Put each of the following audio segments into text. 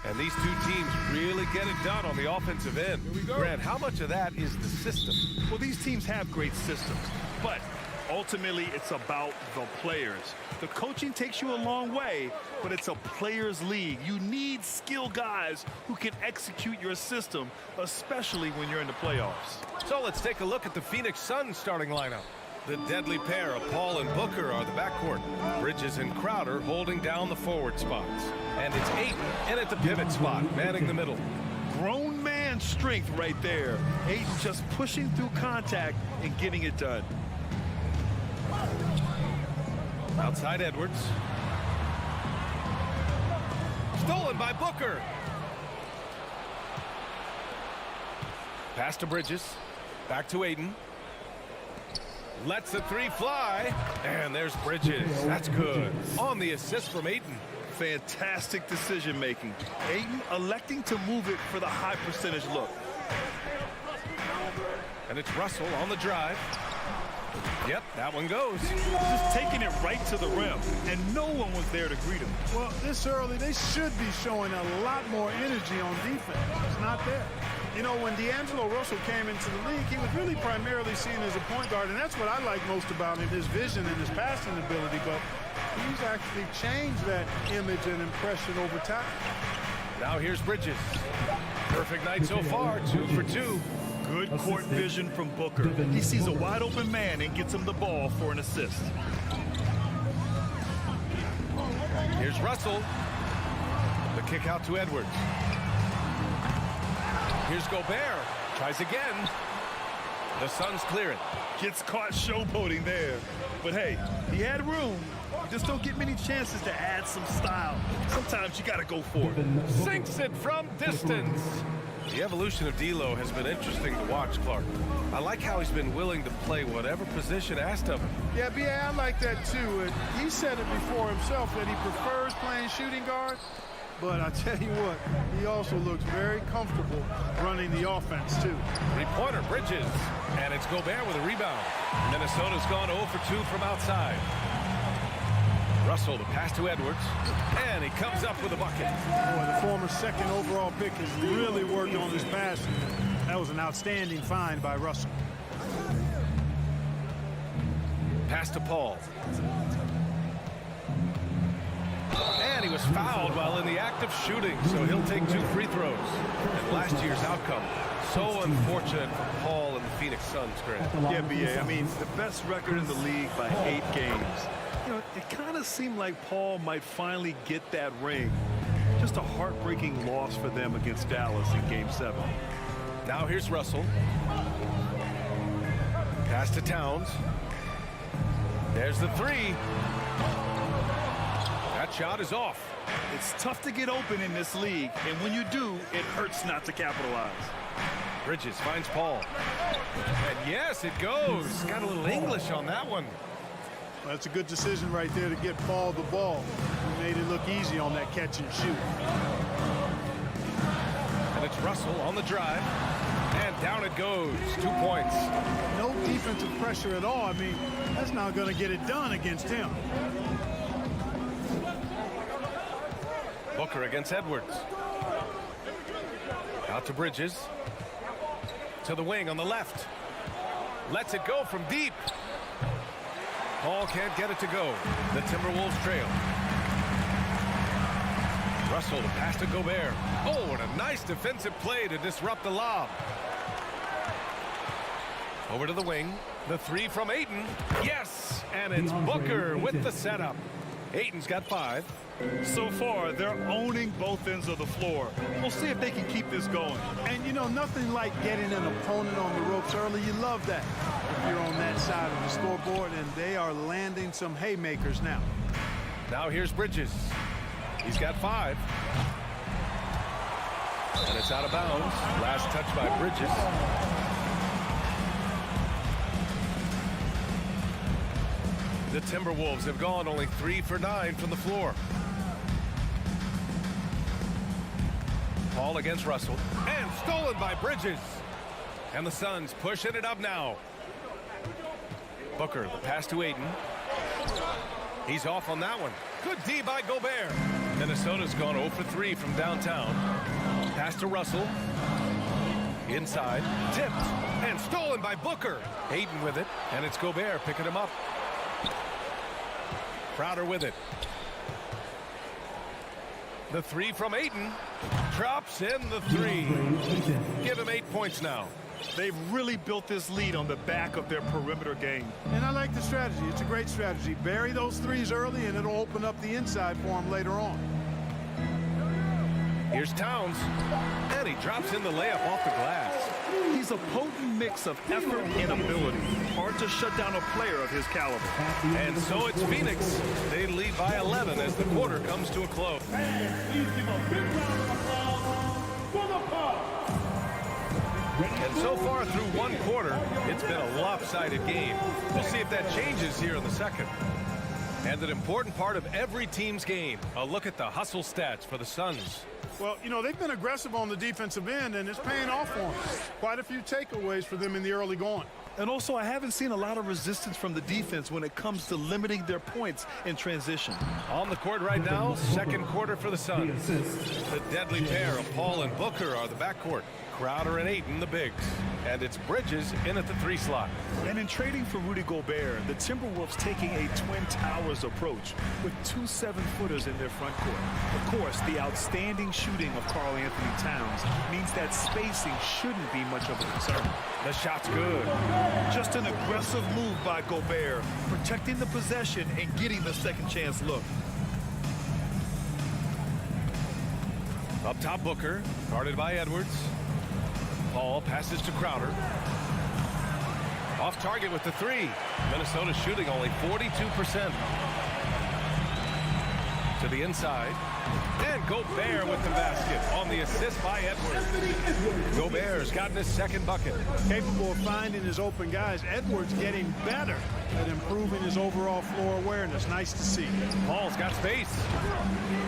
And these two teams really get it done on the offensive end. Here we go. Grant, how much of that is the system? Well, these teams have great systems, but ultimately it's about the players. The coaching takes you a long way, but it's a players' league. You need skilled guys who can execute your system, especially when you're in the playoffs. So let's take a look at the Phoenix Suns starting lineup. The deadly pair of Paul and Booker are the backcourt. Bridges and Crowder holding down the forward spots. And it's Ayton in at the pivot spot, manning the middle. Grown man strength right there. Ayton just pushing through contact and getting it done. Outside Edwards. Stolen by Booker. Pass to Bridges. Back to Ayton. Lets the three fly. And there's Bridges. That's good. On the assist from Ayton. Fantastic decision making. Ayton electing to move it for the high percentage look. And it's Russell on the drive. Yep, that one goes. Just taking it right to the rim, and no one was there to greet him. Well, this early, they should be showing a lot more energy on defense. It's not there. You know, when D'Angelo Russell came into the league, he was really primarily seen as a point guard, and that's what I like most about him, his vision and his passing ability, but he's actually changed that image and impression over time. Now here's Bridges. Perfect night so far, 2 for 2. Good court vision from Booker. He sees a wide open man and gets him the ball for an assist. Here's Russell. The kick out to Edwards. Here's Gobert. Tries again. The Suns clear it. Gets caught showboating there. But hey, he had room. You just don't get many chances to add some style. Sometimes you gotta go for it. Sinks it from distance. The evolution of D'Lo has been interesting to watch, Clark. I like how he's been willing to play whatever position asked of him. Yeah, B.A., I like that too. And he said it before himself that he prefers playing shooting guard. But I tell you what, he also looks very comfortable running the offense too. Three-pointer, Bridges. And it's Gobert with a rebound. Minnesota's gone 0 for 2 from outside. Russell, the pass to Edwards. And he comes up with a bucket. Boy, the former second overall pick has really worked on his passing. That was an outstanding find by Russell. Pass to Paul. And he was fouled while in the act of shooting, so he'll take 2 free throws. And last year's outcome, so unfortunate for Paul and the Phoenix Suns, Grant. Yeah, B.A., I mean, the best record in the league by 8 games. You know, it kind of seemed like Paul might finally get that ring. Just a heartbreaking loss for them against Dallas in Game 7. Now here's Russell. Pass to Towns. There's the three. That shot is off. It's tough to get open in this league, and when you do, it hurts not to capitalize. Bridges finds Paul. And yes, it goes. Got a little English on that one. That's a good decision right there to get Paul the ball. He made it look easy on that catch and shoot. And it's Russell on the drive. And down it goes. 2 points. No defensive pressure at all. I mean, that's not going to get it done against him. Booker against Edwards. Out to Bridges. To the wing on the left. Lets it go from deep. Paul can't get it to go. The Timberwolves trail. Russell, the pass to Gobert. Oh, and a nice defensive play to disrupt the lob. Over to the wing. The three from Ayton. Yes! And it's Booker with the setup. Ayton's got 5. So far, they're owning both ends of the floor. We'll see if they can keep this going. And, you know, nothing like getting an opponent on the ropes early. You love that if you're on that side of the scoreboard, and they are landing some haymakers now. Now here's Bridges. He's got 5. And it's out of bounds. Last touch by Bridges. The Timberwolves have gone only 3 for 9 from the floor. Paul against Russell. And stolen by Bridges. And the Suns pushing it up now. Booker, the pass to Ayton. He's off on that one. Good D by Gobert. Minnesota's gone 0 for 3 from downtown. Pass to Russell. Inside. Tipped. And stolen by Booker. Ayton with it. And it's Gobert picking him up. Crowder with it. The three from Ayton. Drops in the three. Give him 8 points now. They've really built this lead on the back of their perimeter game. And I like the strategy. It's a great strategy. Bury those threes early, and it'll open up the inside for him later on. Here's Towns. And he drops in the layup off the glass. He's a potent mix of effort and ability. Hard to shut down a player of his caliber. And so it's Phoenix. They lead by 11 as the quarter comes to a close. And so far through one quarter, it's been a lopsided game. We'll see if that changes here in the second. And an important part of every team's game, a look at the hustle stats for the Suns. Well, you know, they've been aggressive on the defensive end, and it's paying off for them. Quite a few takeaways for them in the early going. And also, I haven't seen a lot of resistance from the defense when it comes to limiting their points in transition. On the court right now, second quarter for the Suns. The deadly pair of Paul and Booker are the backcourt. Crowder and Ayton, the bigs. And it's Bridges in at the 3 slot. And in trading for Rudy Gobert, the Timberwolves taking a Twin Towers approach with 2 7-footers in their front court. Of course, the outstanding shooting of Karl Anthony Towns means that spacing shouldn't be much of a concern. The shot's good. Just an aggressive move by Gobert, protecting the possession and getting the second chance look. Up top, Booker, guarded by Edwards. Paul passes to Crowder. Off target with the 3. Minnesota shooting only 42%. To the inside. And Gobert with the basket on the assist by Edwards. Gobert's gotten his second bucket. Capable of finding his open guys. Edwards getting better at improving his overall floor awareness. Nice to see. Paul's got space.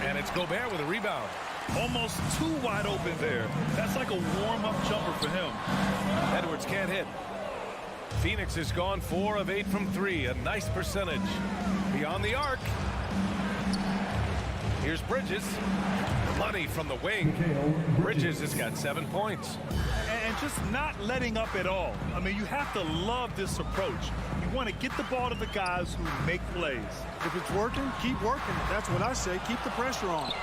And it's Gobert with a rebound. Almost too wide open there. That's like a warm-up jumper for him. Edwards can't hit. Phoenix has gone 4 of 8 from 3. A nice percentage. Beyond the arc. Here's Bridges. Money from the wing. Bridges has got 7 points. And just not letting up at all. I mean, you have to love this approach. You want to get the ball to the guys who make plays. If it's working, keep working it. That's what I say. Keep the pressure on.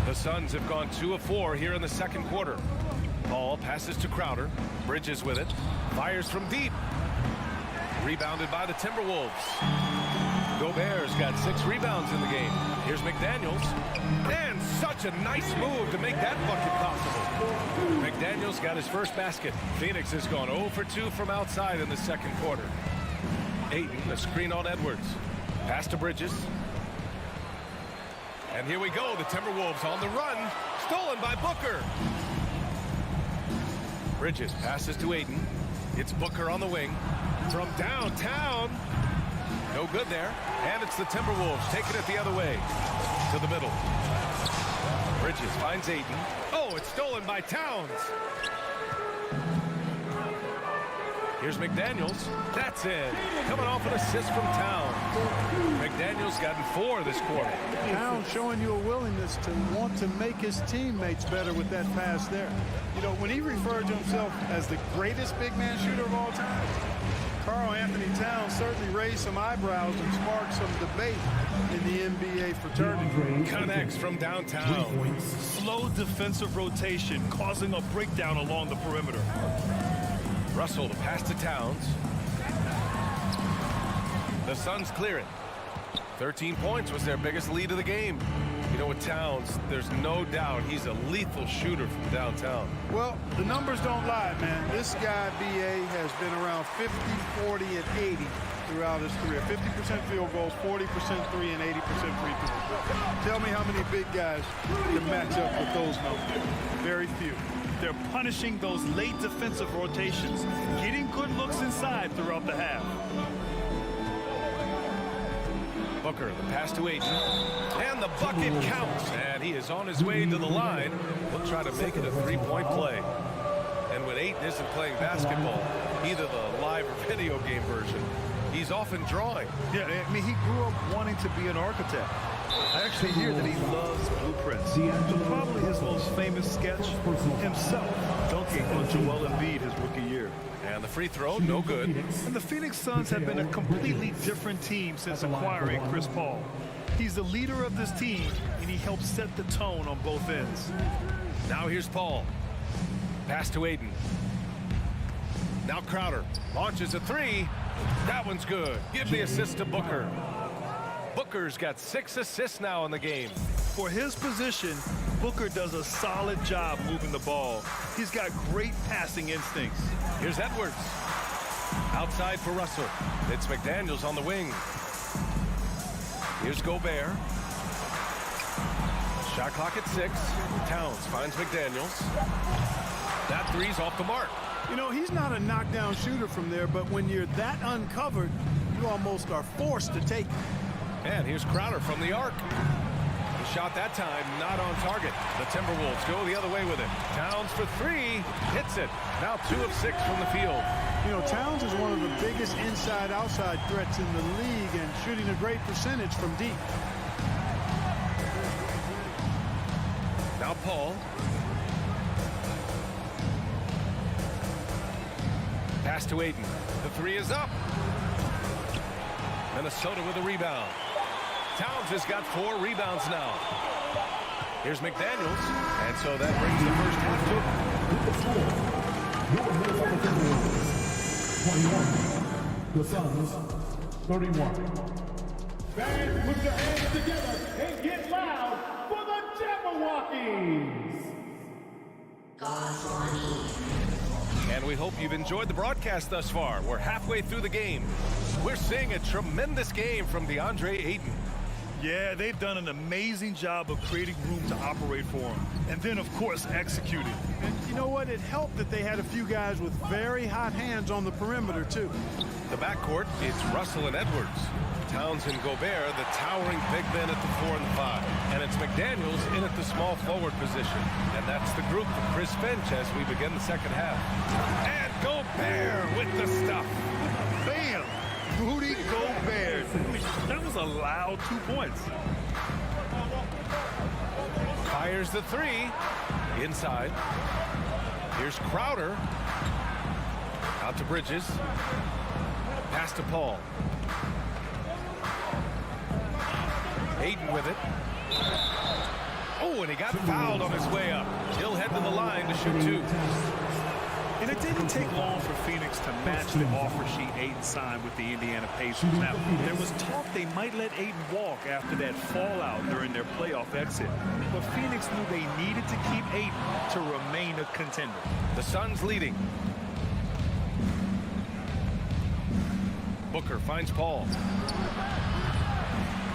The Suns have gone 2 of 4 here in the second quarter. Paul passes to Crowder. Bridges with it. Fires from deep. Rebounded by the Timberwolves. Gobert's got 6 rebounds in the game. Here's McDaniels. And such a nice move to make that bucket possible. McDaniels got his first basket. Phoenix has gone 0 for 2 from outside in the second quarter. Ayton, a screen on Edwards. Pass to Bridges. And here we go, the Timberwolves on the run. Stolen by Booker. Bridges passes to Ayton. It's Booker on the wing. From downtown. No good there. And it's the Timberwolves taking it the other way. To the middle. Bridges finds Ayton. Oh, it's stolen by Towns. Here's McDaniels. That's in. Coming off an assist from Towns. McDaniels gotten 4 this quarter. Towns showing you a willingness to want to make his teammates better with that pass there. You know, when he referred to himself as the greatest big man shooter of all time, Karl Anthony Towns certainly raised some eyebrows and sparked some debate in the NBA fraternity. Connects from downtown. Slow defensive rotation causing a breakdown along the perimeter. Russell to pass to Towns. The Suns clear it. 13 points was their biggest lead of the game. You know, with Towns, there's no doubt he's a lethal shooter from downtown. Well, the numbers don't lie, man. This guy, B.A., has been around 50, 40, and 80 throughout his career. 50% field goals, 40% 3, and 80% free throws. Tell me how many big guys can match up with those numbers. Very few. They're punishing those late defensive rotations, getting good looks inside throughout the half. Booker, the pass to Ayton. And the bucket counts. And he is on his way to the line. He'll try to make it a 3-point play. And when Ayton isn't playing basketball, either the live or video game version, he's often drawing. Yeah, I mean, he grew up wanting to be an architect. I actually hear that he loves blueprints. Probably his most famous sketch, himself dunking on Joel Embiid his rookie year. And the free throw, no good. And the Phoenix Suns have been a completely different team since acquiring Chris Paul. He's the leader of this team, and he helps set the tone on both ends. Now here's Paul. Pass to Aiden. Now Crowder launches a three. That one's good. Give the assist to Booker. Booker's got 6 assists now in the game. For his position, Booker does a solid job moving the ball. He's got great passing instincts. Here's Edwards. Outside for Russell. It's McDaniels on the wing. Here's Gobert. Shot clock at 6. Towns finds McDaniels. That three's off the mark. You know, he's not a knockdown shooter from there, but when you're that uncovered, you almost are forced to take it. And here's Crowder from the arc. The shot that time not on target. The Timberwolves go the other way with it. Towns for 3. Hits it. Now 2 of 6 from the field. You know, Towns is one of the biggest inside-outside threats in the league and shooting a great percentage from deep. Now Paul. Pass to Aiden. The 3 is up. Minnesota with a rebound. Towns has got 4 rebounds now. Here's McDaniels. And so that brings the first half to 21. The Suns, 31. Fans, put your hands together and get loud for the Jabberwockies! And we hope you've enjoyed the broadcast thus far. We're halfway through the game. We're seeing a tremendous game from DeAndre Ayton. Yeah, they've done an amazing job of creating room to operate for him. And then, of course, executing. And you know what? It helped that they had a few guys with very hot hands on the perimeter, too. The backcourt, it's Russell and Edwards. Towns and Gobert, the towering big men at the 4 and 5. And it's McDaniels in at the small forward position. And that's the group for Chris Finch as we begin the second half. And Gobert with the stuff. Bam! Rudy Gobert. That was a loud 2 points. Fires the 3. Inside. Here's Crowder. Out to Bridges. Pass to Paul. Aiden with it. Oh, and he got fouled on his way up. He'll head to the line to shoot 2. And it didn't take long for Phoenix to match the offer sheet Ayton signed with the Indiana Pacers. Now, there was talk they might let Ayton walk after that fallout during their playoff exit. But Phoenix knew they needed to keep Ayton to remain a contender. The Suns leading. Booker finds Paul.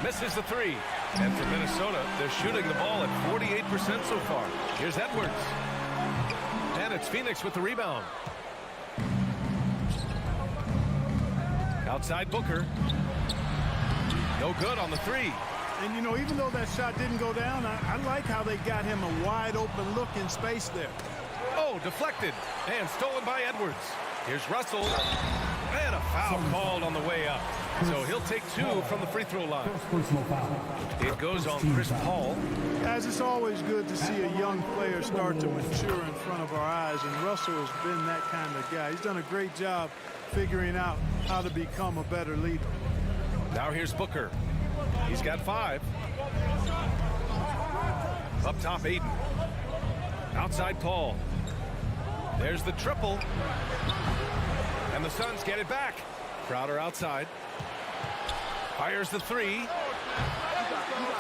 Misses the 3. And for Minnesota, they're shooting the ball at 48% so far. Here's Edwards. And it's Phoenix with the rebound. Outside Booker. No good on the 3. And, you know, even though that shot didn't go down, I like how they got him a wide open look in space there. Oh, deflected. And stolen by Edwards. Here's Russell. And a foul called on the way up. So he'll take 2 from the free throw line. It goes on Chris Paul. As it's always good to see a young player start to mature in front of our eyes, and Russell has been that kind of guy. He's done a great job figuring out how to become a better leader. Now here's Booker. He's got 5. Up top, Aiden. Outside Paul. There's the triple. And the Suns get it back. Crowder outside. Fires the 3.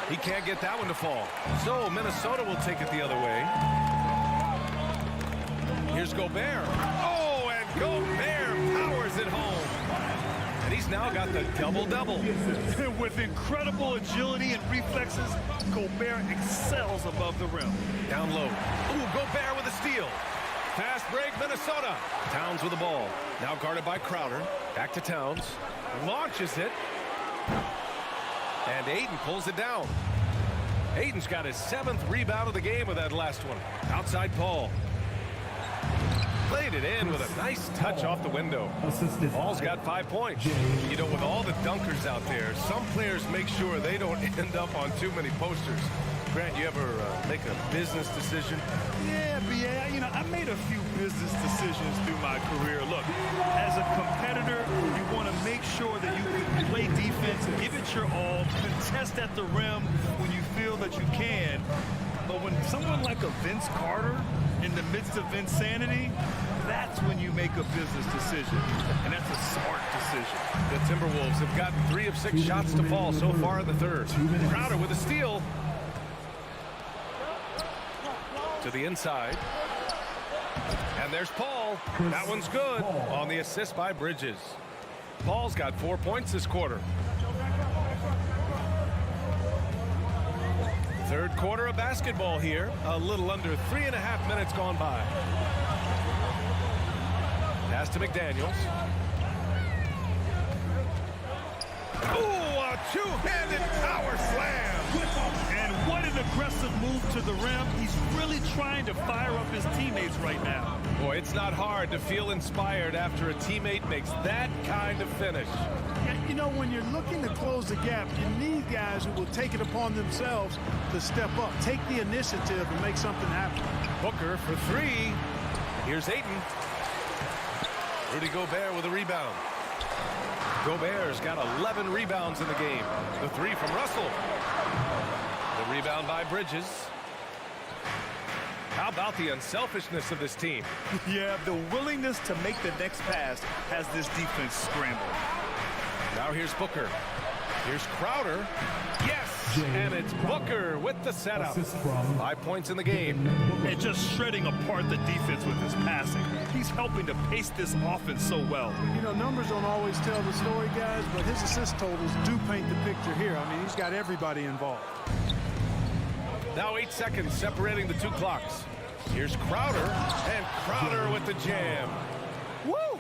He can't get that one to fall. So Minnesota will take it the other way. Here's Gobert. Oh, and Gobert powers it home. And he's now got the double-double. With incredible agility and reflexes, Gobert excels above the rim. Down low. Ooh, Gobert with a steal. Fast break, Minnesota. Towns with the ball. Now guarded by Crowder. Back to Towns. Launches it. And Ayton pulls it down. Ayton's got his 7th rebound of the game with that last one. Outside Paul. Laid it in with a nice touch off the window. Assisted Paul's by got 5 points. You know, with all the dunkers out there, some players make sure they don't end up on too many posters. Grant, you ever make a business decision? Yeah, you know, I made a few business decisions through my career. Look, as a competitor, you want to make sure that you can play defense, give it your all, contest at the rim when you feel that you can. But when someone like a Vince Carter in the midst of insanity, that's when you make a business decision. And that's a smart decision. The Timberwolves have gotten 3 of 6 shots to fall so far in the third. Crowder with a steal. To the inside. And there's Paul. That one's good on the assist by Bridges. Paul's got 4 points this quarter. Third quarter of basketball here. A little under 3.5 minutes gone by. Pass to McDaniels. Ooh, a two-handed power slam. And what an aggressive move to the rim. He's really trying to fire up his teammates right now. Boy, it's not hard to feel inspired after a teammate makes that kind of finish. You know, when you're looking to close the gap, you need guys who will take it upon themselves to step up, take the initiative, and make something happen. Booker for 3. Here's Ayton. Rudy Gobert with a rebound. Gobert's got 11 rebounds in the game. The 3 from Russell. The rebound by Bridges. How about the unselfishness of this team? Yeah, the willingness to make the next pass has this defense scrambled. Now here's Booker. Here's Crowder. Yes! And it's Booker with the setup. 5 points in the game. And just shredding apart the defense with his passing. He's helping to pace this offense so well. You know, numbers don't always tell the story, guys, but his assist totals do paint the picture here. I mean, he's got everybody involved. Now 8 seconds separating the 2 clocks. Here's Crowder, and Crowder with the jam. Woo!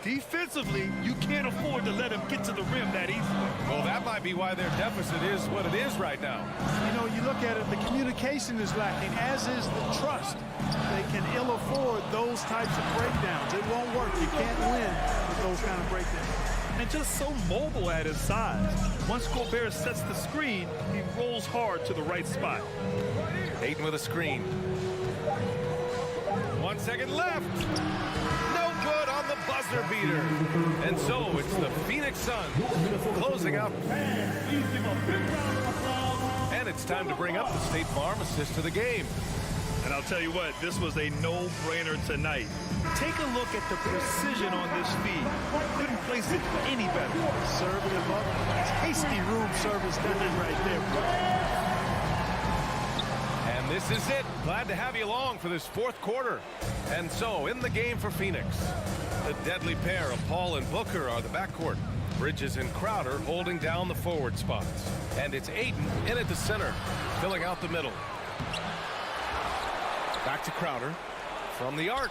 Defensively, you can't afford to let him get to the rim that easily. Well, that might be why their deficit is what it is right now. You know, you look at it, the communication is lacking, as is the trust. They can ill afford those types of breakdowns. It won't work. You can't win with those kind of breakdowns. And just so mobile at his size. Once Gobert sets the screen, he rolls hard to the right spot. Ayton with a screen. 1 second left. No good on the buzzer beater. And so it's the Phoenix Suns closing out. And it's time to bring up the State Farm assist to the game. And I'll tell you what, this was a no-brainer tonight. Take a look at the precision on this feed. Couldn't place it any better. Serving him up. Tasty room service done right there. And this is it. Glad to have you along for this 4th quarter. And so, in the game for Phoenix, the deadly pair of Paul and Booker are the backcourt. Bridges and Crowder holding down the forward spots. And it's Ayton in at the center, filling out the middle. Back to Crowder from the arc.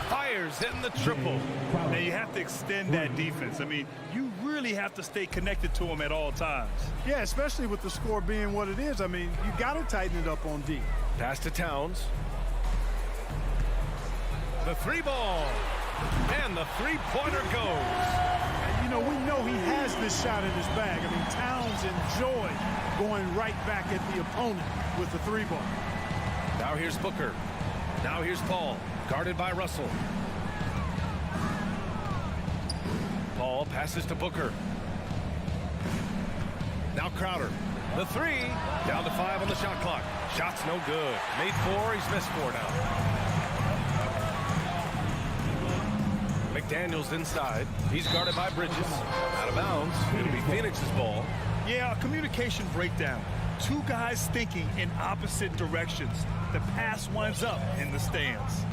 Fires in the triple. Now you have to extend that defense. I mean, you really have to stay connected to him at all times. Yeah, especially with the score being what it is. I mean, you got to tighten it up on D. Pass to Towns. The 3-ball. And the 3-pointer goes. And, you know, we know he has this shot in his bag. I mean, Towns enjoyed going right back at the opponent with the 3-ball. Now here's Booker. Now here's Paul, guarded by Russell. Paul passes to Booker. Now Crowder. The 3, down to 5 on the shot clock. Shot's no good. Made 4, he's missed 4 now. McDaniels inside. He's guarded by Bridges. Out of bounds. It'll be Phoenix's ball. Yeah, a communication breakdown. 2 guys thinking in opposite directions. The pass winds up in the stands.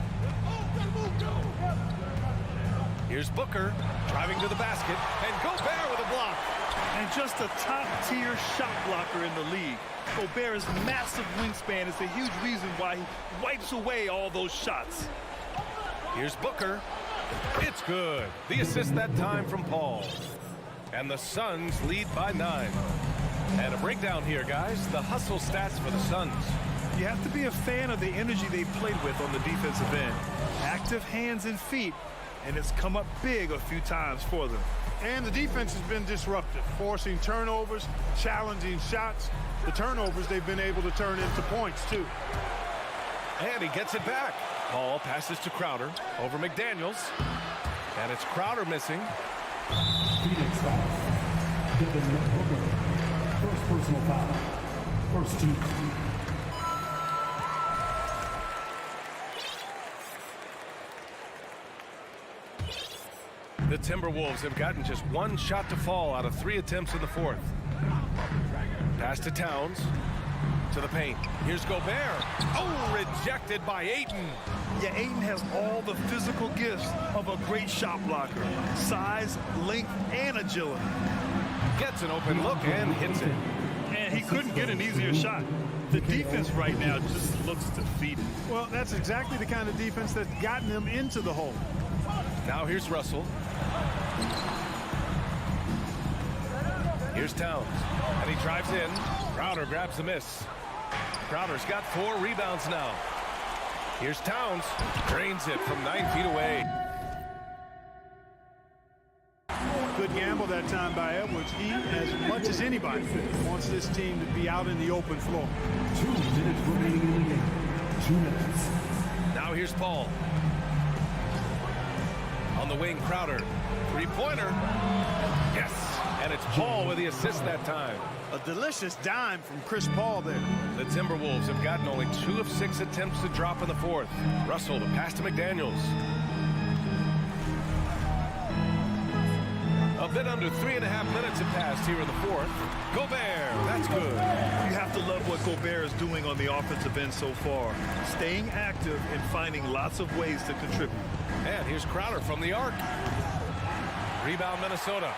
Here's Booker driving to the basket, and Gobert with a block. And just a top-tier shot blocker in the league. Gobert's massive wingspan is a huge reason why he wipes away all those shots. Here's Booker. It's good. The assist that time from Paul. And the Suns lead by 9. And a breakdown here, guys. The hustle stats for the Suns. You have to be a fan of the energy they played with on the defensive end. Active hands and feet, and it's come up big a few times for them. And the defense has been disruptive, forcing turnovers, challenging shots. The turnovers they've been able to turn into points, too. And he gets it back. Paul passes to Crowder over McDaniels. And it's Crowder missing. Phoenix foul. Devin Booker. First personal foul. First team. The Timberwolves have gotten just one shot to fall out of 3 attempts in the fourth. Pass to Towns. To the paint. Here's Gobert. Oh, rejected by Ayton. Yeah, Ayton has all the physical gifts of a great shot blocker. Size, length, and agility. Gets an open look and hits it. And he couldn't get an easier shot. The defense right now just looks defeated. Well, that's exactly the kind of defense that's gotten them into the hole. Now here's Russell. Here's Towns. And he drives in. Crowder grabs the miss. Crowder's got 4 rebounds now. Here's Towns. Drains it from 9 feet away. Good gamble that time by Edwards. He, as much as anybody, wants this team to be out in the open floor. 2 minutes remaining in the game. 2 minutes. Now here's Paul. On the wing, Crowder. 3-pointer. Yes. And it's Paul with the assist that time. A delicious dime from Chris Paul there. The Timberwolves have gotten only 2 of 6 attempts to drop in the fourth. Russell to pass to McDaniels. A bit under 3.5 minutes have passed here in the fourth. Gobert, that's good. You have to love what Gobert is doing on the offensive end so far. Staying active and finding lots of ways to contribute. And here's Crowder from the arc. Rebound Minnesota.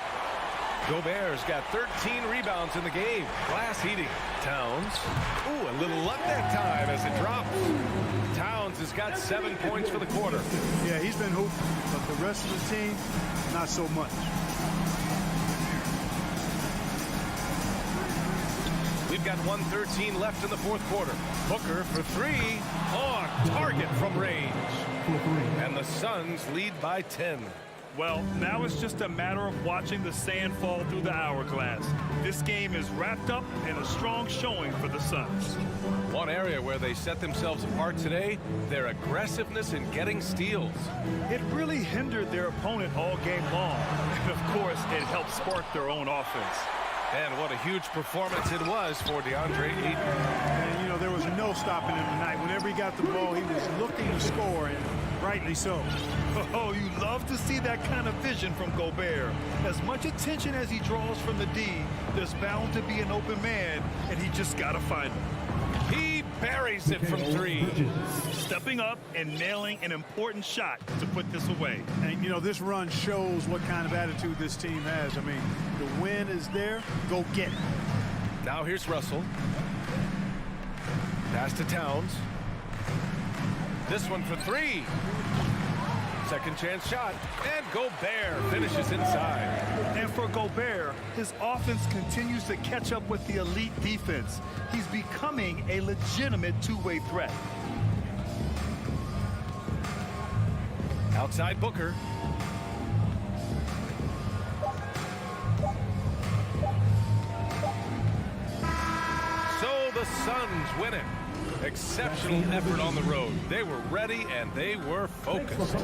Gobert's got 13 rebounds in the game. Glass heating. Towns. Ooh, a little luck that time as it drops. Towns has got 7 points for the quarter. Yeah, he's been hooping, but the rest of the team, not so much. We've got 1:13 left in the fourth quarter. Booker for 3. On target from range. And the Suns lead by 10. Well, now it's just a matter of watching the sand fall through the hourglass. This game is wrapped up in a strong showing for the Suns. One area where they set themselves apart today, their aggressiveness in getting steals. It really hindered their opponent all game long. And of course, it helped spark their own offense. And what a huge performance it was for DeAndre Ayton. And, you know, there was no stopping him tonight. Whenever he got the ball, he was looking to score, and rightly so. Oh, you love to see that kind of vision from Gobert. As much attention as he draws from the D, there's bound to be an open man, and he just got to find him. He buries it from 3. Stepping up and nailing an important shot to put this away. And, you know, this run shows what kind of attitude this team has. I mean, the win is there. Go get it. Now here's Russell. Pass to Towns. This one for 3. Second chance shot. And Gobert finishes inside. And for Gobert, his offense continues to catch up with the elite defense. He's becoming a legitimate two-way threat. Outside Booker. So the Suns win it. Exceptional effort on the road. They were ready and they were focused.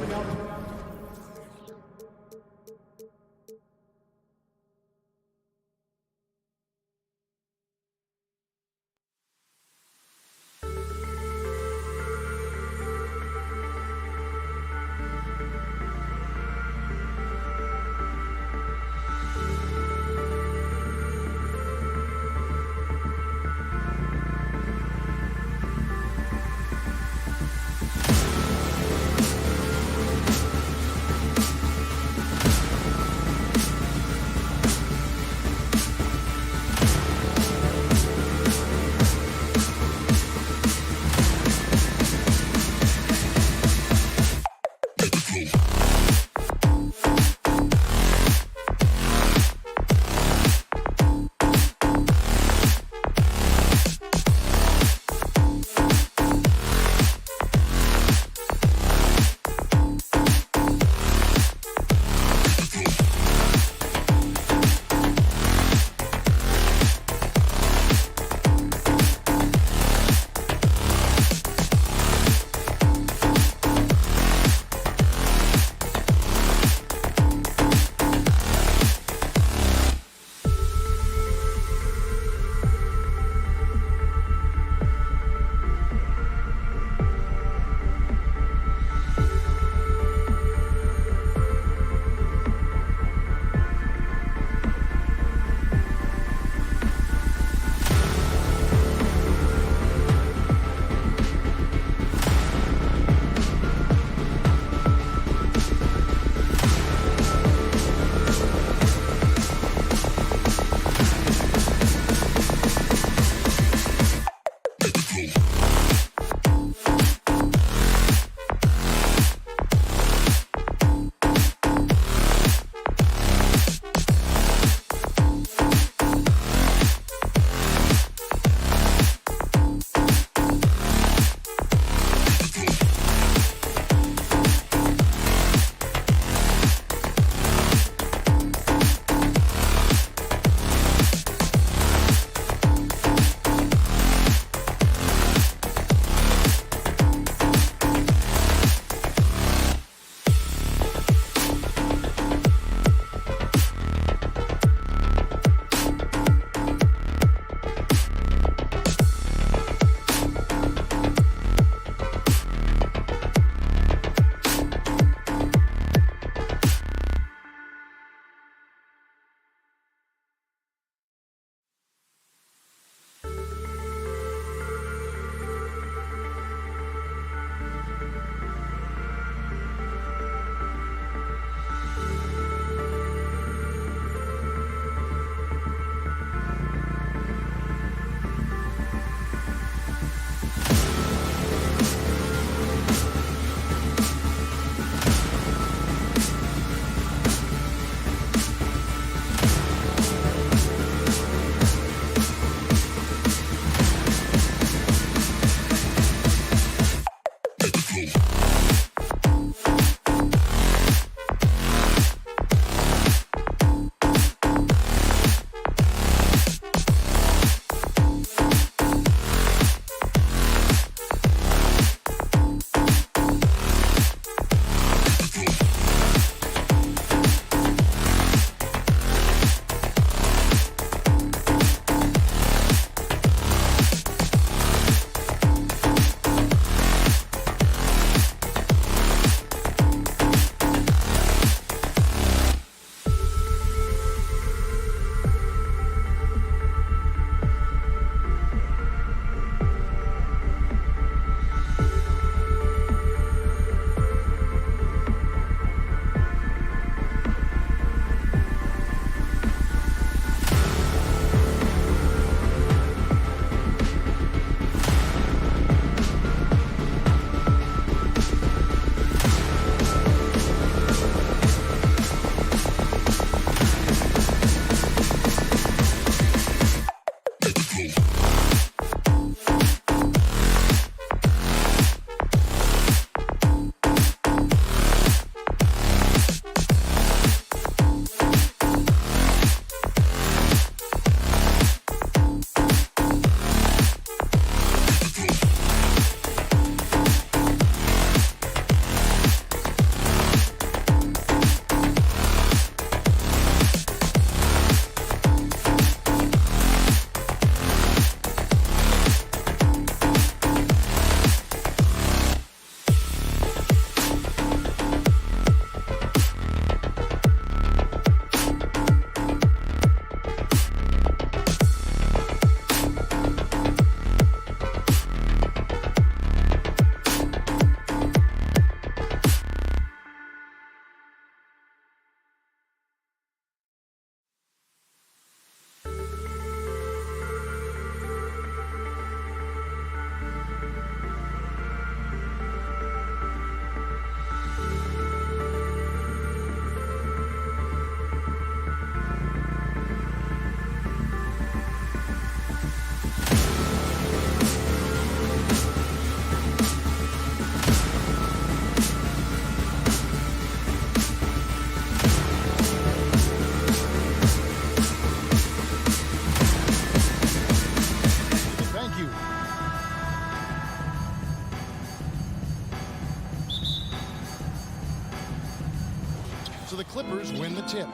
so the Clippers win the tip.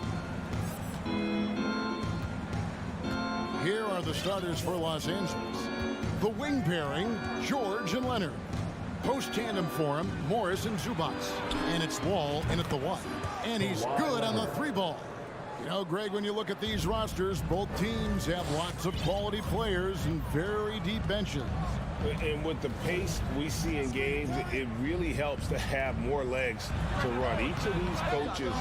Here are the starters for Los Angeles. The wing pairing, George and Leonard. Post tandem for him, Morris and Zubac. And it's Wall in at the 1. And he's good on the 3-ball. You know, Greg, when you look at these rosters, both teams have lots of quality players and very deep benches. And with the pace we see in games, it really helps to have more legs to run. Each of these coaches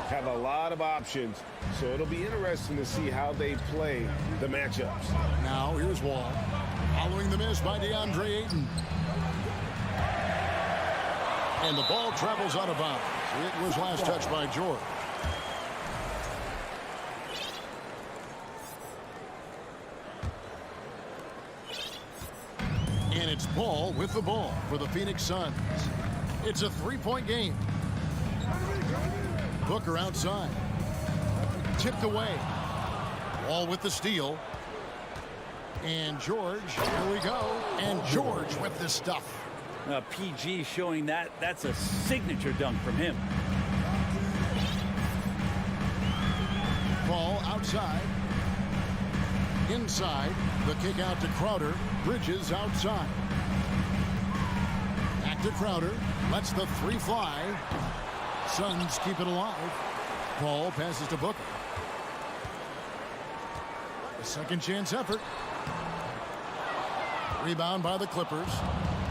have a lot of options, so it'll be interesting to see how they play the matchups. Now, here's Wall. Following the miss by DeAndre Ayton. And the ball travels out of bounds. It was last touched by George. And it's Paul with the ball for the Phoenix Suns. It's a 3-point game. Booker outside. Tipped away. Wall with the steal. And George, here we go. And George with the stuff. PG showing that's a signature dunk from him. Ball outside. Inside. The kick out to Crowder. Bridges outside. Back to Crowder. Lets the 3 fly. Suns keep it alive. Paul passes to Booker. A second chance effort. Rebound by the Clippers.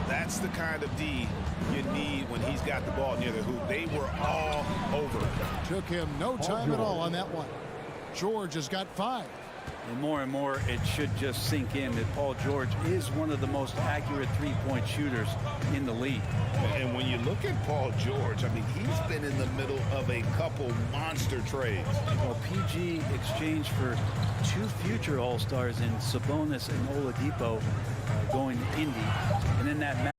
That's the kind of D you need when he's got the ball near the hoop. They were all over it. Took him no time at all on that one. George has got 5. And more, it should just sink in that Paul George is one of the most accurate three-point shooters in the league. And when you look at Paul George, I mean, he's been in the middle of a couple monster trades. Well, PG exchanged for 2 future All-Stars in Sabonis and Oladipo going to Indy. And then that match.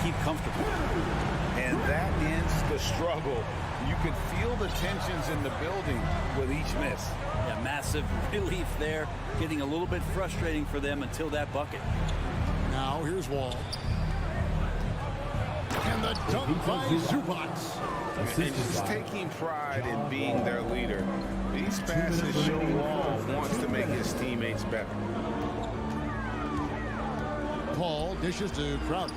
Keep comfortable. And that ends the struggle. You can feel the tensions in the building with each miss. Yeah, massive relief there. Getting a little bit frustrating for them until that bucket. Now here's Wall. And the dunk by Zubac. And he's taking pride in being their leader. These passes show Wall wants to make his teammates better. Paul dishes to Crowder.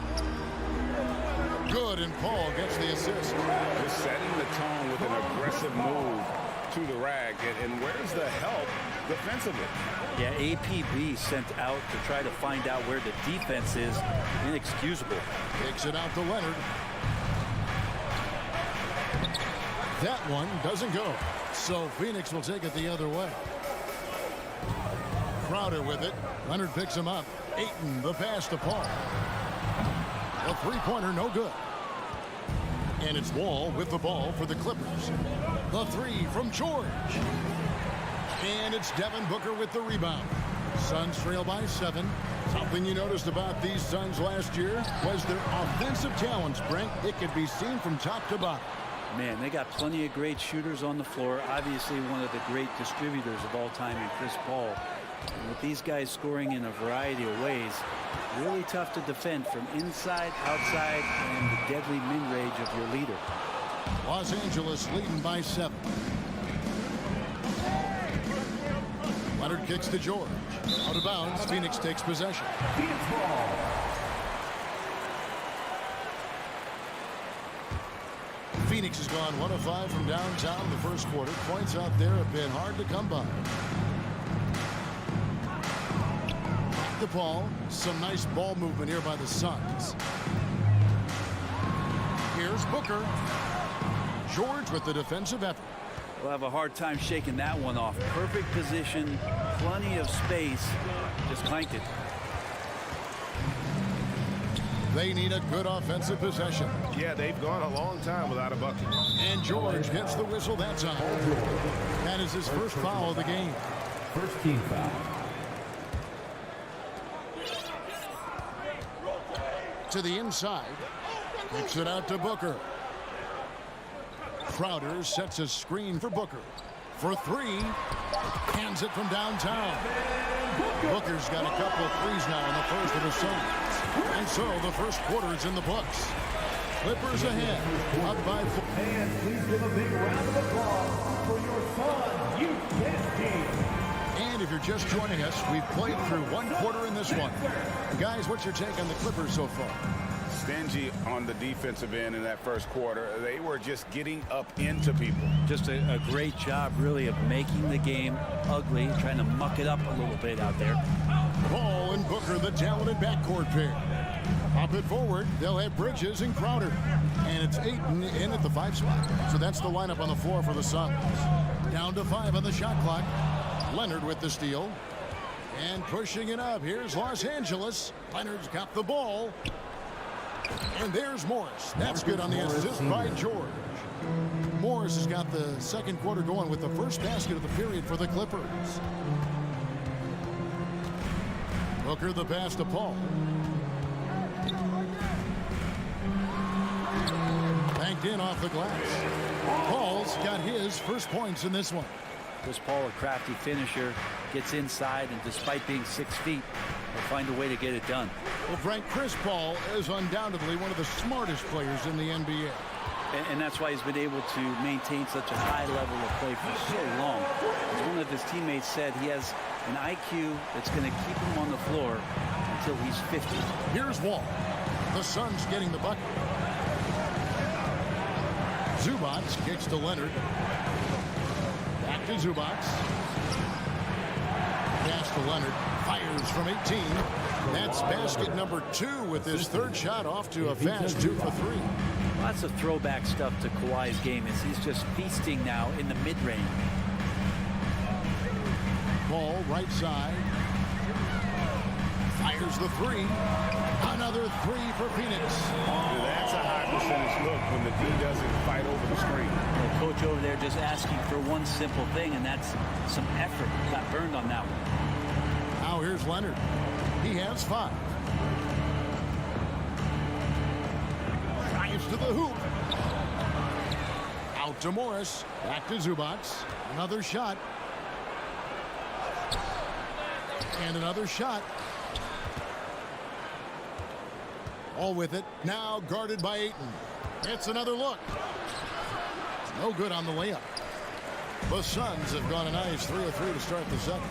Good, and Paul gets the assist. Just setting the tone with an aggressive move to the rack. And where's the help defensively? Yeah, APB sent out to try to find out where the defense is. Inexcusable. Takes it out to Leonard. That one doesn't go. So Phoenix will take it the other way. Crowder with it. Leonard picks him up. Ayton, the pass to Paul. A three-pointer, no good. And it's Wall with the ball for the Clippers. The 3 from George. And it's Devin Booker with the rebound. Suns trail by 7. Something you noticed about these Suns last year was their offensive talents, Brent. It could be seen from top to bottom. Man, they got plenty of great shooters on the floor. Obviously, one of the great distributors of all time in Chris Paul. And with these guys scoring in a variety of ways, really tough to defend from inside, outside, and the deadly min-range of your leader. Los Angeles leading by 7. Leonard kicks to George. Out of bounds, Phoenix takes possession. Phoenix ball. Phoenix has gone 1 of 5 from downtown in the first quarter. Points out there have been hard to come by. The ball. Some nice ball movement here by the Suns. Here's Booker. George with the defensive effort. We'll have a hard time shaking that one off. Perfect position, plenty of space. Just clanked it. They need a good offensive possession. Yeah, they've gone a long time without a bucket. And George gets the whistle that time. That is his first foul of the game. First team foul. To the inside. Kicks it out to Booker. Crowder sets a screen for Booker. For three. Hands it from downtown. Booker's got a couple of threes now in the first of the Suns. And so the first quarter is in the books. Clippers ahead. Up by 4. And please give a big round of applause for your Sun youth team. And if you're just joining us, we've played through one quarter in this one. Guys, what's your take on the Clippers so far? Stingy on the defensive end in that first quarter. They were just getting up into people. Just a great job, really, of making the game ugly, trying to muck it up a little bit out there. Ball and Booker, the talented backcourt pair. Pop it forward. They'll have Bridges and Crowder. And it's Ayton in at the 5 spot. So that's the lineup on the floor for the Suns. Down to 5 on the shot clock. Leonard with the steal. And pushing it up. Here's Los Angeles. Leonard's got the ball. And there's Morris. That's good on the assist by George. Morris has got the second quarter going with the first basket of the period for the Clippers. Booker the pass to Paul. Banked in off the glass. Paul's got his first points in this one. Chris Paul, a crafty finisher, gets inside, and despite being 6 feet, will find a way to get it done. Well, Frank, Chris Paul is undoubtedly one of the smartest players in the NBA. And that's why he's been able to maintain such a high level of play for so long. As one of his teammates said, he has an IQ that's going to keep him on the floor until he's 50. Here's Wall. The Suns getting the bucket. Zubac kicks to Leonard. Back to Zubac. Pass to Leonard. Fires from 18. That's basket number 2 with his third shot off to a fast 2 for 3. Lots of throwback stuff to Kawhi's game as he's just feasting now in the mid-range. Ball right side. Fires the 3. Another 3 for Phoenix. That's a high percentage look when the D doesn't fight over the screen. The coach over there just asking for one simple thing, and that's some effort. Got burned on that one. Now here's Leonard. He has 5. Drives to the hoop. Out to Morris. Back to Zubac. Another shot. And another shot. All with it. Now guarded by Ayton. It's another look. No good on the layup. The Suns have gone a nice 3 of 3 to start the second.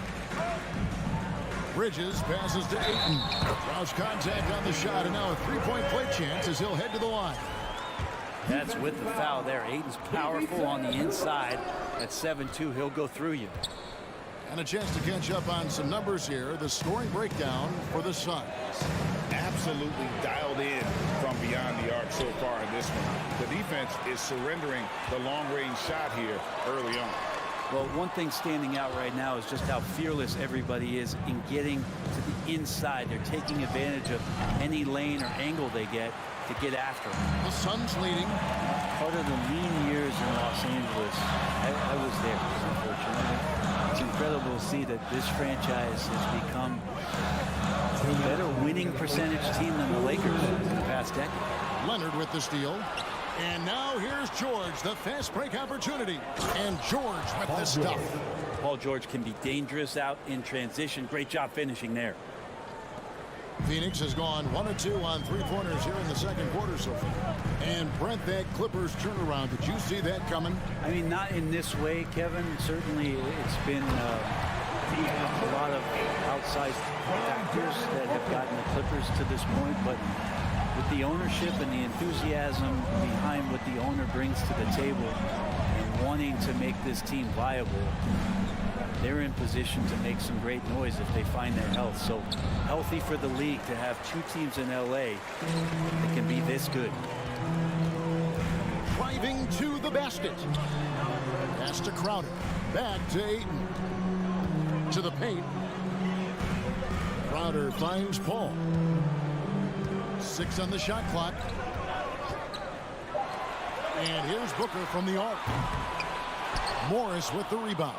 Bridges passes to Ayton. Draws contact on the shot, and now a 3-point play chance as he'll head to the line. That's with the foul there. Ayton's powerful on the inside. At 7-2, he'll go through you. And a chance to catch up on some numbers here. The scoring breakdown for the Suns. Absolutely dialed in from beyond the arc so far in this one. The defense is surrendering the long-range shot here early on. Well, one thing standing out right now is just how fearless everybody is in getting to the inside. They're taking advantage of any lane or angle they get to get after them. The Suns leading. Part of the lean years in Los Angeles, I was there, unfortunately. It's incredible to see that this franchise has become a better winning percentage team than the Lakers in the past decade. Leonard with the steal. And now here's George, the fast break opportunity. And George with the stuff. Paul George can be dangerous out in transition. Great job finishing there. Phoenix has gone 1 of 2 on 3-pointers here in the second quarter so far. And Brent, that Clippers turnaround, did you see that coming? I mean, not in this way, Kevin. Certainly it's been a lot of outside factors that have gotten the Clippers to this point, but with the ownership and the enthusiasm behind what the owner brings to the table and wanting to make this team viable, they're in position to make some great noise if they find their health. So healthy for the league to have 2 teams in LA that can be this good. driving to the basket. Pass to Crowder. Back to Ayton. To the paint. Crowder finds Paul. 6 on the shot clock. And here's Booker from the arc. Morris with the rebound.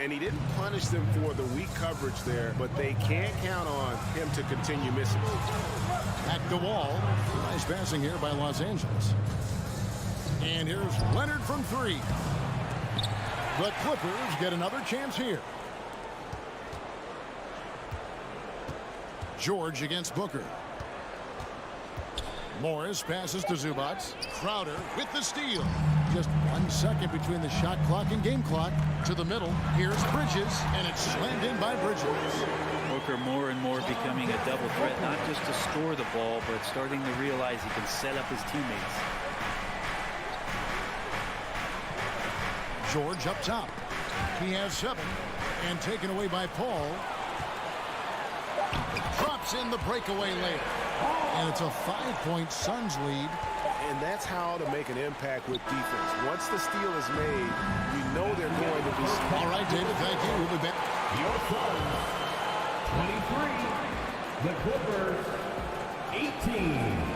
And he didn't punish them for the weak coverage there, but they can't count on him to continue missing. Back to Wall. Nice passing here by Los Angeles. And here's Leonard from 3. The Clippers get another chance here. George against Booker. Morris passes to Zubac. Crowder with the steal. Just 1 second between the shot clock and game clock. To the middle. Here's Bridges, and it's slammed in by Bridges. Booker more and more becoming a double threat, not just to score the ball, but starting to realize he can set up his teammates. George up top. He has 7, and taken away by Paul. Drops in the breakaway layup. And it's a 5-point Suns lead. And that's how to make an impact with defense. Once the steal is made, you know they're going to be smart. All right, David, thank you. We'll be back. Your Suns, 23. The Clippers, 18.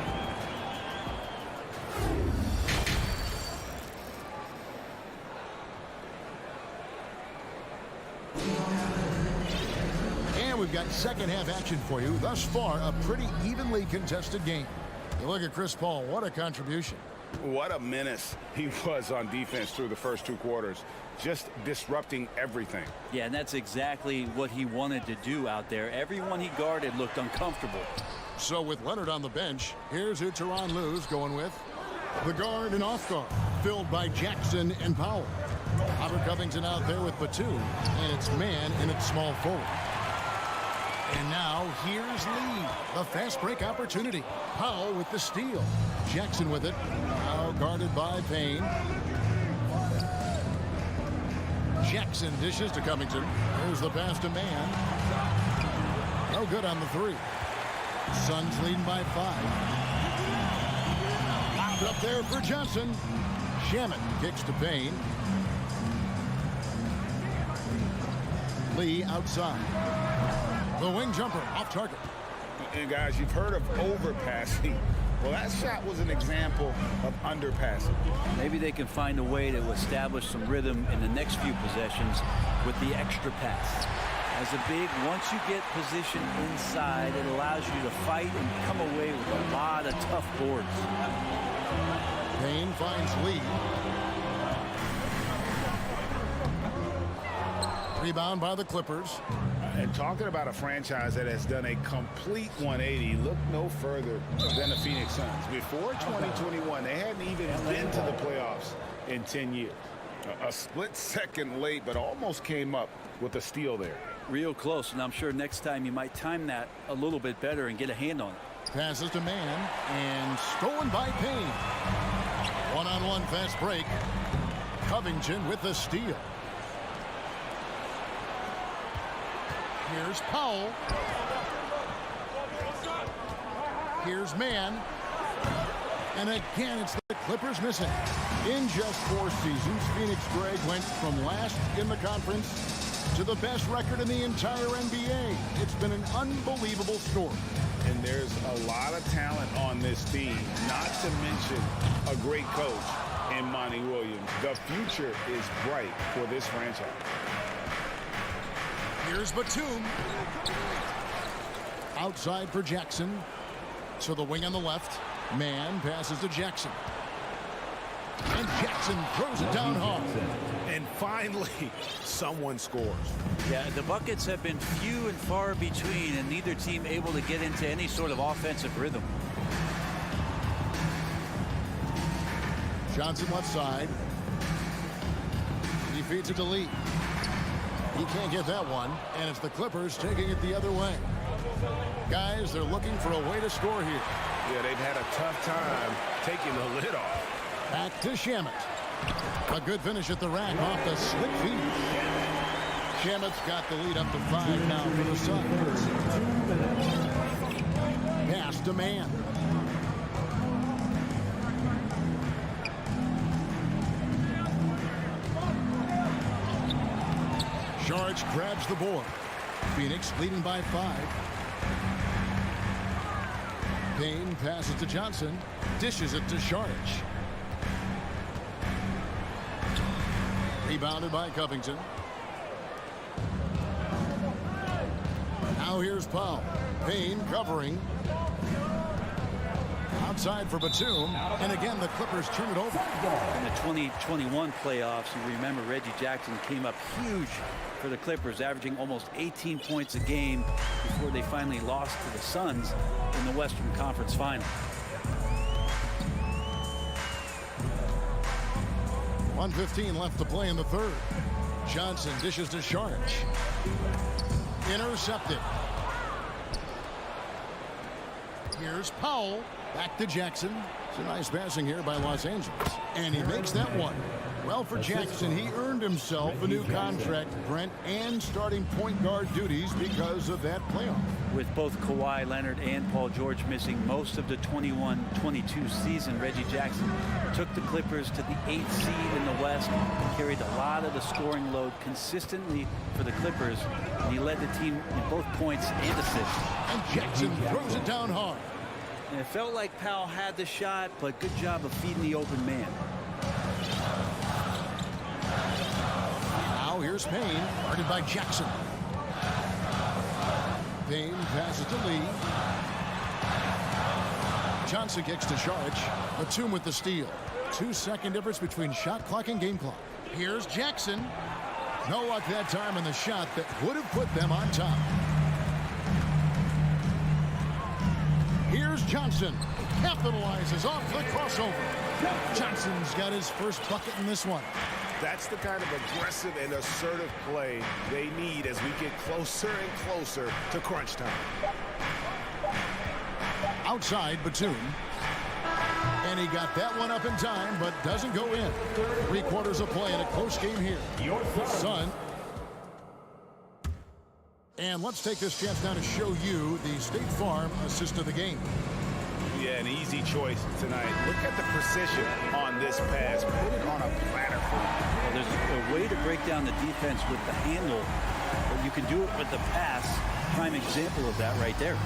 And we've got second half action for you. Thus far, a pretty evenly contested game. You look at Chris Paul, what a contribution. What a menace he was on defense through the first 2 quarters. Just disrupting everything. Yeah, and that's exactly what he wanted to do out there. Everyone he guarded looked uncomfortable. So with Leonard on the bench, here's who Tyronn Lue's going with. The guard and off guard, filled by Jackson and Powell. Robert Covington out there with Batum, and it's man and it's small forward. And now here's Lee, the fast break opportunity. Powell with the steal. Jackson with it. Now guarded by Payne. Jackson dishes to Covington. Here's the pass to Mann. No good on the 3. Suns leading by 5. Lobbed up there for Johnson. Shamet kicks to Payne. Lee outside. The wing jumper off target. And guys, you've heard of overpassing. Well, that shot was an example of underpassing. Maybe they can find a way to establish some rhythm in the next few possessions with the extra pass. As a big, once you get positioned inside, it allows you to fight and come away with a lot of tough boards. Payne finds Lee. Rebound by the Clippers. And talking about a franchise that has done a complete 180, look no further than the Phoenix Suns. Before 2021, they hadn't even been to the playoffs in 10 years. A split second late, but almost came up with a steal there. Real close, and I'm sure next time you might time that a little bit better and get a hand on it. Passes to Mann, and stolen by Payne. One-on-one fast break. Covington with the steal. Here's Powell. Here's Mann. And again, it's the Clippers missing. In just 4 seasons, Phoenix Greg went from last in the conference to the best record in the entire NBA. It's been an unbelievable story. And there's a lot of talent on this team, not to mention a great coach in Monty Williams. The future is bright for this franchise. Here's Batum. Outside for Jackson. So the wing on the left. Mann passes to Jackson. And Jackson throws it down hard. And finally, someone scores. Yeah, the buckets have been few and far between, and neither team able to get into any sort of offensive rhythm. Johnson left side. He feeds it to Lee. He can't get that one, and it's the Clippers taking it the other way. Guys, they're looking for a way to score here. Yeah, they've had a tough time taking the lid off. Back to Shamet. A good finish at the rack off the slick feed. Shamet's got the lead up to 5 now for the Suns. Pass to Mann. Saric grabs the board. Phoenix leading by 5. Payne passes to Johnson. Dishes it to Saric. Rebounded by Covington. Now here's Powell. Payne covering. Outside for Batum. And again, the Clippers turn it over. In the 2021 playoffs, you remember Reggie Jackson came up huge for the Clippers, averaging almost 18 points a game before they finally lost to the Suns in the Western Conference Final. 1:15 left to play in the third. Johnson dishes to Saric. Intercepted. Here's Powell. Back to Jackson. It's a nice passing here by Los Angeles. And he makes that one. Well, for Jackson, he earned himself a new contract, Brent, and starting point guard duties because of that playoff. With both Kawhi Leonard and Paul George missing most of the 21-22 season, Reggie Jackson took the Clippers to the 8th seed in the West, carried a lot of the scoring load consistently for the Clippers, and he led the team in both points and assists. And Jackson throws it down hard. And it felt like Powell had the shot, but good job of feeding the open man. Now here's Payne, guarded by Jackson. Payne passes to Lee. Johnson kicks to Saric. Batum with the steal. 2-second difference between shot clock and game clock. Here's Jackson. No luck that time on the shot that would have put them on top. Here's Johnson. Capitalizes off the crossover. Johnson's got his first bucket in this one. That's the kind of aggressive and assertive play they need as we get closer and closer to crunch time. Outside, Batum. And he got that one up in time, but doesn't go in. 3/4 of play in a close game here. Sun. And let's take this chance now to show you the State Farm assist of the game. Yeah, an easy choice tonight. Look at the precision on this pass. Put it on a platter for him. Well, there's a way to break down the defense with the handle, but you can do it with the pass. Prime example of that right there.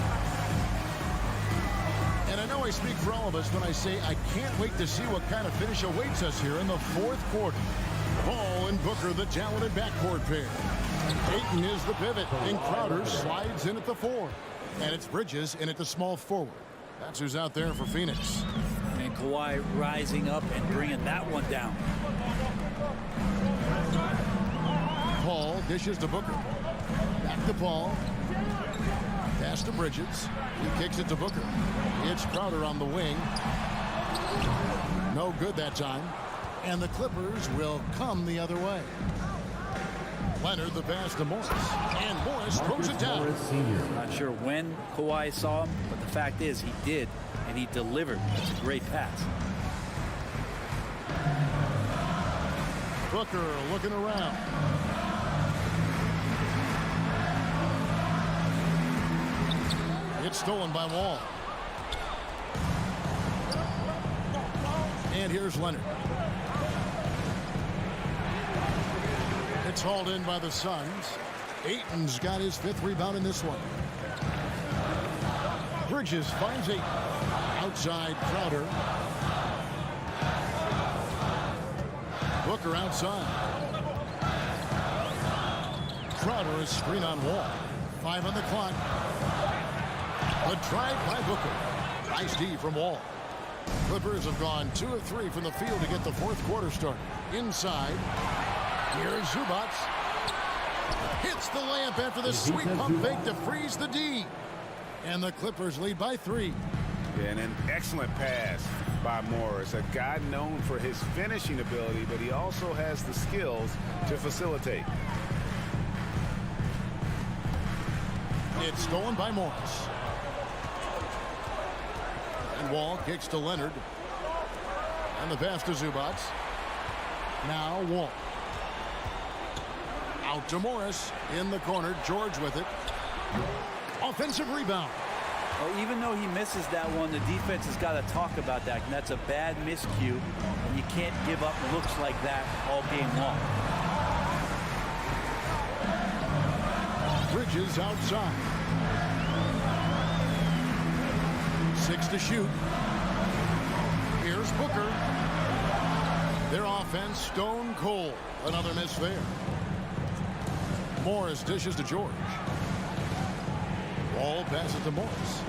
And I know I speak for all of us when I say I can't wait to see what kind of finish awaits us here in the 4th quarter. Ball and Booker, the talented backcourt pair. Ayton is the pivot, and Crowder slides in at the 4. And it's Bridges in at the small forward. That's who's out there for Phoenix. And Kawhi rising up and bringing that one down. Paul dishes to Booker. Back to Paul. Pass to Bridges. He kicks it to Booker. It's Crowder on the wing. No good that time. And the Clippers will come the other way. Leonard the pass to Morris. And Morris throws it down. Not sure when Kawhi saw him, but the fact is he did, and he delivered. It's a great pass. Booker looking around. It's stolen by Wall. And here's Leonard. It's hauled in by the Suns. Ayton's got his 5th rebound in this one. Bridges finds Ayton. Outside Crowder. Booker outside. Crowder is screen on Wall. 5 on the clock. The drive by Booker. Nice D from Wall. Clippers have gone 2 of 3 from the field to get the 4th quarter started. Inside. Here's Zubac. Hits the layup after the sweet pump fake to freeze the D. And the Clippers lead by 3. Yeah, and an excellent pass by Morris. A guy known for his finishing ability, but he also has the skills to facilitate. It's stolen by Morris. And Wall kicks to Leonard. And the pass to Zubac. Now Wall. Out to Morris. In the corner. George with it. Offensive rebound. Well, even though he misses that one, the defense has got to talk about that. And that's a bad miscue. And you can't give up looks like that all game long. Bridges outside. 6 to shoot. Here's Booker. Their offense stone cold. Another miss there. Morris dishes to George. Wall passes to Morris.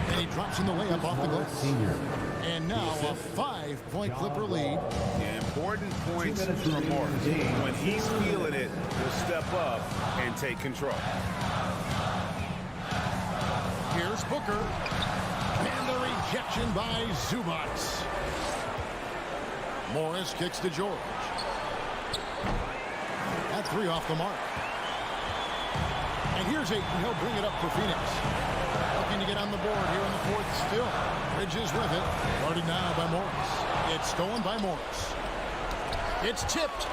And he drops in the layup off the glass. And now a 5-point Clipper lead. Important points from Morris. When he's feeling it, he'll step up and take control. Here's Booker. And the rejection by Zubats. Morris kicks to George. That 3 off the mark. And here's Ayton. He'll bring it up for Phoenix. Looking to get on the board here in the 4th still. Bridges with it. Guarded now by Morris. It's stolen by Morris. It's tipped.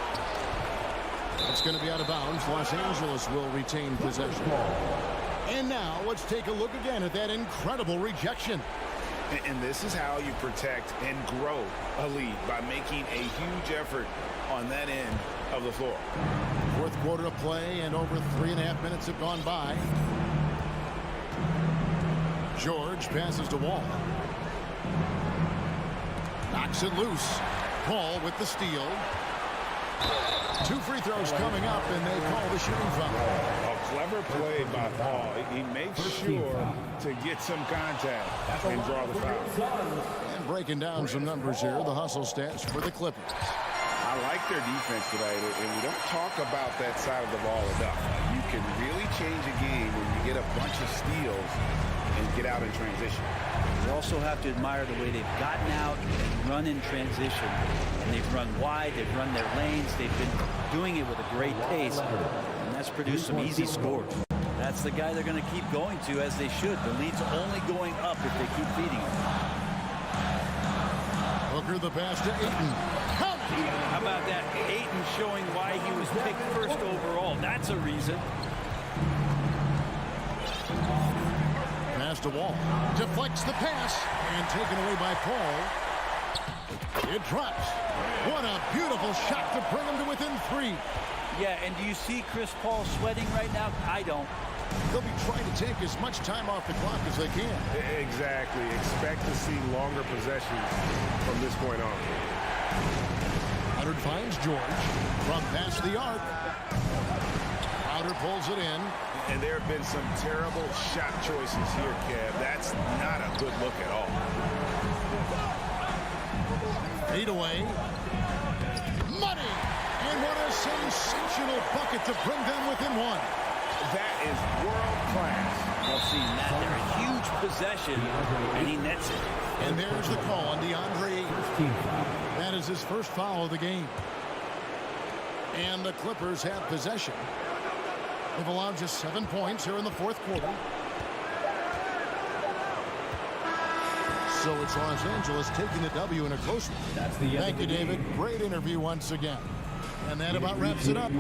It's going to be out of bounds. Los Angeles will retain possession. And now let's take a look again at that incredible rejection. And this is how you protect and grow a lead, by making a huge effort on that end of the floor. 4th quarter of play, and over 3.5 minutes have gone by. George passes to Wall. Knocks it loose. Paul with the steal. 2 free throws coming up, and they call the shooting foul. A clever play by Paul. He makes sure to get some contact and draw the foul. And breaking down some numbers here, the hustle stats for the Clippers. I like their defense today, and we don't talk about that side of the ball enough. You can really change a game when you get a bunch of steals and get out in transition. You also have to admire the way they've gotten out and run in transition. And they've run wide, they've run their lanes, they've been doing it with a great pace. And that's produced some easy scores. That's the guy they're going to keep going to, as they should. The lead's only going up if they keep feeding him. Booker the pass to Ayton. How about that? Ayton showing why he was picked 1st overall. That's a reason. Pass to Wall. Deflects the pass and taken away by Paul. It drops. What a beautiful shot to bring him to within 3. Yeah, and do you see Chris Paul sweating right now? I don't. They'll be trying to take as much time off the clock as they can. Exactly. Expect to see longer possessions from this point on. Leonard finds George from past the arc. Crowder pulls it in. And there have been some terrible shot choices here, Kev. That's not a good look at all. Fade away. Money! And what a sensational bucket to bring them within 1. That is world class. I've seen that there. A huge possession, and he nets it. And there's the call on DeAndre Ayton. That is his 1st foul of the game. And the Clippers have possession. They've allowed just 7 points here in the 4th quarter. So it's Los Angeles taking the W in a close one. Thank you, David. Great interview once again. And that about wraps it up.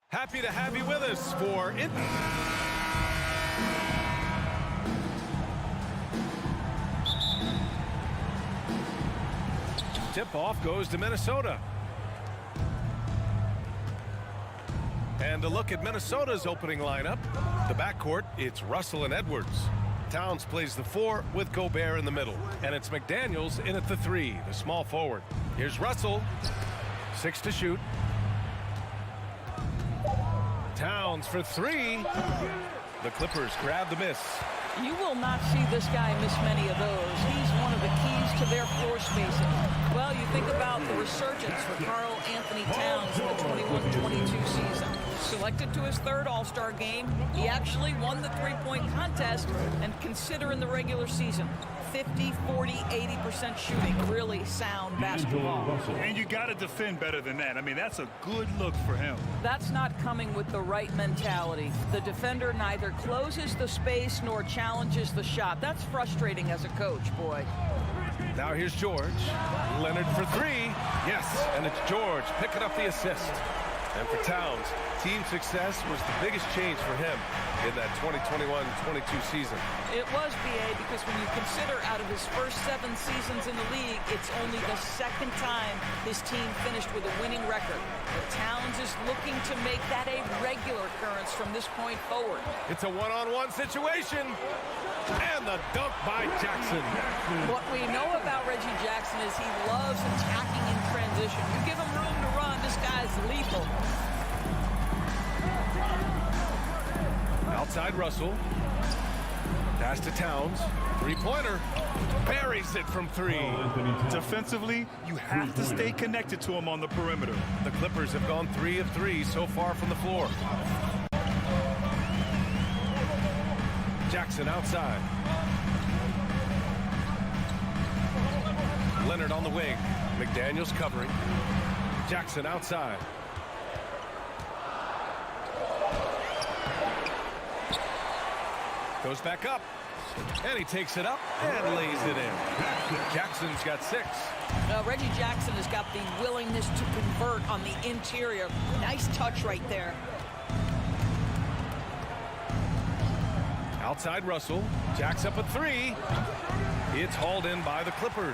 Happy to have you with us for it. tip-off goes to Minnesota. And a look at Minnesota's opening lineup. The backcourt, it's Russell and Edwards. Towns plays the 4 with Gobert in the middle. And it's McDaniels in at the 3, the small forward. Here's Russell, 6 to shoot. Towns for 3. The Clippers grab the miss. You will not see this guy miss many of those. He's one of the keys to their floor spacing. Well, you think about the resurgence for Karl Anthony Towns in the 21-22 season. Selected to his 3rd All-Star game, he actually won the three-point contest, and consider in the regular season, 50, 40, 80% shooting. Really sound basketball. And you got to defend better than that. I mean, that's a good look for him. That's not coming with the right mentality. The defender neither closes the space nor challenges the shot. That's frustrating as a coach, boy. Now here's George. Leonard for 3. Yes, and it's George picking up the assist. And for Towns, team success was the biggest change for him in that 2021-22 season. It was, BA, because when you consider out of his first 7 seasons in the league, it's only the 2nd time his team finished with a winning record. But Towns is looking to make that a regular occurrence from this point forward. It's a one-on-one situation. And the dunk by Jackson. What we know about Reggie Jackson is he loves attacking in transition. You give him room to run, this guy's lethal. Outside Russell. Pass to Towns. 3-pointer. Buries it from 3. Defensively, you have to stay connected to him on the perimeter. The Clippers have gone 3 of 3 so far from the floor. Jackson outside. Leonard on the wing. McDaniels covering. Jackson outside. Goes back up. And he takes it up and lays it in. Jackson's got 6. Reggie Jackson has got the willingness to convert on the interior. Nice touch right there. Outside Russell. Jacks up a 3. It's hauled in by the Clippers.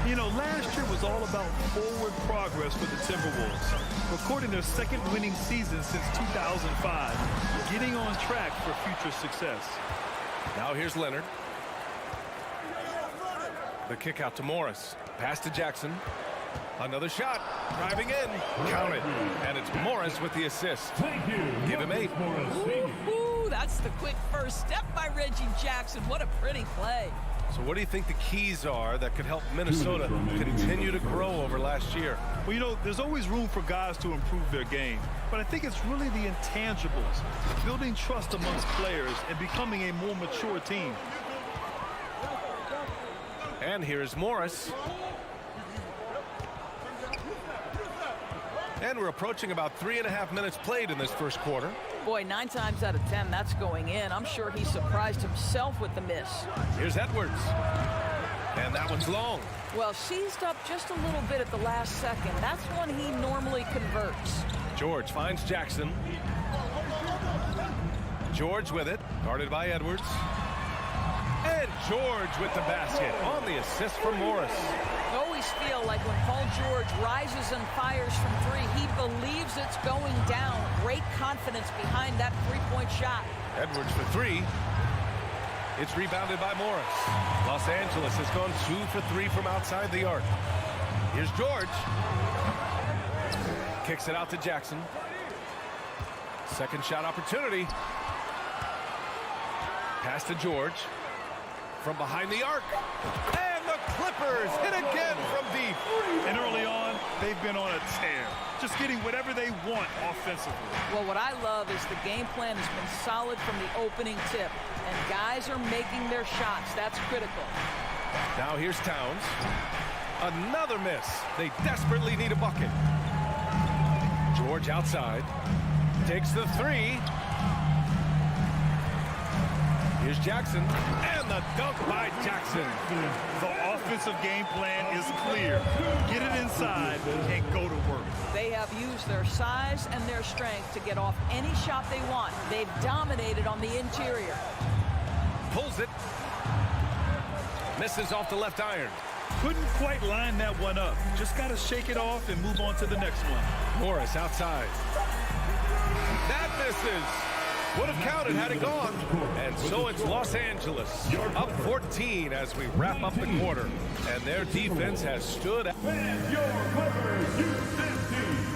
You know, last year was all about forward progress for the Timberwolves. Recording their 2nd winning season since 2005. Getting on track for future success. Now here's Leonard. The kick out to Morris. Pass to Jackson. Another shot. Driving in. Count it. And it's Morris with the assist. Give him 8. Ooh, that's the quick first step by Reggie Jackson. What a pretty play. So what do you think the keys are that could help Minnesota continue to grow over last year? Well, you know, there's always room for guys to improve their game. But I think it's really the intangibles. Building trust amongst players and becoming a more mature team. And here's Morris. And we're approaching about 3.5 minutes played in this first quarter. Boy, 9 times out of 10, that's going in. I'm sure he surprised himself with the miss. Here's Edwards. And that one's long. Well, seized up just a little bit at the last second. That's when he normally converts. George finds Jackson. George with it, guarded by Edwards. And George with the basket on the assist from Morris. I always feel like when Paul George rises and fires from 3, he believes it's going down. Great confidence behind that 3-point shot. Edwards for 3. It's rebounded by Morris. Los Angeles has gone 2 for 3 from outside the arc. Here's George. Kicks it out to Jackson. Second shot opportunity. Pass to George. From behind the arc. And the Clippers hit again from deep. And early on, they've been on a tear. Just getting whatever they want offensively. Well, what I love is the game plan has been solid from the opening tip. And guys are making their shots. That's critical. Now here's Towns. Another miss. They desperately need a bucket. George outside. Takes the 3. Here's Jackson, and the dunk by Jackson. The offensive game plan is clear. Get it inside and go to work. They have used their size and their strength to get off any shot they want. They've dominated on the interior. Pulls it. Misses off the left iron. Couldn't quite line that one up. Just got to shake it off and move on to the next one. Morris outside. That misses. Would have counted had it gone. And so it's Los Angeles up 14 as we wrap up the quarter. And their defense has stood. And your Clippers Houston team.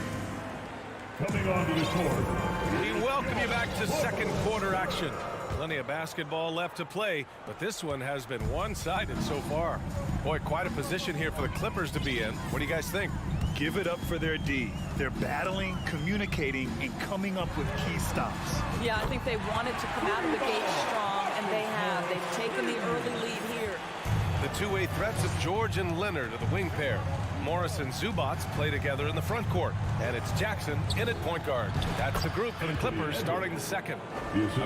Coming onto the court. We welcome you back to second quarter action. Plenty of basketball left to play, but this one has been one-sided so far. Boy, quite a position here for the Clippers to be in. What do you guys think? Give it up for their D. They're battling, communicating, and coming up with key stops. Yeah, I think they wanted to come out of the gate strong, and they have. They've taken the early lead here. The two-way threats of George and Leonard are the wing pair. Morris and Zubac play together in the front court. And it's Jackson in at point guard. That's the group for the Clippers starting the second.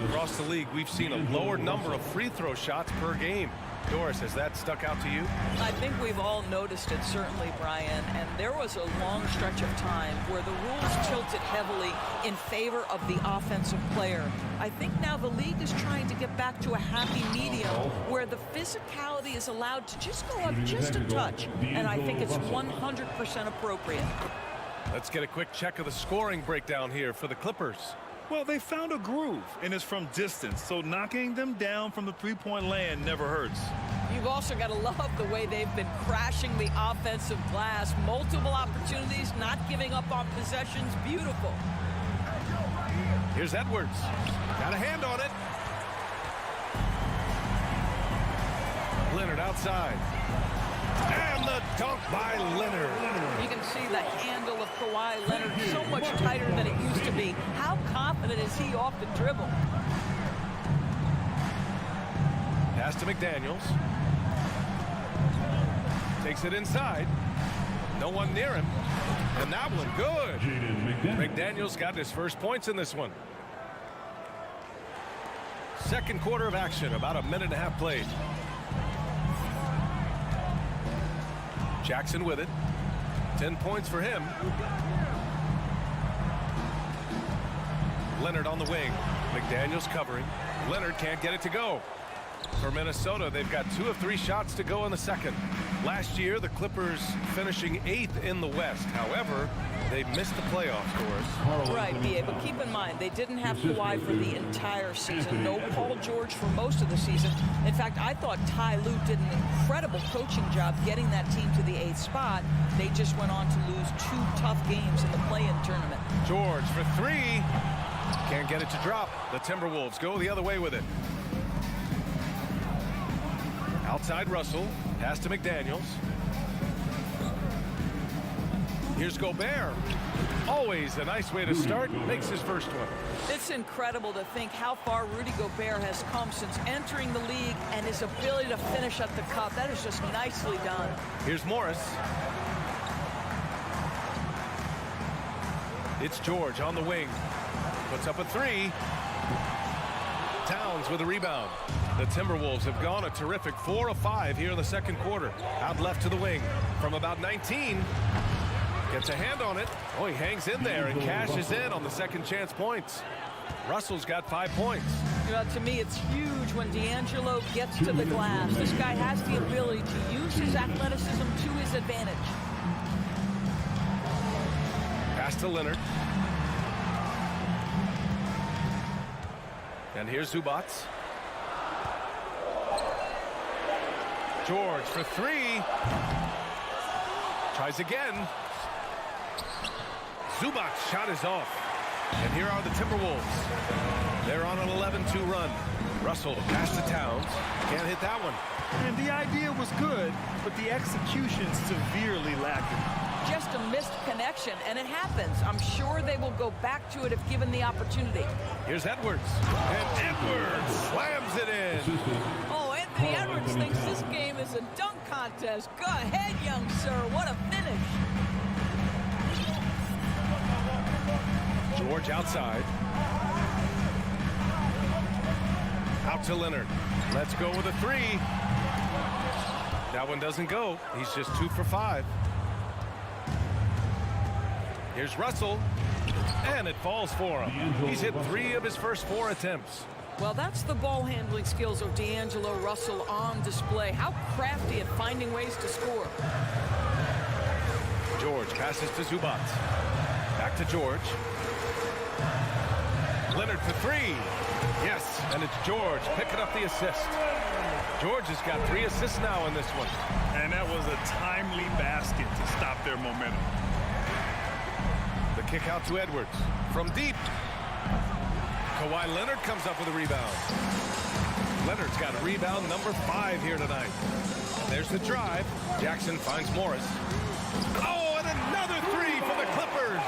Across the league, we've seen a lower number of free throw shots per game. Doris, has that stuck out to you? I think we've all noticed it, certainly, Brian. And there was a long stretch of time where the rules tilted heavily in favor of the offensive player. I think now the league is trying to get back to a happy medium where the physicality is allowed to just go up just a touch. And I think it's 100% appropriate. Let's get a quick check of the scoring breakdown here for the Clippers. Well, they found a groove, and it's from distance, so knocking them down from the three-point land never hurts. You've also got to love the way they've been crashing the offensive glass. Multiple opportunities, not giving up on possessions. Beautiful. Here's Edwards. Got a hand on it. Leonard outside. And the dunk by Leonard. You can see the handle of Kawhi Leonard so much tighter than it used to be. How confident is he off the dribble? Pass to McDaniels. Takes it inside. No one near him. And that one good. McDaniels got his first points in this one. Second quarter of action, about a minute and a half played. Jackson with it. 10 points for him. Leonard on the wing. McDaniels covering. Leonard can't get it to go. For Minnesota, they've got 2 of 3 shots to go in the second. Last year, the Clippers finishing 8th in the West. However, they missed the playoffs, Doris. Right, B.A., but keep in mind, they didn't have Kawhi for the entire season. No Paul George for most of the season. In fact, I thought Ty Lue did an incredible coaching job getting that team to the 8th spot. They just went on to lose 2 tough games in the play-in tournament. George for 3. Can't get it to drop. The Timberwolves go the other way with it. Outside Russell. Pass to McDaniels. Here's Gobert. Always a nice way to start. Makes his first one. It's incredible to think how far Rudy Gobert has come since entering the league and his ability to finish at the cup. That is just nicely done. Here's Morris. It's George on the wing. Puts up a 3. Towns with a rebound. The Timberwolves have gone a terrific 4 of 5 here in the second quarter. Out left to the wing from about 19. Gets a hand on it. Oh, he hangs in there and cashes in on the second chance points. Russell's got 5 points. You know, to me, it's huge when D'Angelo gets to the glass. This guy has the ability to use his athleticism to his advantage. Pass to Leonard. And here's Zubac. George for 3. Tries again. Zubac's shot is off. And here are the Timberwolves. They're on an 11-2 run. Russell pass to Towns. Can't hit that one. And the idea was good, but the execution severely lacking. Just a missed connection, and it happens. I'm sure they will go back to it if given the opportunity. Here's Edwards. And Edwards slams it in. Oh, Anthony Edwards thinks this game is a dunk contest. Go ahead, young sir. What a finish. George outside. Out to Leonard. Let's go with a 3. That one doesn't go. He's just 2 for 5. Here's Russell. And it falls for him. He's hit 3 of his first 4 attempts. Well, that's the ball handling skills of D'Angelo Russell on display. How crafty at finding ways to score. George passes to Zubac. Back to George. Leonard for three. Yes, and it's George picking up the assist. George has got 3 assists now in this one. And that was a timely basket to stop their momentum. The kick out to Edwards. From deep. Kawhi Leonard comes up with a rebound. Leonard's got rebound number 5 here tonight. And there's the drive. Jackson finds Morris. Oh, and another 3 for the Clippers.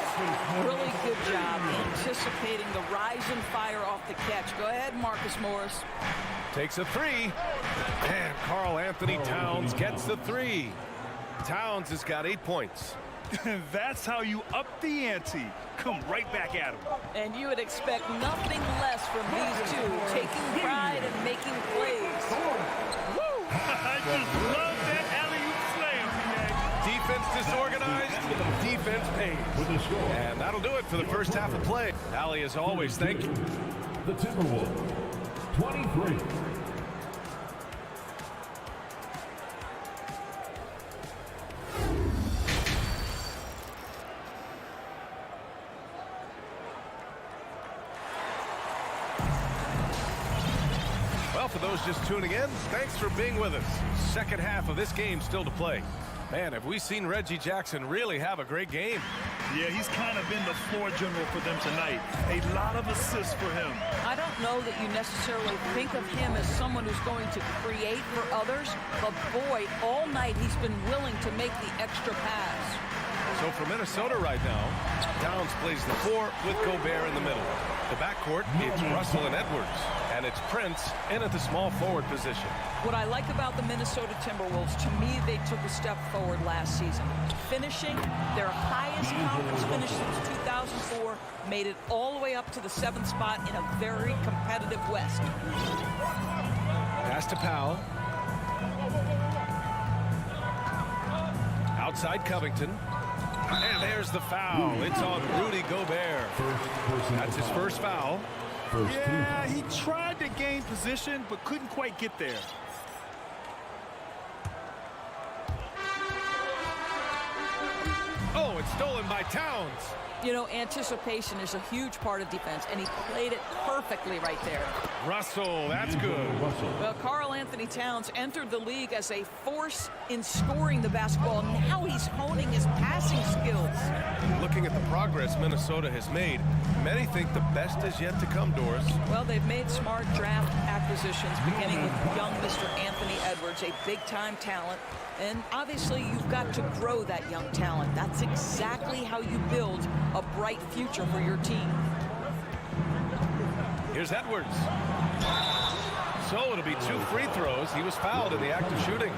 Really good job anticipating the rise and fire off the catch. Go ahead, Marcus Morris. Takes a 3. And Karl Anthony Towns gets the 3. Towns has got 8 points. That's how you up the ante. Come right back at him. And you would expect nothing less from these two, taking pride and making plays. Woo! I just love that alley-oop slam. Defense disorganized, defense pays. And that'll do it for the first half of play. Allie, as always, thank you. The Timberwolves, 23. Well, for those just tuning in, thanks for being with us. Second half of this game still to play. Man, have we seen Reggie Jackson really have a great game. Yeah, he's kind of been the floor general for them tonight. A lot of assists for him. I don't know that you necessarily think of him as someone who's going to create for others, but boy, all night he's been willing to make the extra pass. So for Minnesota right now, Towns plays the 4 with Gobert in the middle. The backcourt, it's Russell and Edwards. And it's Prince in at the small forward position. What I like about the Minnesota Timberwolves, to me, they took a step forward last season. Finishing their highest conference finish since 2004, made it all the way up to the 7th spot in a very competitive West. Pass to Powell. Outside Covington. And there's the foul. It's on Rudy Gobert. That's his first foul. Yeah, he tried to gain position, but couldn't quite get there. Oh, it's stolen by Towns. You know, anticipation is a huge part of defense, and he played it perfectly right there. Russell, that's good. Well, Karl Anthony Towns entered the league as a force in scoring the basketball. Now he's honing his passing skills. Looking at the progress Minnesota has made, many think the best is yet to come, Doris. Well, they've made smart draft acquisitions, beginning with young Mr. Anthony Edwards, a big-time talent. And obviously, you've got to grow that young talent. That's exactly how you build a bright future for your team. Here's Edwards. So it'll be 2 free throws. He was fouled in the act of shooting.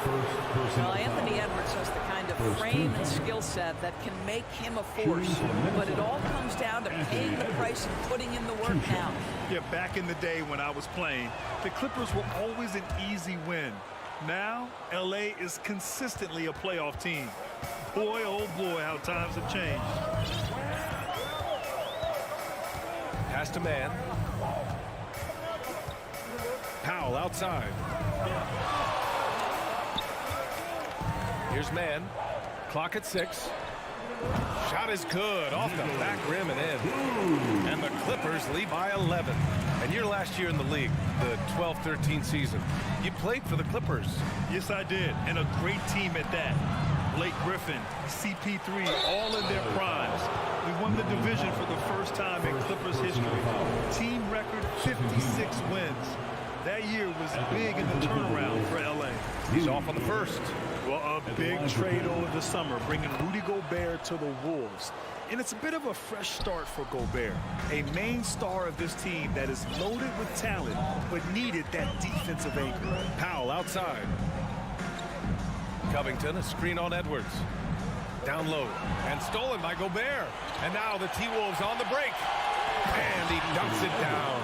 Well, Anthony Edwards has the kind of frame and skill set that can make him a force. But it all comes down to paying the price and putting in the work now. Yeah, back in the day when I was playing, the Clippers were always an easy win. Now, LA is consistently a playoff team. Boy, oh boy, how times have changed. Pass to man. Powell outside. Here's man. Clock at 6. Shot is good. Off the back rim and in. And the Clippers lead by 11. And your last year in the league, the 12-13 season, you played for the Clippers. Yes, I did. And a great team at that. Blake Griffin, CP3, all in their primes. We won the division for the first time in Clippers history. Team record 56 wins. That year was big in the turnaround for LA. He's off on the first. Well, a big trade over the summer, bringing Rudy Gobert to the Wolves. And it's a bit of a fresh start for Gobert, a main star of this team that is loaded with talent, but needed that defensive anchor. Powell outside. Covington, a screen on Edwards. Down low, and stolen by Gobert. And now the T-Wolves on the break. And he dumps it down.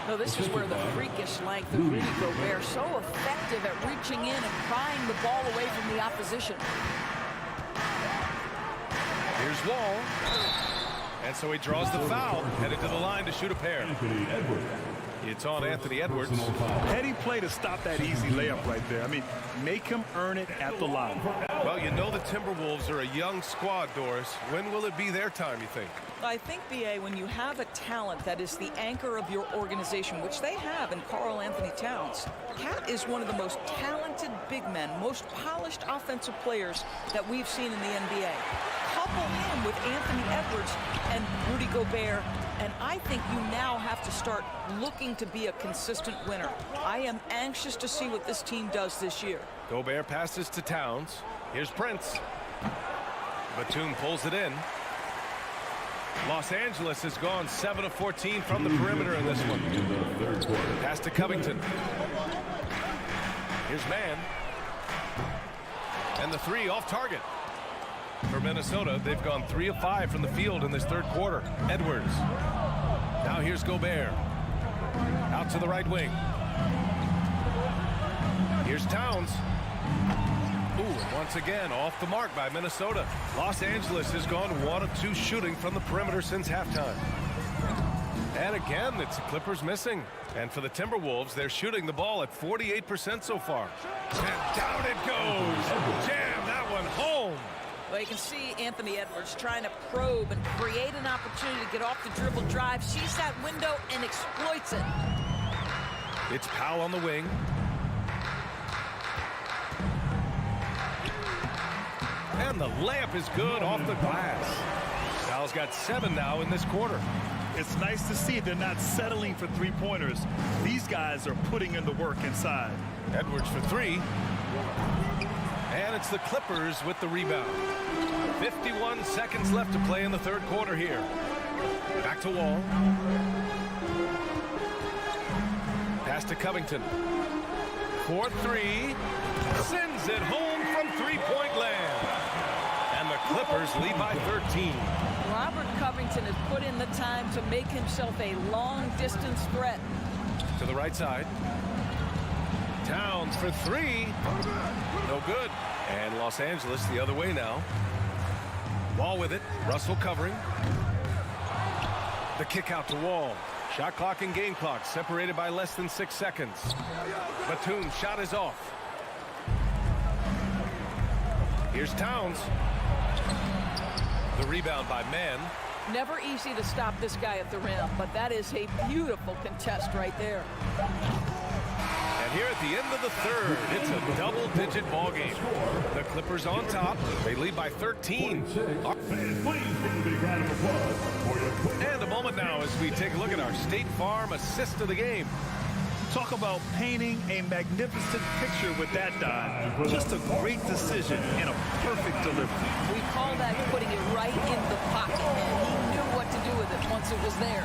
No, this is where the freakish length of Rudy Gobert, so effective at reaching in and prying the ball away from the opposition. Here's Wall. And so he draws the foul, headed to the line to shoot a pair. Anthony Edwards. It's on Anthony Edwards. Heady play to stop that easy layup right there. I mean, make him earn it at the line. Well, you know the Timberwolves are a young squad, Doris. When will it be their time, you think? I think, B.A., when you have a talent that is the anchor of your organization, which they have in Karl Anthony Towns, Cat is one of the most talented big men, most polished offensive players that we've seen in the NBA. Couple him with Anthony Edwards and Rudy Gobert, and I think you now have to start looking to be a consistent winner. I am anxious to see what this team does this year. Gobert passes to Towns. Here's Prince. Batum pulls it in. Los Angeles has gone 7 of 14 from the perimeter in this one. Pass to Covington. Here's Mann. And the three off target. For Minnesota, they've gone 3 of 5 from the field in this third quarter. Edwards. Now here's Gobert. Out to the right wing. Here's Towns. Ooh, and once again, off the mark by Minnesota. Los Angeles has gone 1 of 2 shooting from the perimeter since halftime. And again, it's the Clippers missing. And for the Timberwolves, they're shooting the ball at 48% so far. And down it goes. Jam that one home. Well, you can see Anthony Edwards trying to probe and create an opportunity to get off the dribble drive, sees that window and exploits it. It's Powell on the wing. And the layup is good off the glass. Powell's got 7 now in this quarter. It's nice to see they're not settling for three-pointers. These guys are putting in the work inside. Edwards for 3. And it's the Clippers with the rebound. 51 seconds left to play in the third quarter here. Back to Wall. Pass to Covington. 4-3. Sends it home from three-point land. And the Clippers lead by 13. Robert Covington has put in the time to make himself a long-distance threat. To the right side. Towns for 3. No good. And Los Angeles the other way now. Wall with it. Russell covering. The kick out to Wall. Shot clock and game clock separated by less than 6 seconds. Batum's shot is off. Here's Towns. The rebound by Mann. Never easy to stop this guy at the rim, but that is a beautiful contest right there. And here at the end of the third, it's a double-digit ball game. The Clippers on top. They lead by 13. And a moment now as we take a look at our State Farm assist of the game. Talk about painting a magnificent picture with that dive. Just a great decision and a perfect delivery. We call that putting it right in the pocket, and he knew what to do with it once it was there.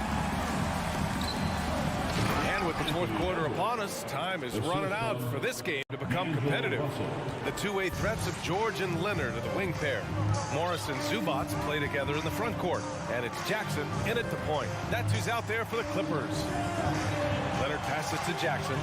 And with the fourth quarter upon us, time is running out for this game to become competitive. The two-way threats of George and Leonard are the wing pair. Morris and Zubac play together in the front court. And it's Jackson in at the point. That's who's out there for the Clippers. Leonard passes to Jackson.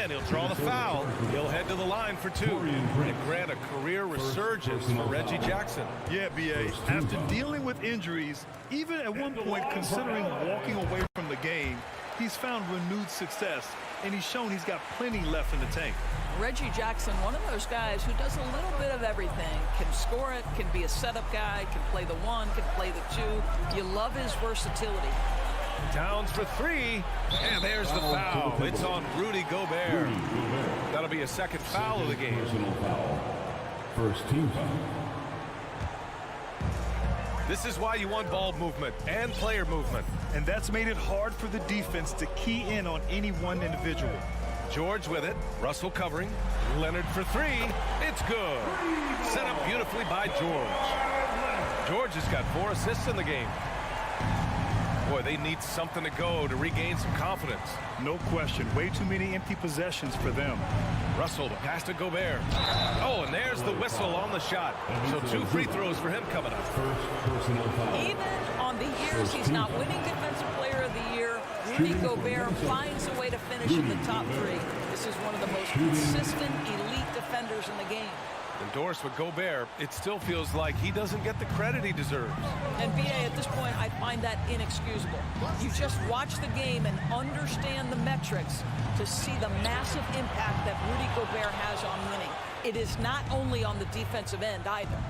And he'll draw the foul. He'll head to the line for 2. And grant a career resurgence for Reggie Jackson. Yeah, B.A. After dealing with injuries, even at one point considering walking away from the game, he's found renewed success, and he's shown he's got plenty left in the tank. Reggie Jackson, one of those guys who does a little bit of everything. Can score it, can be a setup guy, can play the 1, can play the 2. You love his versatility. Towns for 3, and there's the foul. It's on Rudy Gobert. That'll be a second foul of the game. First team foul. This is why you want ball movement and player movement. And that's made it hard for the defense to key in on any one individual. George with it. Russell covering. Leonard for 3. It's good. Set up beautifully by George. George has got 4 assists in the game. Boy, they need something to go to regain some confidence. No question. Way too many empty possessions for them. Russell to pass to Gobert. Oh, and there's the whistle on the shot. So 2 free throws for him coming up. Even on the years he's not winning Defensive Player of the Year, Rudy Gobert finds a way to finish in the top 3. This is one of the most consistent elite defenders in the game. Endorsed with Gobert, it still feels like he doesn't get the credit he deserves. And BA, at this point, I find that inexcusable. You just watch the game and understand the metrics to see the massive impact that Rudy Gobert has on winning. It is not only on the defensive end either.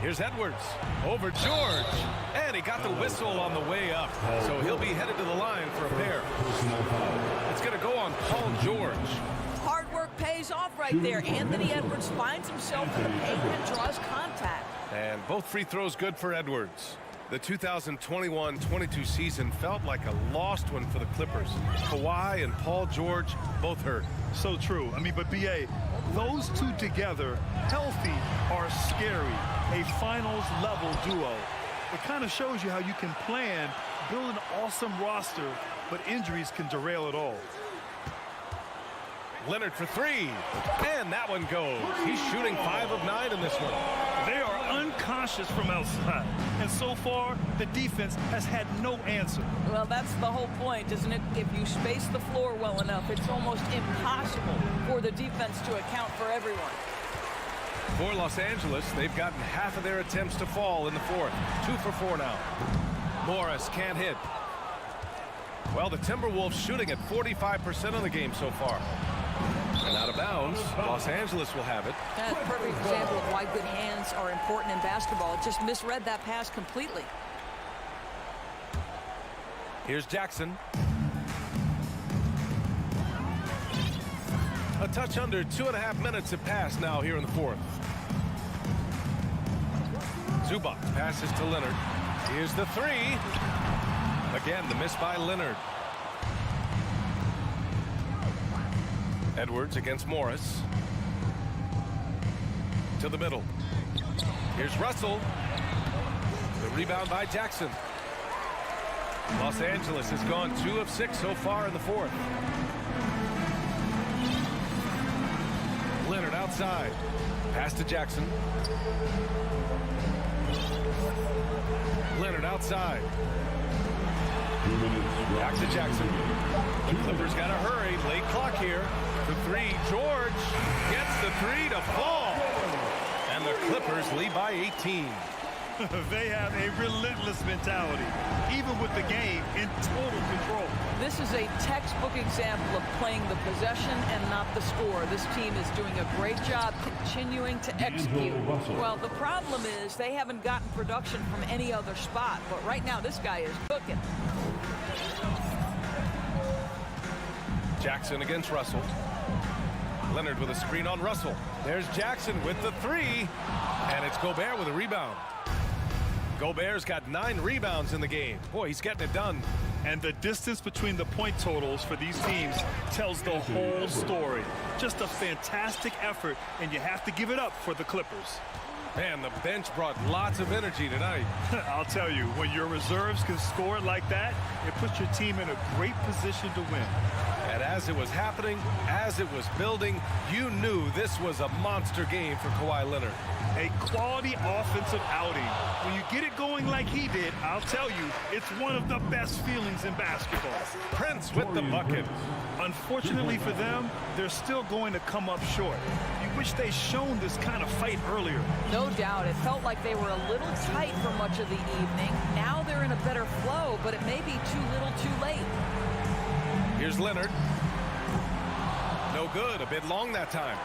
Here's Edwards over George, and he got the whistle on the way up, so he'll be headed to the line for a pair. It's going to go on Paul George. Hard work pays off right there. Anthony Edwards finds himself in the paint and draws contact. And both free throws good for Edwards. The 2021-22 season felt like a lost one for the Clippers. Kawhi and Paul George both hurt. So true. I mean, but BA, those two together, healthy, are scary. A finals-level duo. It kind of shows you how you can plan, build an awesome roster, but injuries can derail it all. Leonard for three, and that one goes. He's shooting 5 of 9 in this one. They are unconscious from outside, and so far, the defense has had no answer. Well, that's the whole point, isn't it? If you space the floor well enough, it's almost impossible for the defense to account for everyone. For Los Angeles, they've gotten half of their attempts to fall in the fourth. 2 for 4 now. Morris can't hit. Well, the Timberwolves shooting at 45% of the game so far. And out of bounds, Los Angeles will have it. That's a perfect example of why good hands are important in basketball. It just misread that pass completely. Here's Jackson. A touch under 2.5 minutes have passed now here in the fourth. Zubac passes to Leonard. Here's the three. Again, the miss by Leonard. Edwards against Morris. To the middle. Here's Russell. The rebound by Jackson. Los Angeles has gone 2 of 6 so far in the fourth. Leonard outside. Pass to Jackson. Leonard outside. Back to Jackson. The Clippers got to hurry. Late clock here. For three. George gets the three to fall. And the Clippers lead by 18. They have a relentless mentality, even with the game in total control. This is a textbook example of playing the possession and not the score. This team is doing a great job continuing to execute. Well, the problem is they haven't gotten production from any other spot, but right now this guy is cooking. Jackson against Russell. Leonard with a screen on Russell. There's Jackson with the three, and it's Gobert with a rebound. Gobert's got 9 rebounds in the game. Boy, he's getting it done. And the distance between the point totals for these teams tells the whole story. Just a fantastic effort, and you have to give it up for the Clippers. Man, the bench brought lots of energy tonight. I'll tell you, when your reserves can score like that, it puts your team in a great position to win. And as it was happening, as it was building, you knew this was a monster game for Kawhi Leonard. A quality offensive outing. When you get it going like he did, I'll tell you, it's one of the best feelings in basketball. Prince with the bucket. Unfortunately for them, they're still going to come up short. You wish they'd shown this kind of fight earlier. No doubt. It felt like they were a little tight for much of the evening. Now they're in a better flow, but it may be too little too late. Here's Leonard. No good. A bit long that time.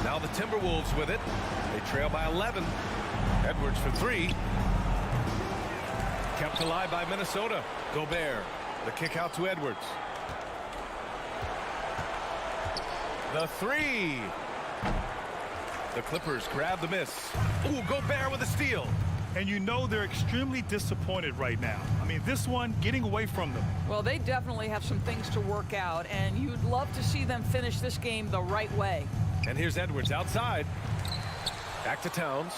Now the Timberwolves with it. They trail by 11. Edwards for three. Kept alive by Minnesota. Gobert. The kick out to Edwards. The three. The Clippers grab the miss. Ooh, Gobert with a steal. And you know they're extremely disappointed right now. I mean, this one getting away from them. Well, they definitely have some things to work out, and you'd love to see them finish this game the right way. And here's Edwards outside. Back to Towns.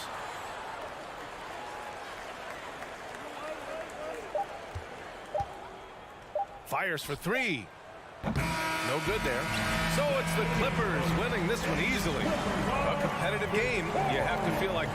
Fires for three. No good there. So it's the Clippers winning this one easily. A competitive game. You have to feel like...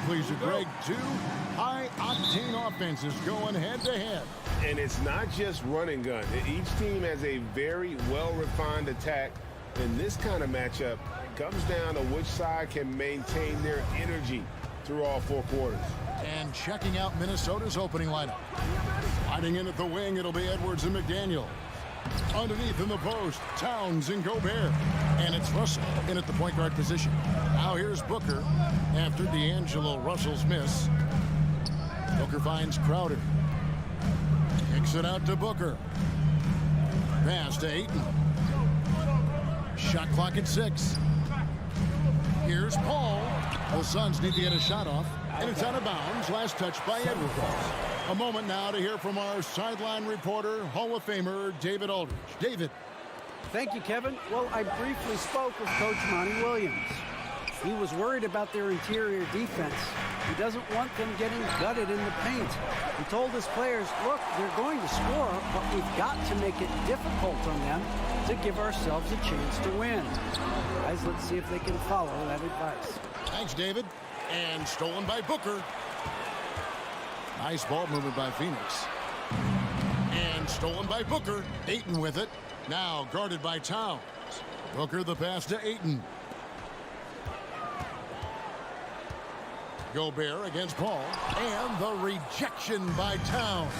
pleaser, Greg. Two high-octane offenses going head-to-head. And it's not just run and gun. Each team has a very well-refined attack. In this kind of matchup, it comes down to which side can maintain their energy through all four quarters. And checking out Minnesota's opening lineup. Hiding in at the wing, it'll be Edwards and McDaniel. Underneath in the post, Towns and Gobert. And it's Russell in at the point guard position. Now here's Booker after D'Angelo Russell's miss. Booker finds Crowder. Kicks it out to Booker. Pass to Ayton. Shot clock at 6. Here's Paul. The Suns need to get a shot off, and it's out of bounds. Last touch by Edwards. A moment now to hear from our sideline reporter, Hall of Famer David Aldridge. David. Thank you, Kevin. Well, I briefly spoke with Coach Monty Williams. He was worried about their interior defense. He doesn't want them getting gutted in the paint. He told his players, look, they're going to score, but we've got to make it difficult on them to give ourselves a chance to win. Guys, let's see if they can follow that advice. Thanks, David. And stolen by Booker. Nice ball movement by Phoenix. And stolen by Booker. Ayton with it. Now guarded by Towns. Booker the pass to Ayton. Gobert against Paul. And the rejection by Towns.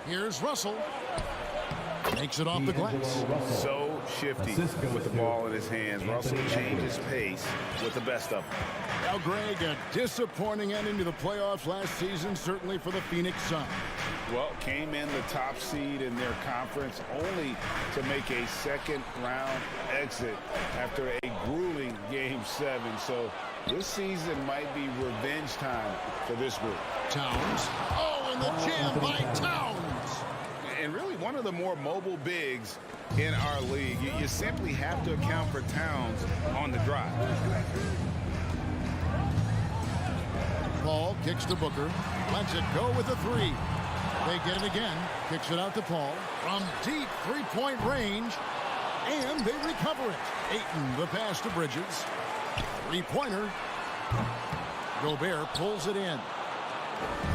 Here's Russell. Makes it off the glass. So shifty with the ball in his hands. Russell changes pace with the best of them. Now, Greg, a disappointing ending to the playoffs last season, certainly for the Phoenix Suns. Well, came in the top seed in their conference only to make a second-round exit after a grueling Game 7. So this season might be revenge time for this group. Towns. Oh, and the jam by Towns. And really one of the more mobile bigs in our league. You simply have to account for Towns on the drive. Paul kicks to Booker. Lets it go with a 3. They get it again. Kicks it out to Paul. From deep three-point range. And they recover it. Ayton the pass to Bridges. Three-pointer. Gobert pulls it in.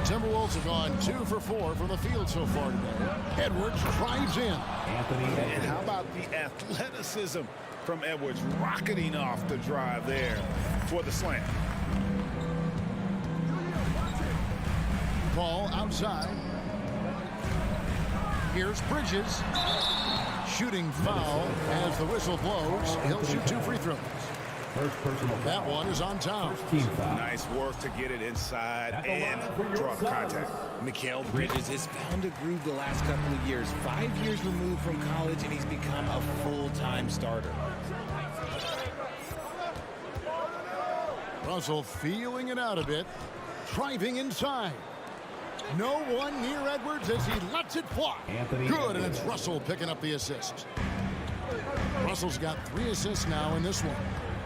Timberwolves have gone 2 for 4 from the field so far today. Edwards drives in. And how about the athleticism from Edwards rocketing off the drive there for the slam. Paul outside. Here's Bridges. Shooting foul as the whistle blows. He'll shoot 2 free throws. That one is on Towns. Nice work to get it inside and draw contact. Mikal Bridges has found a groove the last couple of years. 5 years removed from college, and he's become a full-time starter. Russell feeling it out a bit. Driving inside. No one near Edwards as he lets it fly. Good, and it's Russell picking up the assist. Russell's got 3 assists now in this one.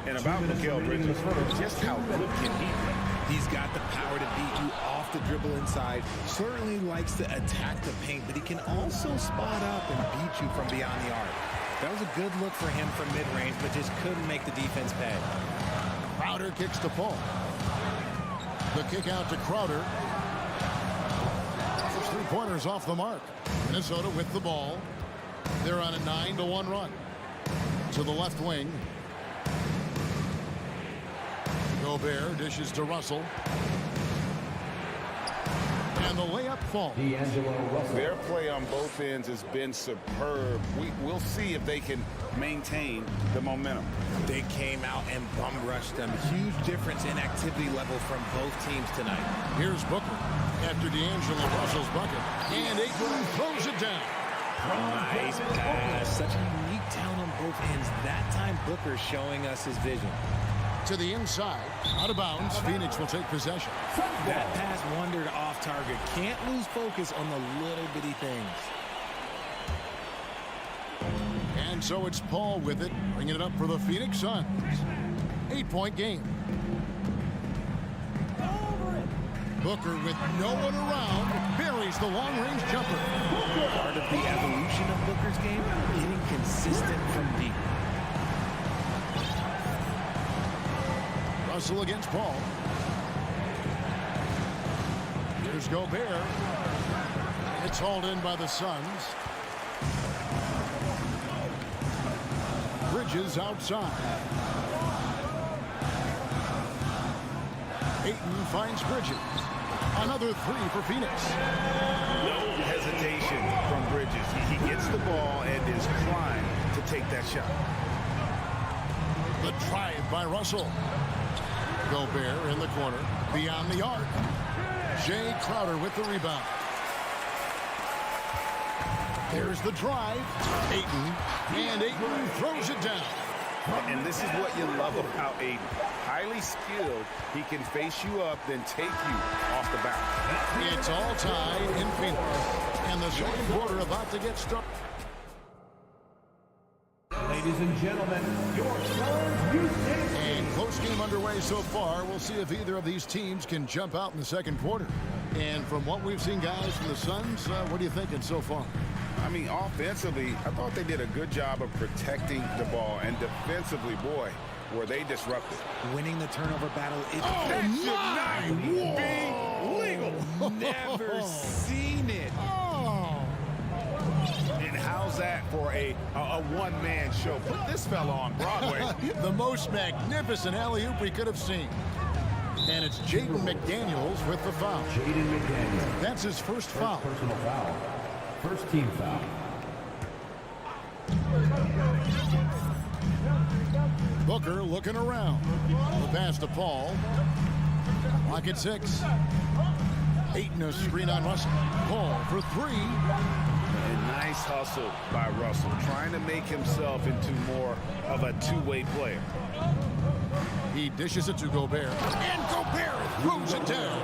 And about Mikal Bridges, just how good can he be? He's got the power to beat you off the dribble inside. Certainly likes to attack the paint, but he can also spot up and beat you from beyond the arc. That was a good look for him from mid-range, but just couldn't make the defense pay. Crowder kicks to Paul. The kick out to Crowder. First 3-pointers off the mark. Minnesota with the ball. They're on a 9-1 run. To the left wing. Gobert dishes to Russell. And the layup falls. Their play on both ends has been superb. We'll see if they can maintain the momentum. They came out and bum rushed them. Huge difference in activity level from both teams tonight. Here's Booker after D'Angelo Russell's bucket. And Ayton throws it down. Nice pass. Such a unique talent on both ends. That time Booker showing us his vision. To the inside. Out of bounds. Phoenix will take possession. That pass wandered off target. Can't lose focus on the little bitty things. And so it's Paul with it, bringing it up for the Phoenix Suns. 8-point game. Booker with no one around buries the long-range jumper. Part of the evolution of Booker's game, getting consistent from deep. Russell against Paul. Here's Gobert. It's hauled in by the Suns. Bridges outside. Ayton finds Bridges. Another 3 for Phoenix. No hesitation from Bridges. He gets the ball and is primed to take that shot. The drive by Russell. Gobert in the corner. Beyond the arc. Jay Crowder with the rebound. There's the drive. Ayton. And Ayton throws it down. And this is what you love about Ayton. Highly skilled. He can face you up, then take you off the bounce. It's all tied in Phoenix. And the second quarter about to get started. Ladies and gentlemen, your Suns Houston. And close game underway so far. We'll see if either of these teams can jump out in the second quarter. And from what we've seen, guys, from the Suns, what are you thinking so far? I mean, offensively, I thought they did a good job of protecting the ball. And defensively, boy, were they disruptive. Winning the turnover battle is That should not be legal. never seen it. And how's that for a one-man show? Put this fella on Broadway. The most magnificent alley-oop we could have seen. And it's Jaden McDaniels with the foul. Jaden McDaniels. That's his first foul. Personal foul. First team foul. Booker looking around. The pass to Paul. Lock at 6. Ayton a screen on Russell. Paul for 3. And nice hustle by Russell, trying to make himself into more of a two-way player. He dishes it to Gobert. And Gobert throws it down.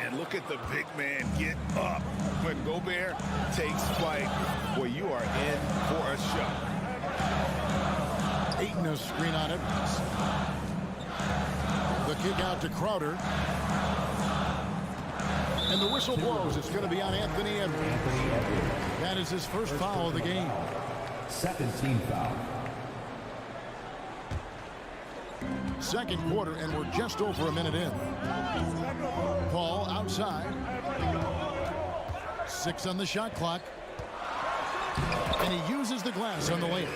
And look at the big man get up. When Gobert takes flight, boy, you are in for a shot. Ayton a screen on Edwards. The kick out to Crowder. And the whistle blows. It's going to be on Anthony Edwards. That is his first foul of the game. Second team foul. Second quarter, and we're just over a minute in. Paul outside. 6 on the shot clock. And he uses the glass on the layup.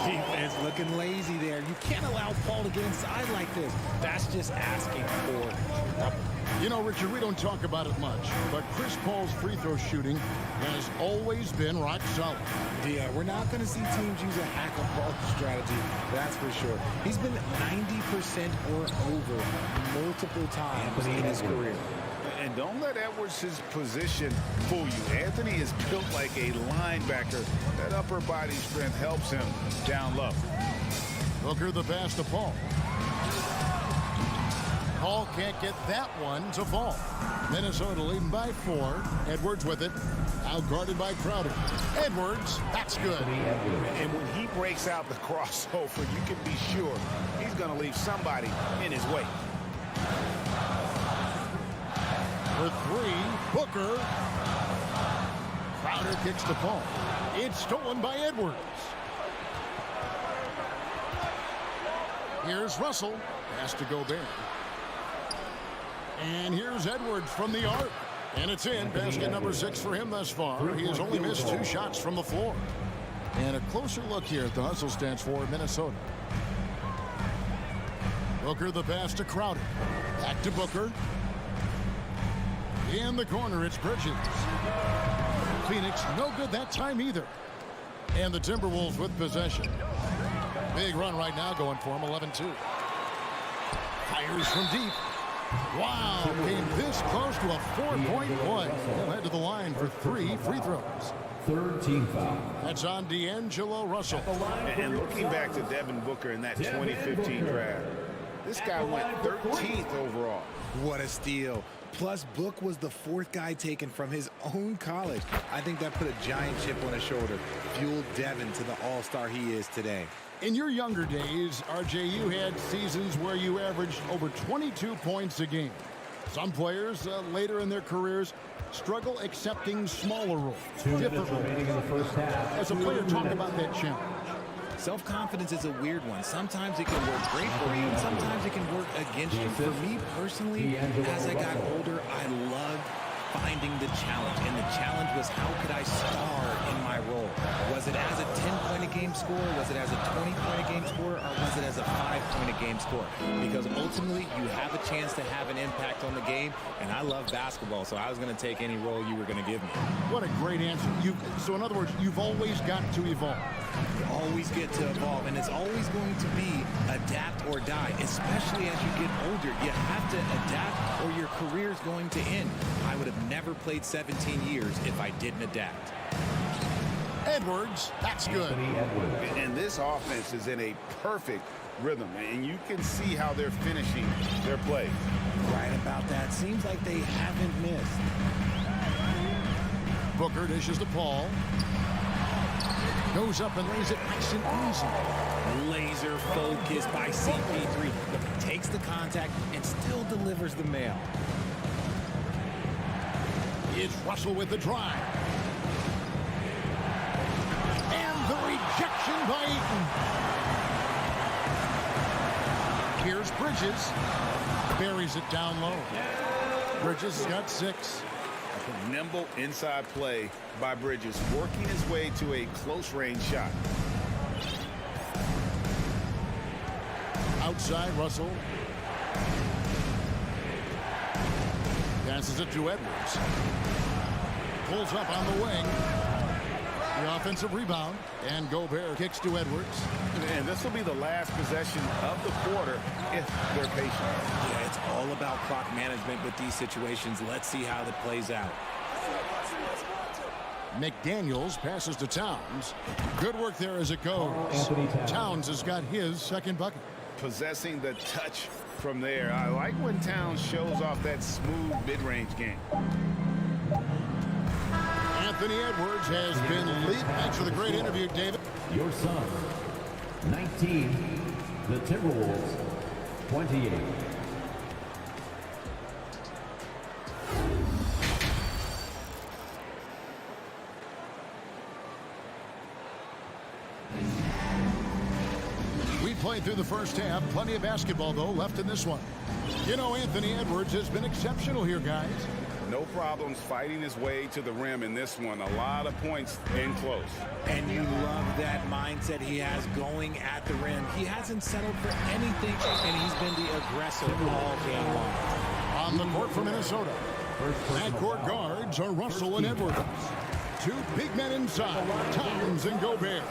Defense looking lazy there. You can't allow Paul to get inside like this. That's just asking for trouble. You know, Richard, we don't talk about it much, but Chris Paul's free throw shooting has always been rock solid. Yeah, we're not going to see teams use a hack of ball strategy, that's for sure. He's been 90% or over multiple times in his career. And don't let Edwards' position fool you. Anthony is built like a linebacker. That upper body strength helps him down low. Booker the pass to Paul. Paul can't get that one to fall. Minnesota leading by 4. Edwards with it. Out guarded by Crowder. Edwards, that's good. And when he breaks out the crossover, you can be sure he's going to leave somebody in his way. For 3, Booker. Crowder kicks to Paul. It's stolen by Edwards. Here's Russell. Pass to Gobert. And here's Edwards from the arc. And it's in. Basket number 6 for him thus far. He has only missed 2 shots from the floor. And a closer look here at the hustle stats for Minnesota. Booker the pass to Crowder. Back to Booker. In the corner, it's Bridges. Phoenix, no good that time either. And the Timberwolves with possession. Big run right now going for him, 11-2. Fires from deep. Wow, came this close to a 4-point play. He'll head to the line for 3 free throws. Third team foul. That's on D'Angelo Russell. And looking back to Devin Booker in that 2015 draft, this guy went 13th overall. What a steal. Plus, Book was the 4th guy taken from his own college. I think that put a giant chip on his shoulder, fueled Devin to the all-star he is today. In your younger days, RJ, you had seasons where you averaged over 22 points a game. Some players later in their careers struggle accepting smaller roles, different remaining in the first half. As a player, talk about that challenge. Self-confidence is a weird one. Sometimes it can work great for you, and sometimes it can work against you. For me personally, as I got older, I loved finding the challenge. And the challenge was, how could I star in my role? Was it as a 10-point-a-game scorer? Was it as a 20-point-a-game scorer? Or was it as a 5-point-a-game scorer? Because ultimately, you have a chance to have an impact on the game. And I love basketball, so I was going to take any role you were going to give me. What a great answer. So in other words, you've always got to evolve. You always get to evolve, and it's always going to be adapt or die, especially as you get older. You have to adapt or your career is going to end. I would have never played 17 years if I didn't adapt. Edwards, that's good. And this offense is in a perfect rhythm, and you can see how they're finishing their play. Right about that. Seems like they haven't missed. Booker dishes to Paul. Goes up and lays it nice and easy. Laser focus by CP3. Takes the contact and still delivers the mail. It's Russell with the drive. And the rejection by Eaton. Here's Bridges. Buries it down low. Bridges has got 6. Nimble inside play by Bridges, working his way to a close-range shot. Outside, Russell. Passes it to Edwards. Pulls up on the wing. The offensive rebound. And Gobert kicks to Edwards. And this will be the last possession of the quarter if they're patient. Yeah, it's all about clock management with these situations. Let's see how that plays out. McDaniels passes to Towns. Good work there as it goes. Towns has got his second bucket. Possessing the touch from there. I like when Towns shows off that smooth mid-range game. Anthony Edwards has been lead. Thanks for the great interview, David. Your son, 19, the Timberwolves, 28. We played through the first half. Plenty of basketball, though, left in this one. You know, Anthony Edwards has been exceptional here, guys. No problems fighting his way to the rim in this one. A lot of points in close. And you love that mindset he has going at the rim. He hasn't settled for anything, and he's been the aggressor all game long. On the court for Minnesota. Backcourt guards are Russell and Edwards. 2 big men inside, Towns and Gobert.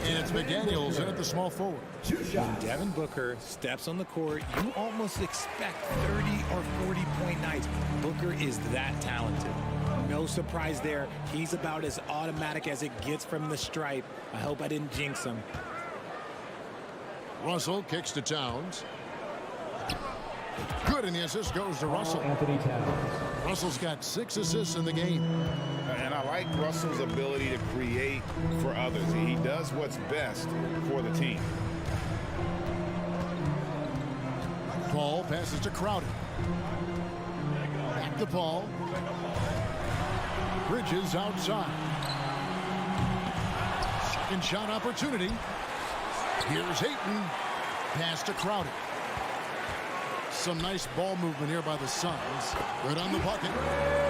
And it's McDaniels in at the small forward. When Devin Booker steps on the court, you almost expect 30 or 40-point nights. Booker is that talented. No surprise there. He's about as automatic as it gets from the stripe. I hope I didn't jinx him. Russell kicks to Towns. Good, and the assist goes to Russell. Anthony Towns. Russell's got 6 assists in the game. And I like Russell's ability to create for others. He does what's best for the team. Paul passes to Crowder. Back to Paul. Bridges outside. Second shot opportunity. Here's Ayton. Pass to Crowder. Some nice ball movement here by the Suns. Good on the bucket.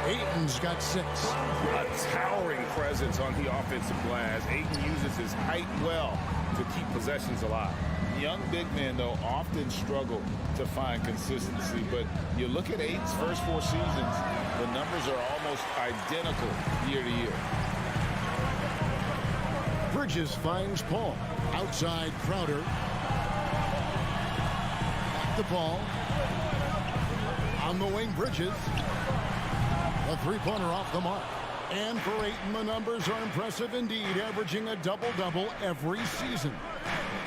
Ayton's got 6. A towering presence on the offensive glass. Ayton uses his height well to keep possessions alive. Young big men, though, often struggle to find consistency. But you look at Ayton's first 4 seasons, the numbers are almost identical year to year. Bridges finds Paul. Outside Crowder. Back to Paul. On the wing, Bridges. A 3-pointer off the mark. And for Ayton, the numbers are impressive indeed, averaging a double-double every season.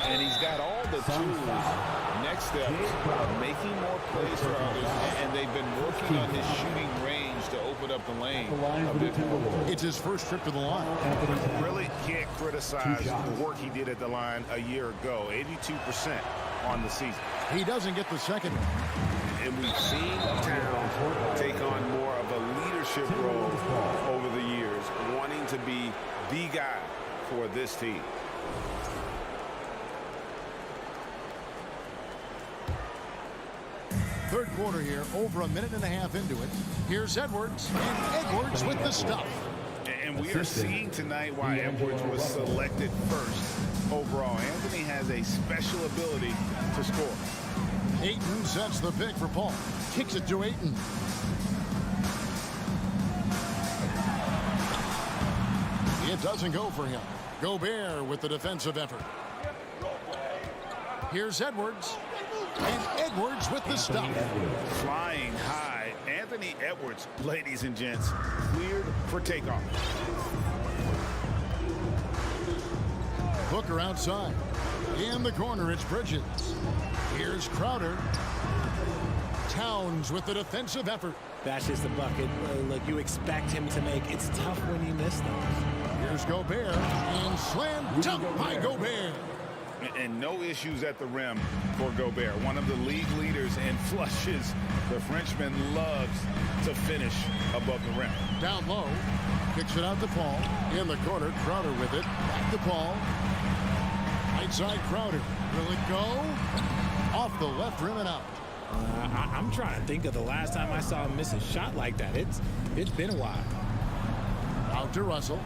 And he's got all the tools. Next step, making more plays for others. And they've been working on his shooting range to open up the lane a bit more. It's his first trip to the line. Really can't criticize the work he did at the line a year ago. 82% on the season. He doesn't get the second one. And we've seen Towns take on more of a leadership role over the years, wanting to be the guy for this team. Third quarter here, over a minute and a half into it. Here's Edwards, and Edwards with the stuff. And we are seeing tonight why Edwards was selected first overall. Anthony has a special ability to score. Ayton sets the pick for Paul. Kicks it to Ayton. It doesn't go for him. Gobert with the defensive effort. Here's Edwards. And Edwards with the stuff. Flying high. Anthony Edwards, ladies and gents, cleared for takeoff. Booker outside. In the corner, it's Bridges. Here's Crowder. Towns with the defensive effort. That's just a bucket like you expect him to make. It's tough when you miss those. Here's Gobert. And slam dunk by Gobert. And no issues at the rim for Gobert. One of the league leaders in flushes. The Frenchman loves to finish above the rim. Down low. Kicks it out to Paul. In the corner, Crowder with it. Back to Paul. Right side, Crowder. Will it go? Off the left rim and out. I'm trying to think of the last time I saw him miss a shot like that. It's been a while. Out to Russell.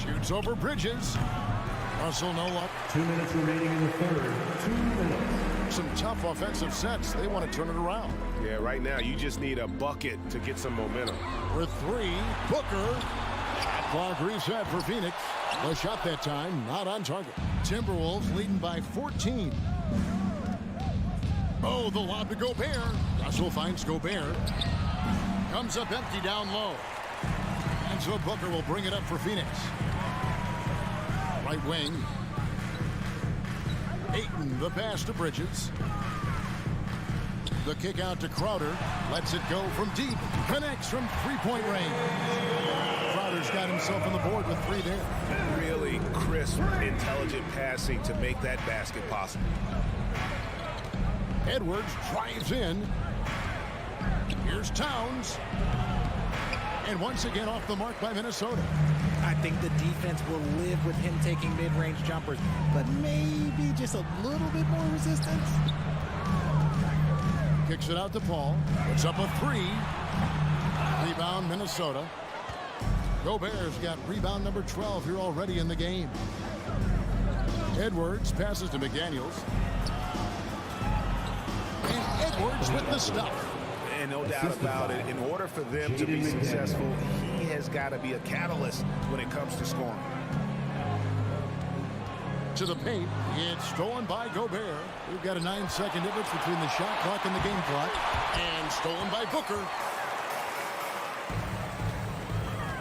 Shoots over Bridges. Russell no luck. 2 minutes remaining in the third. 2 minutes. Some tough offensive sets. They want to turn it around. Yeah, right now you just need a bucket to get some momentum. For three, Booker. Shot clock reset for Phoenix. The shot that time, not on target. Timberwolves leading by 14. Oh, the lob to Gobert. Russell finds Gobert. Comes up empty down low. And so Booker will bring it up for Phoenix. Right wing. Ayton, the pass to Bridges. The kick out to Crowder. Lets it go from deep. Connects from three-point range. Crowder's got himself on the board with three there. Really crisp, intelligent passing to make that basket possible. Edwards drives in. Here's Towns. And once again off the mark by Minnesota. I think the defense will live with him taking mid-range jumpers, but maybe just a little bit more resistance. Kicks it out to Paul. Puts up a three. Rebound, Minnesota. Gobert's got rebound number 12 here already in the game. Edwards passes to McDaniels. And Edwards with the stuff. And no doubt about it, in order for them to be successful, he has got to be a catalyst when it comes to scoring. To the paint, it's stolen by Gobert. We've got a 9-second difference between the shot clock and the game clock. And stolen by Booker.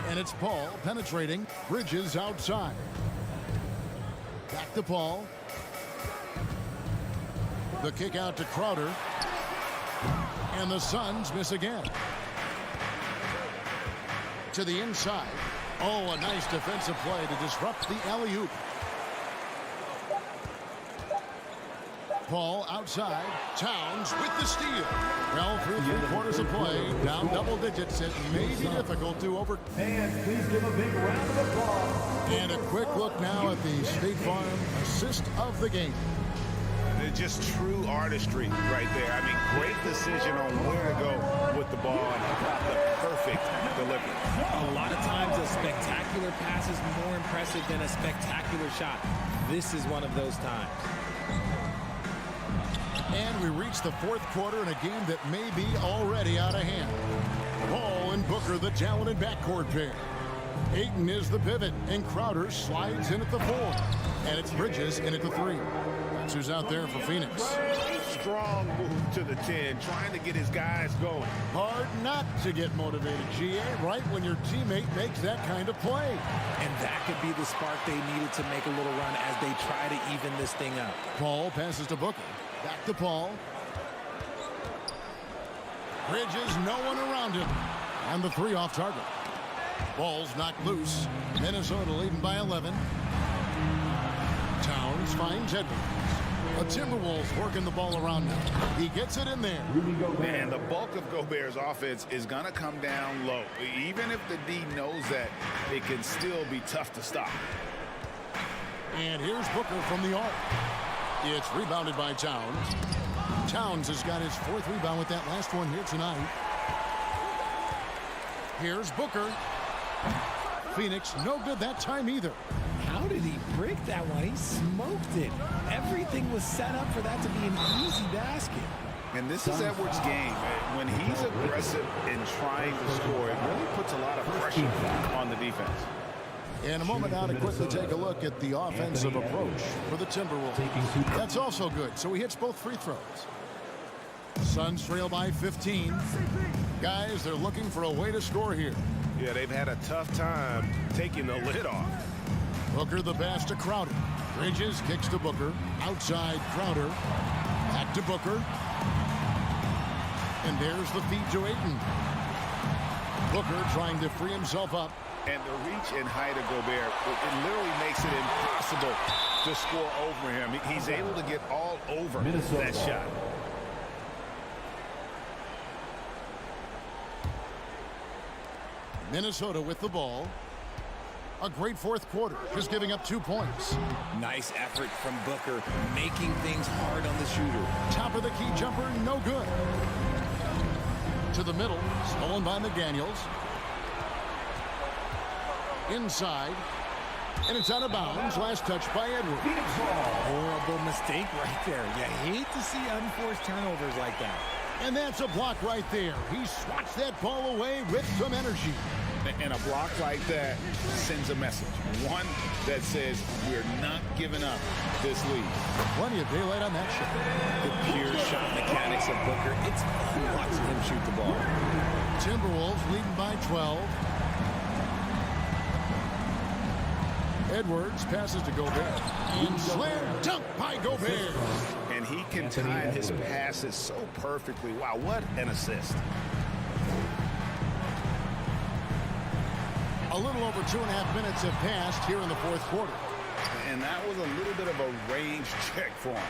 And it's Paul penetrating. Bridges outside. Back to Paul. The kick out to Crowder. And the Suns miss again. To the inside. Oh, a nice defensive play to disrupt the alley-oop. Paul outside. Towns with the steal. Well, through three-quarters of play, down double digits. It may be difficult to over. And please give a big round of applause. And a quick look now at the State Farm assist of the game. Just true artistry right there. I mean, great decision on where to go with the ball and the perfect delivery. A lot of times a spectacular pass is more impressive than a spectacular shot. This is one of those times. And we reach the fourth quarter in a game that may be already out of hand. Paul and Booker, the talented backcourt pair. Ayton is the pivot, and Crowder slides in at the 4. And it's Bridges in at the 3. That's who's out there for Phoenix. Strong move to the 10, trying to get his guys going. Hard not to get motivated, GA, right when your teammate makes that kind of play. And that could be the spark they needed to make a little run as they try to even this thing up. Paul passes to Booker. Back to Paul. Bridges, no one around him. And the 3 off target. Ball's knocked loose. Minnesota leading by 11. Towns finds Edwards. The Timberwolves working the ball around now. He gets it in there. Man, the bulk of Gobert's offense is going to come down low. Even if the D knows that, it can still be tough to stop. And here's Booker from the arc. It's rebounded by Towns. Towns has got his 4th rebound with that last one here tonight. Here's Booker. Phoenix, no good that time either. How did he break that one? He smoked it. Everything was set up for that to be an easy basket. And this is Edwards' game. When he's aggressive in trying to score, it really puts a lot of pressure on the defense. In a moment now to quickly take a look at the offensive approach for the Timberwolves. That's also good, so he hits both free throws. Suns trail by 15. Guys, they're looking for a way to score here. Yeah, they've had a tough time taking the lid off. Booker the pass to Crowder. Bridges kicks to Booker. Outside Crowder. Back to Booker. And there's the feed to Ayton. Booker trying to free himself up. And the reach and height of Gobert, it literally makes it impossible to score over him. He's able to get all over that shot. Minnesota with the ball. A great fourth quarter, just giving up 2 points. Nice effort from Booker, making things hard on the shooter. Top of the key jumper, no good. To the middle, stolen by McDaniels. Inside, and it's out of bounds. Last touch by Edwards. Horrible mistake right there. You hate to see unforced turnovers like that. And that's a block right there. He swats that ball away with some energy. And a block like that sends a message. One that says we're not giving up this lead. Plenty of daylight on that shot. The pure shot mechanics of Booker. It's fun watching him shoot the ball. Timberwolves leading by 12. Edwards passes to Gobert. And slam dunk by Gobert. And he can time his passes so perfectly. Wow, what an assist. A little over 2.5 minutes have passed here in the fourth quarter. And that was a little bit of a range check for him.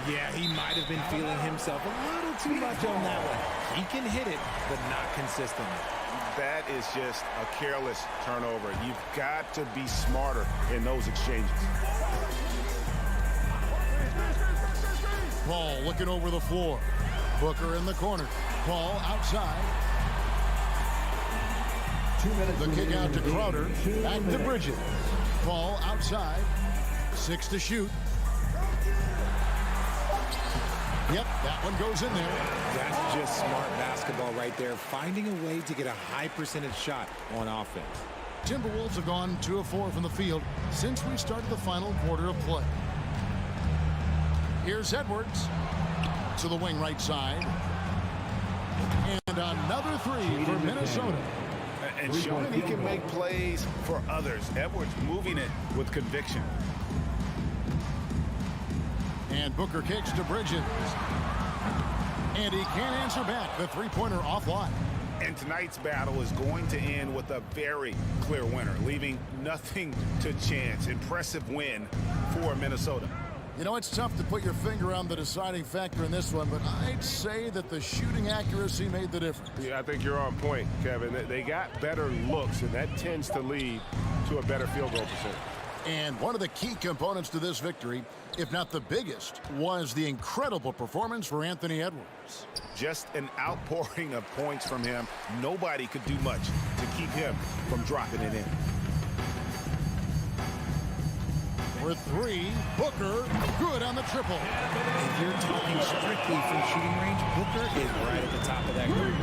Yeah, he might have been feeling himself a little too much on that one. He can hit it, but not consistently. That is just a careless turnover. You've got to be smarter in those exchanges. Paul looking over the floor. Booker in the corner. Paul outside. The kick out to Crowder. Back to Bridges. Paul outside. 6 to shoot. Yep, that one goes in there. That's just smart basketball right there. Finding a way to get a high percentage shot on offense. Timberwolves have gone 2 of 4 from the field since we started the final quarter of play. Here's Edwards to the wing right side. And another 3 for Minnesota. And showing he can make plays for others. Edwards moving it with conviction. And Booker kicks to Bridges. And he can't answer back. The three-pointer offline. And tonight's battle is going to end with a very clear winner, leaving nothing to chance. Impressive win for Minnesota. You know, it's tough to put your finger on the deciding factor in this one, but I'd say that the shooting accuracy made the difference. Yeah, I think you're on point, Kevin. They got better looks, and that tends to lead to a better field goal percentage. And one of the key components to this victory, if not the biggest, was the incredible performance for Anthony Edwards. Just an outpouring of points from him. Nobody could do much to keep him from dropping it in. For 3, Booker, good on the triple. If you're talking strictly from shooting range, Booker is right at the top of that group.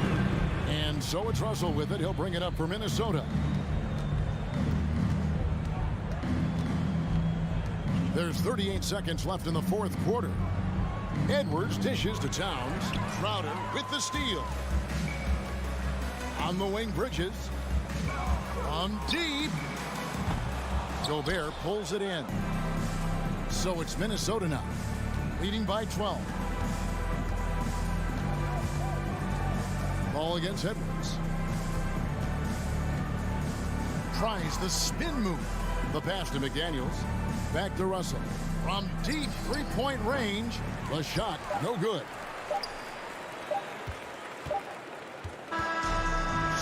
And so it's Russell with it. He'll bring it up for Minnesota. There's 38 seconds left in the fourth quarter. Edwards dishes to Towns. Crowder with the steal. On the wing, Bridges. From deep. Gobert pulls it in. So it's Minnesota now, leading by 12. Ball against Edwards. Tries the spin move. The pass to McDaniels. Back to Russell. From deep three-point range. The shot, no good.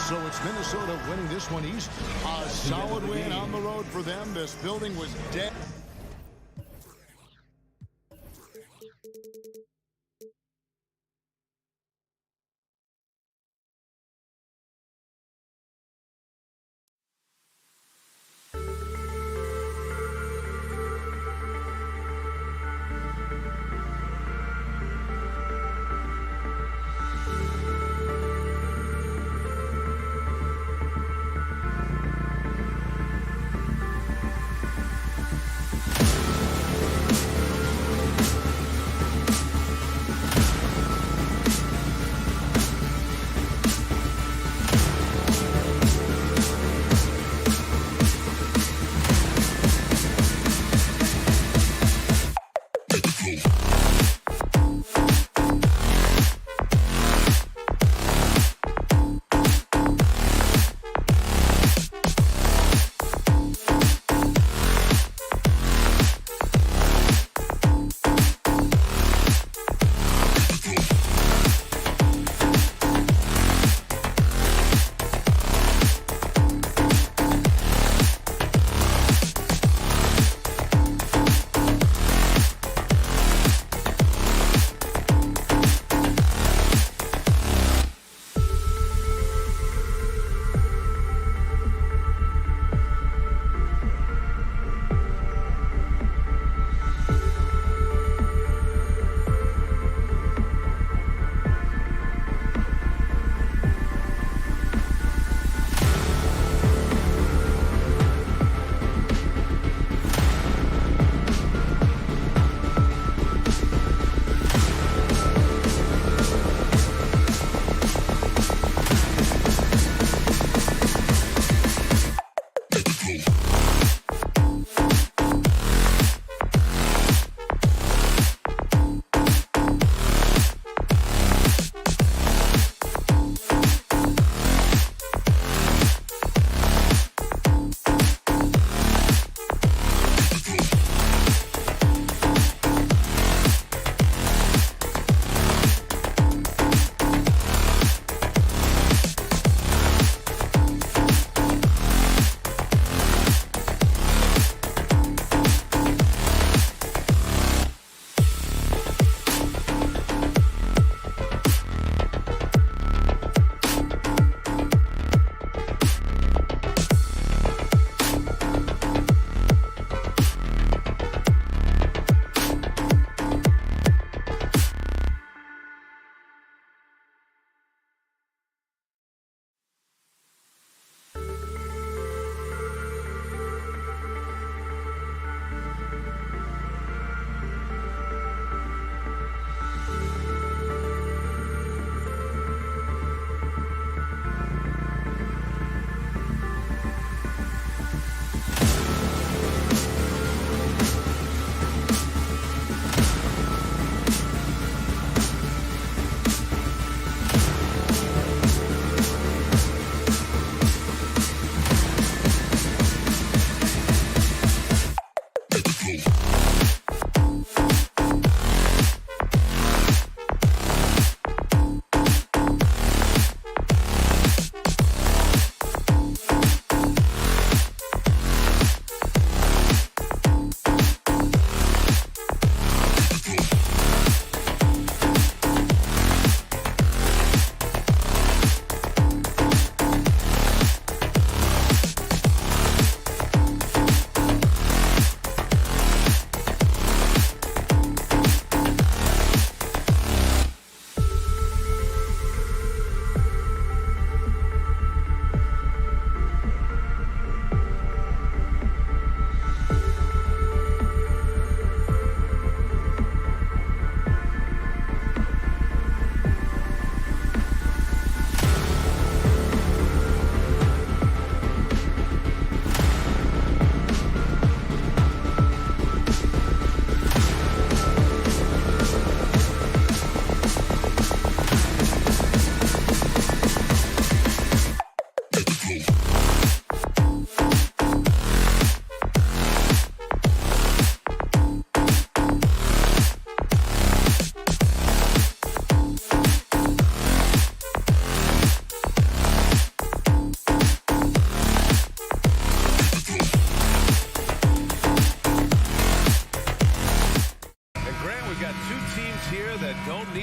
So it's Minnesota winning this one east. A solid win on the road for them. This building was dead.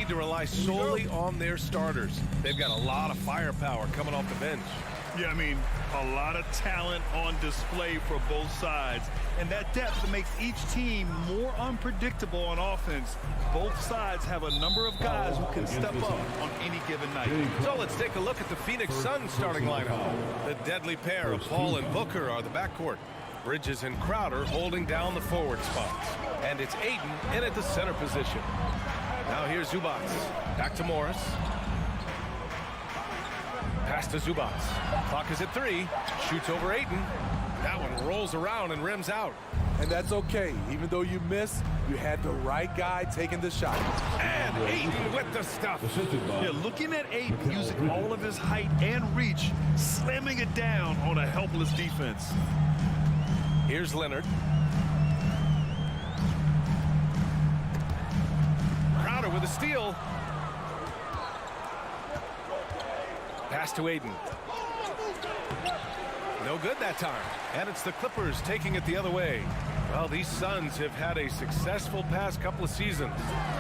need to rely solely on their starters. They've got a lot of firepower coming off the bench. Yeah, I mean, a lot of talent on display for both sides. And that depth makes each team more unpredictable on offense. Both sides have a number of guys who can step up on any given night. So let's take a look at the Phoenix Suns starting lineup. The deadly pair of Paul and Booker are the backcourt. Bridges and Crowder holding down the forward spots. And it's Ayton in at the center position. Now here's Zubac. Back to Morris. Pass to Zubac. Clock is at 3. Shoots over Ayton. That one rolls around and rims out. And that's okay. Even though you miss, you had the right guy taking the shot. And Ayton with the stuff. Yeah, looking at Ayton using all of his height and reach, slamming it down on a helpless defense. Here's Leonard. Crowder with a steal. Pass to Ayton. No good that time. And it's the Clippers taking it the other way. Well, these Suns have had a successful past couple of seasons.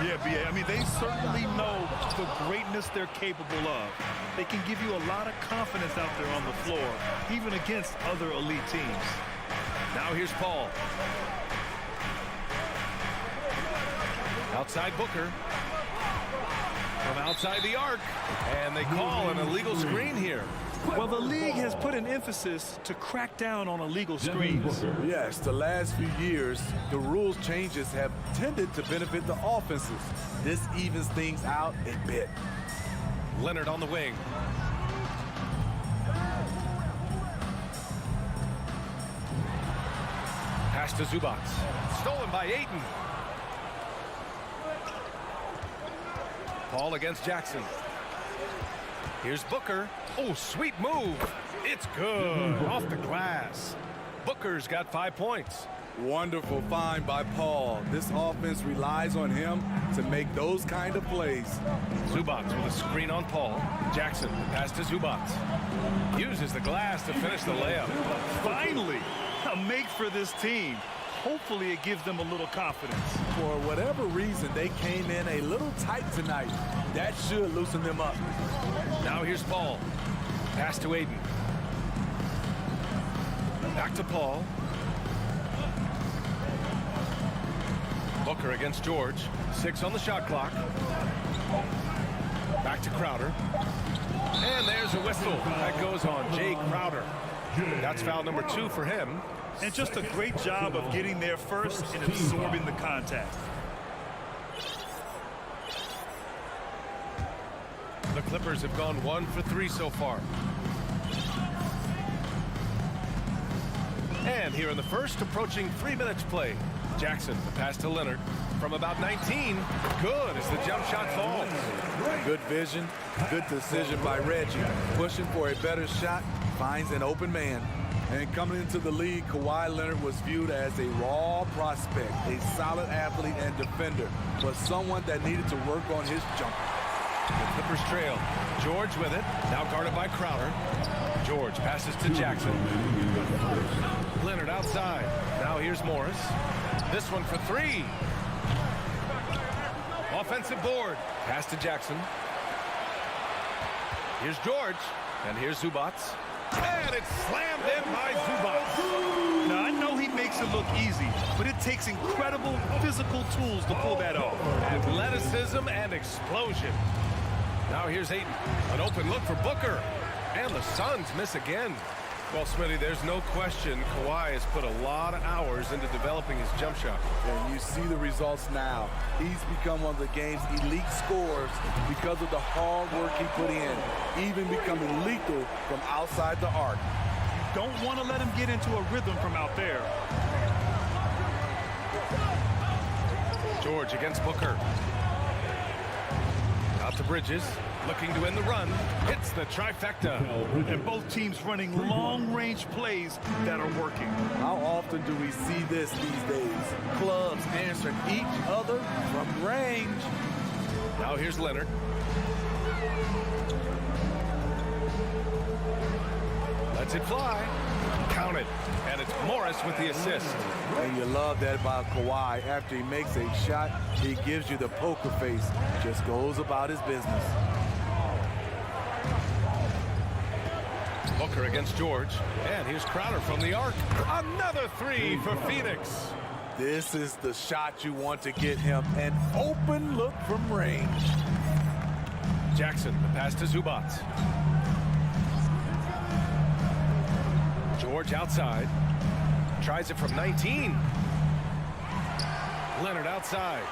Yeah, B.A. I mean, they certainly know the greatness they're capable of. They can give you a lot of confidence out there on the floor, even against other elite teams. Now here's Paul. Outside Booker. From outside the arc. And they call an illegal screen here. Well, the league has put an emphasis to crack down on illegal screens. Yes, the last few years, the rules changes have tended to benefit the offenses. This evens things out a bit. Leonard on the wing. Pass to Zubac. Stolen by Ayton. Paul against Jackson. Here's Booker. Oh, sweet move. It's good. Off the glass. Booker's got 5 points. Wonderful find by Paul. This offense relies on him to make those kind of plays. Zubac with a screen on Paul. Jackson, pass to Zubac. Uses the glass to finish the layup. Finally, a make for this team. Hopefully it gives them a little confidence. For whatever reason, they came in a little tight tonight. That should loosen them up. Now here's Paul. Pass to Ayton. Back to Paul. Booker against George. 6 on the shot clock. Back to Crowder. And there's a whistle. That goes on Jay Crowder. That's foul number 2 for him. And just a great job of getting there first and absorbing the contact. The Clippers have gone 1 for 3 so far. And here in the first, approaching 3 minutes play. Jackson, the pass to Leonard. From about 19, good as the jump shot falls. Good vision, good decision by Reggie. Pushing for a better shot, finds an open man. And coming into the league, Kawhi Leonard was viewed as a raw prospect, a solid athlete and defender, but someone that needed to work on his jumper. The Clippers trail. George with it, now guarded by Crowder. George passes to Jackson. Leonard outside. Now here's Morris. This one for 3. Offensive board. Pass to Jackson. Here's George. And here's Zubac. And it's slammed in by Zubac. Now, I know he makes it look easy, but it takes incredible physical tools to pull that off. Athleticism and explosion. Now here's Ayton. An open look for Booker. And the Suns miss again. Well, Smitty, there's no question Kawhi has put a lot of hours into developing his jump shot. And you see the results now. He's become one of the game's elite scorers because of the hard work he put in, even becoming lethal from outside the arc. Don't want to let him get into a rhythm from out there. George against Booker. Out to Bridges. Looking to end the run. Hits the trifecta. And both teams running long-range plays that are working. How often do we see this these days? Clubs answering each other from range. Now here's Leonard. Lets it fly. Counted. And it's Morris with the assist. And you love that about Kawhi. After he makes a shot, he gives you the poker face. Just goes about his business. Booker against George. And here's Crowder from the arc. Another 3 for Phoenix. This is the shot you want to get him. An open look from range. Jackson, the pass to Zubac. George outside. Tries it from 19. Leonard outside.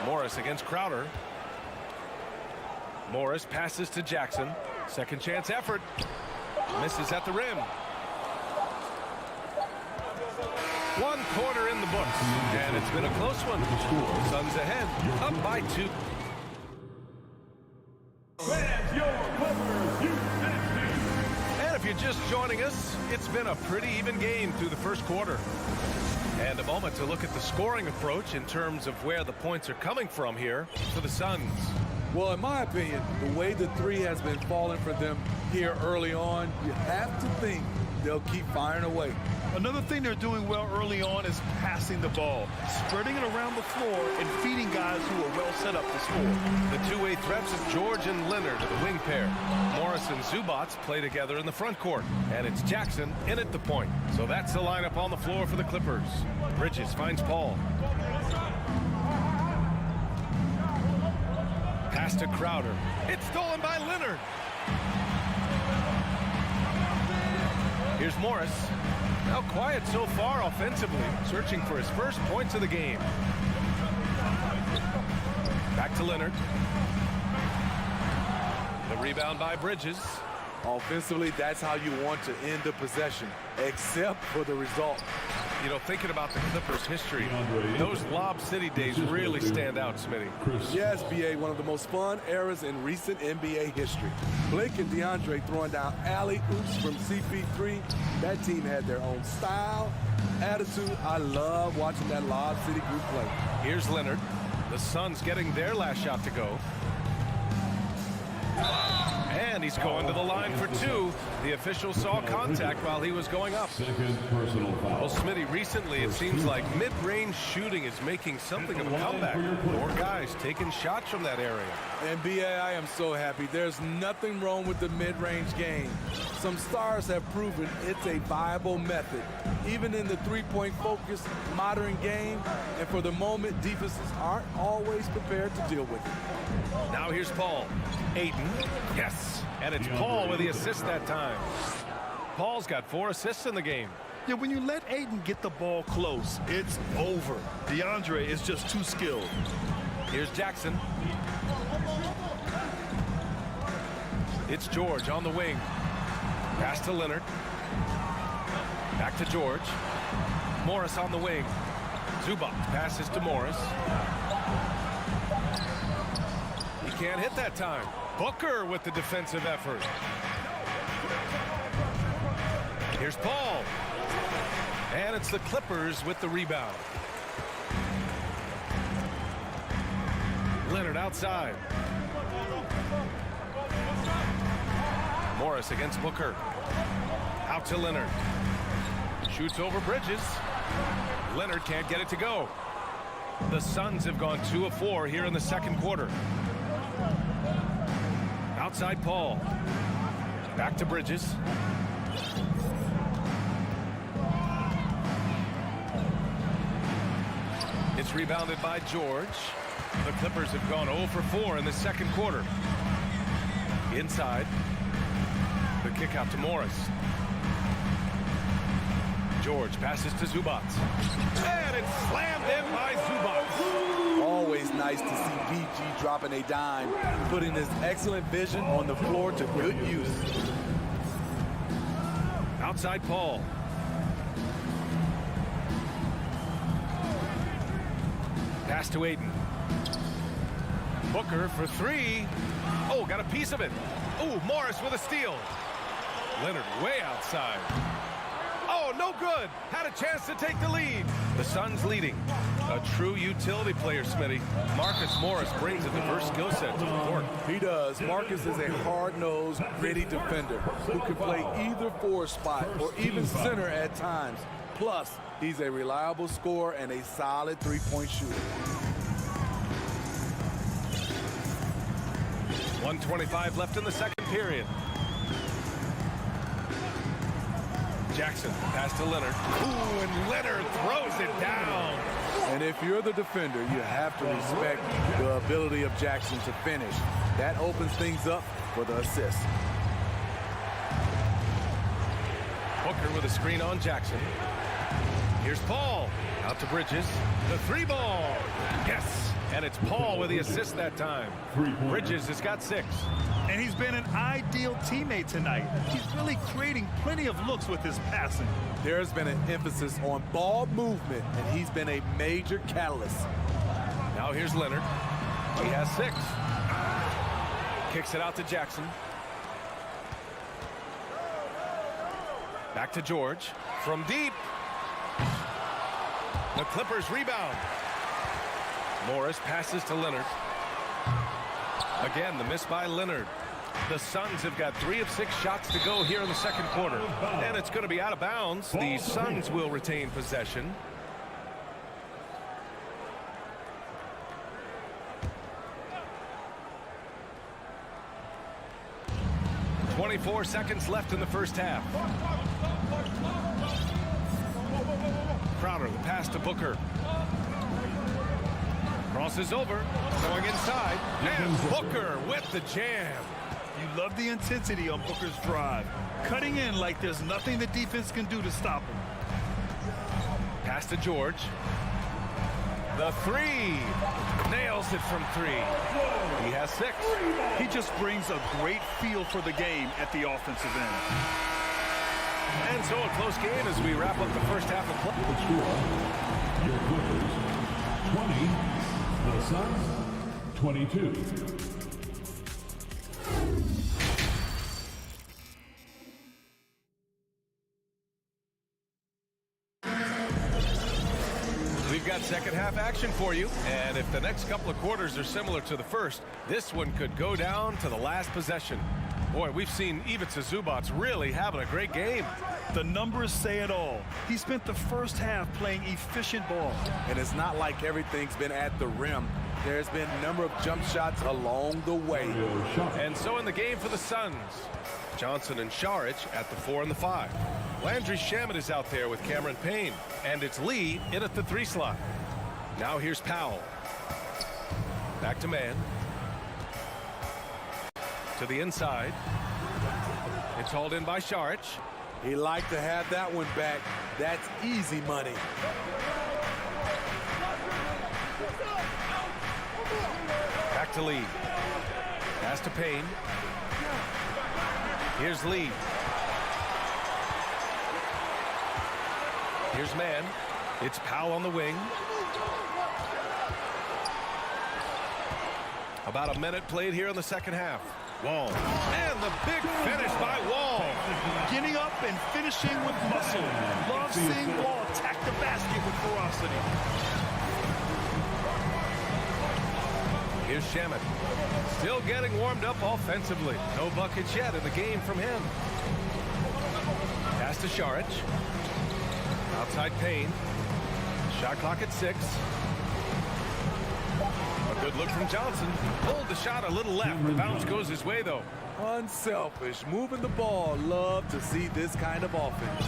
Morris against Crowder. Morris passes to Jackson. Second chance effort. Misses at the rim. 1 quarter in the books. And it's been a close one. Suns ahead. Up by 2. And if you're just joining us, it's been a pretty even game through the first quarter. And a moment to look at the scoring approach in terms of where the points are coming from here for the Suns. Well, in my opinion, the way the 3 has been falling for them here early on, you have to think they'll keep firing away. Another thing they're doing well early on is passing the ball, spreading it around the floor and feeding guys who are well set up to score. The two-way threats of George and Leonard are the wing pair. Morris and Zubac play together in the front court. And it's Jackson in at the point. So that's the lineup on the floor for the Clippers. Bridges finds Paul. Pass to Crowder. It's stolen by Leonard. Here's Morris. Now quiet so far offensively, searching for his first points of the game. Back to Leonard. The rebound by Bridges. Offensively, that's how you want to end the possession, except for the result. You know, thinking about the Clippers' history, those Lob City days really stand out, Smitty. Yes, BA, one of the most fun eras in recent NBA history. Blake and DeAndre throwing down alley-oops from CP3. That team had their own style, attitude. I love watching that Lob City group play. Here's Leonard. The Suns getting their last shot to go. And he's going to the line for two. The official saw contact while he was going up. Second personal foul. Well, Smitty, recently it seems like mid-range shooting is making something of a comeback. More guys taking shots from that area. And BA, I am so happy. There's nothing wrong with the mid-range game. Some stars have proven it's a viable method, even in the three-point focused modern game. And for the moment, defenses aren't always prepared to deal with it. Now here's Paul. Ayton, yes. And it's Paul with the assist that time. Paul's got 4 assists in the game. Yeah, when you let Ayton get the ball close, it's over. DeAndre is just too skilled. Here's Jackson. It's George on the wing. Pass to Leonard. Back to George. Morris on the wing. Zubac passes to Morris. He can't hit that time. Booker with the defensive effort. Here's Paul. And it's the Clippers with the rebound. Leonard outside. Morris against Booker. Out to Leonard. Shoots over Bridges. Leonard can't get it to go. The Suns have gone 2 of 4 here in the second quarter. Outside Paul. Back to Bridges. It's rebounded by George. The Clippers have gone 0 for 4 in the second quarter. Inside. The kick out to Morris. George passes to Zubac. And it's slammed in by Zubac. Always nice to see BG dropping a dime, putting his excellent vision on the floor to good use. Outside Paul. Pass to Ayton. Booker for 3. Oh, got a piece of it. Oh, Morris with a steal. Leonard way outside. Oh, no good. Had a chance to take the lead. The Suns leading. A true utility player, Smitty. Marcus Morris brings a diverse skill set to the court. He does. Marcus is a hard-nosed, gritty defender who can play either forward spot or even center at times. Plus, he's a reliable scorer and a solid three-point shooter. 1:25 left in the second period. Jackson, pass to Leonard. Ooh, and Leonard throws it down. And if you're the defender, you have to respect the ability of Jackson to finish. That opens things up for the assist. Booker with a screen on Jackson. Here's Paul. Out to Bridges. The 3 ball. Yes. And it's Paul with the assist that time. Bridges has got 6. And he's been an ideal teammate tonight. He's really creating plenty of looks with his passing. There's been an emphasis on ball movement, and he's been a major catalyst. Now here's Leonard. He has 6. Kicks it out to Jackson. Back to George. From deep. The Clippers rebound. Morris passes to Leonard. Again, the miss by Leonard. The Suns have got 3 of 6 shots to go here in the second quarter. And it's going to be out of bounds. The Suns will retain possession. .24 seconds left in the first half. Crowder, the pass to Booker. Crosses over, going inside, and Booker with the jam. You love the intensity on Booker's drive, cutting in like there's nothing the defense can do to stop him. Pass to George. The three. Nails it from three. He has 6. He just brings a great feel for the game at the offensive end. And so a close game as we wrap up the first half of play. The score, your Clippers 20, the Suns 22. We've got second half action for you, and if the next couple of quarters are similar to the first, this one could go down to the last possession. Boy, we've seen Ivica Zubac's really having a great game. The numbers say it all. He spent the first half playing efficient ball. And it's not like everything's been at the rim. There's been a number of jump shots along the way. And so in the game for the Suns, Johnson and Saric at the 4 and the 5. Landry Shamet is out there with Cameron Payne, and it's Lee in at the 3 slot. Now here's Powell. Back to man. To the inside. It's hauled in by Saric. He liked to have that one back. That's easy money. Back to Lee. Pass to Payne. Here's Lee. Here's man. It's Powell on the wing. About a minute played here in the second half. Wall. And the big finish by Wall. Getting up and finishing with muscle. Love seeing Wall attack the basket with ferocity. Here's Shamet. Still getting warmed up offensively. No buckets yet in the game from him. Pass to Saric. Outside Payne. Shot clock at 6. A good look from Johnson. Pulled the shot a little left. The bounce goes his way, though. Unselfish, moving the ball. Love to see this kind of offense.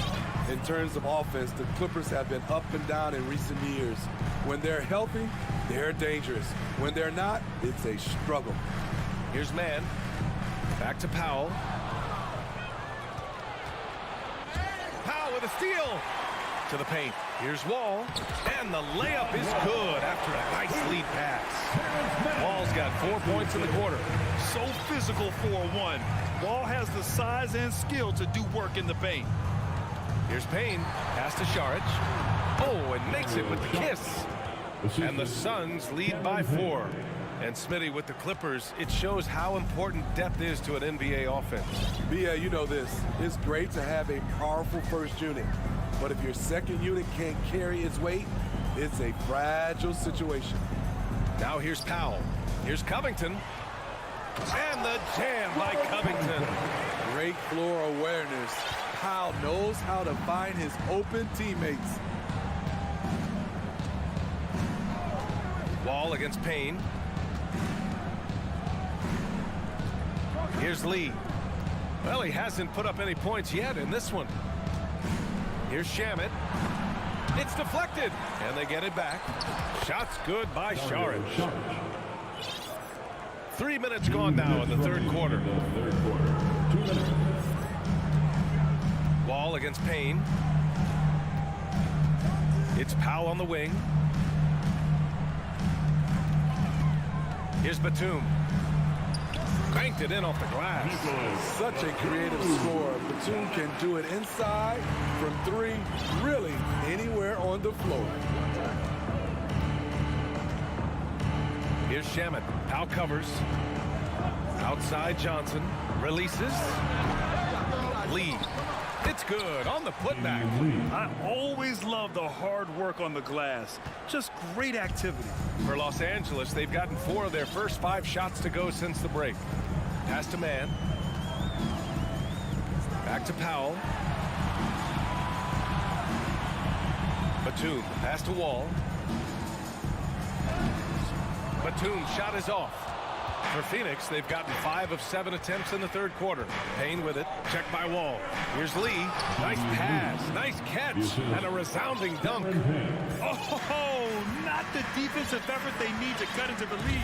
In terms of offense, the Clippers have been up and down in recent years. When they're healthy, they're dangerous. When they're not, it's a struggle. Here's man. Back to Powell. Powell with a steal. To the paint. Here's Wall. And the layup is good after a nice lead pass. Wall's got 4 points in the quarter. So physical for a 1. Wall has the size and skill to do work in the paint. Here's Payne. Pass to Saric. Oh, and makes it with the kiss. And the Suns lead by 4. And Smitty, with the Clippers, it shows how important depth is to an NBA offense. Yeah, you know this. It's great to have a powerful first unit. But if your second unit can't carry its weight, it's a fragile situation. Now here's Powell. Here's Covington. And the jam by Covington. Great floor awareness. Powell knows how to find his open teammates. Wall against Payne. Here's Lee. Well, he hasn't put up any points yet in this one. Here's Shamet. It's deflected, and they get it back. Shot's good by Saric. 3 minutes gone now in the third quarter. 2 minutes. Wall against Payne. It's Powell on the wing. Here's Batum. Banked it in off the glass. Such a creative scorer. Batum can do it inside, from 3, really anywhere on the floor. Here's Shamet. Powell covers. Outside Johnson. Releases. Lee. It's good on the putback. I always love the hard work on the glass. Just great activity. For Los Angeles, they've gotten 4 of their first 5 shots to go since the break. Pass to man. Back to Powell. Batum. Pass to Wall. Batum's shot is off. For Phoenix, they've gotten 5 of 7 attempts in the third quarter. Payne with it. Checked by Wall. Here's Lee. Nice pass. Nice catch. And a resounding dunk. Oh, not the defensive effort they need to cut into the lead.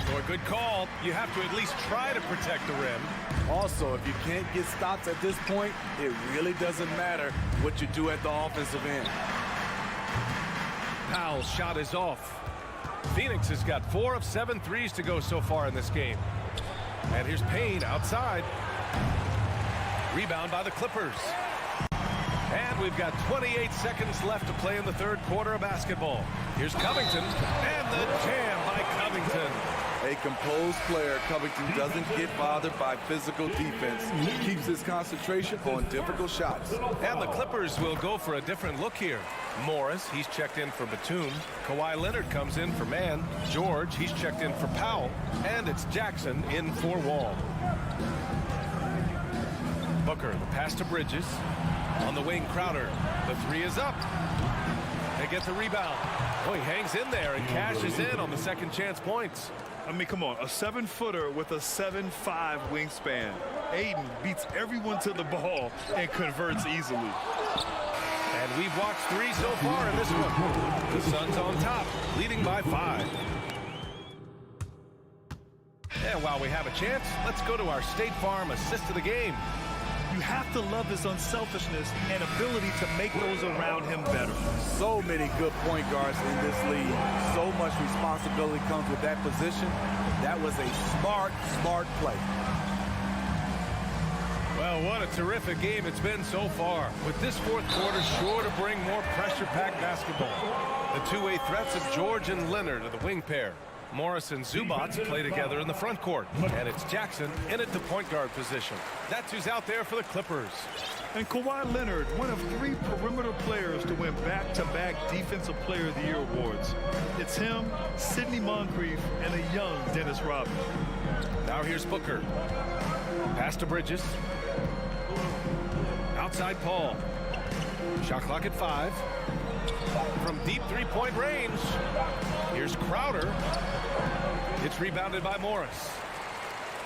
For a good call, you have to at least try to protect the rim. Also, if you can't get stops at this point, it really doesn't matter what you do at the offensive end. Powell's shot is off. Phoenix has got 4 of 7 threes to go so far in this game. And here's Payne outside. Rebound by the Clippers. And we've got 28 seconds left to play in the third quarter of basketball. Here's Covington, and the jam by Covington. A composed player, Covington doesn't get bothered by physical defense. He keeps his concentration on difficult shots. And the Clippers will go for a different look here. Morris, he's checked in for Batum. Kawhi Leonard comes in for Mann. George, he's checked in for Powell. And it's Jackson in for Wall. Booker, the pass to Bridges. On the wing, Crowder. The three is up. They get the rebound. Oh, he hangs in there and cashes in on the second chance points. I mean, come on, a 7-footer with a 7'5" wingspan. Aiden beats everyone to the ball and converts easily. And we've watched 3 so far in this one. The Suns on top, leading by 5. And while we have a chance, let's go to our State Farm assist of the game. You have to love his unselfishness and ability to make those around him better. So many good point guards in this league. So much responsibility comes with that position. That was a smart play. Well, what a terrific game it's been so far. With this fourth quarter sure to bring more pressure-packed basketball. The two-way threats of George and Leonard are the wing pair. Morris and Zubats play together in the front court. And it's Jackson in at the point guard position. That's who's out there for the Clippers. And Kawhi Leonard, one of 3 perimeter players to win back-to-back Defensive Player of the Year awards. It's him, Sidney Moncrief, and a young Dennis Rodman. Now here's Booker. Pass to Bridges. Outside Paul. Shot clock at 5. From deep three-point range. Here's Crowder. It's rebounded by Morris.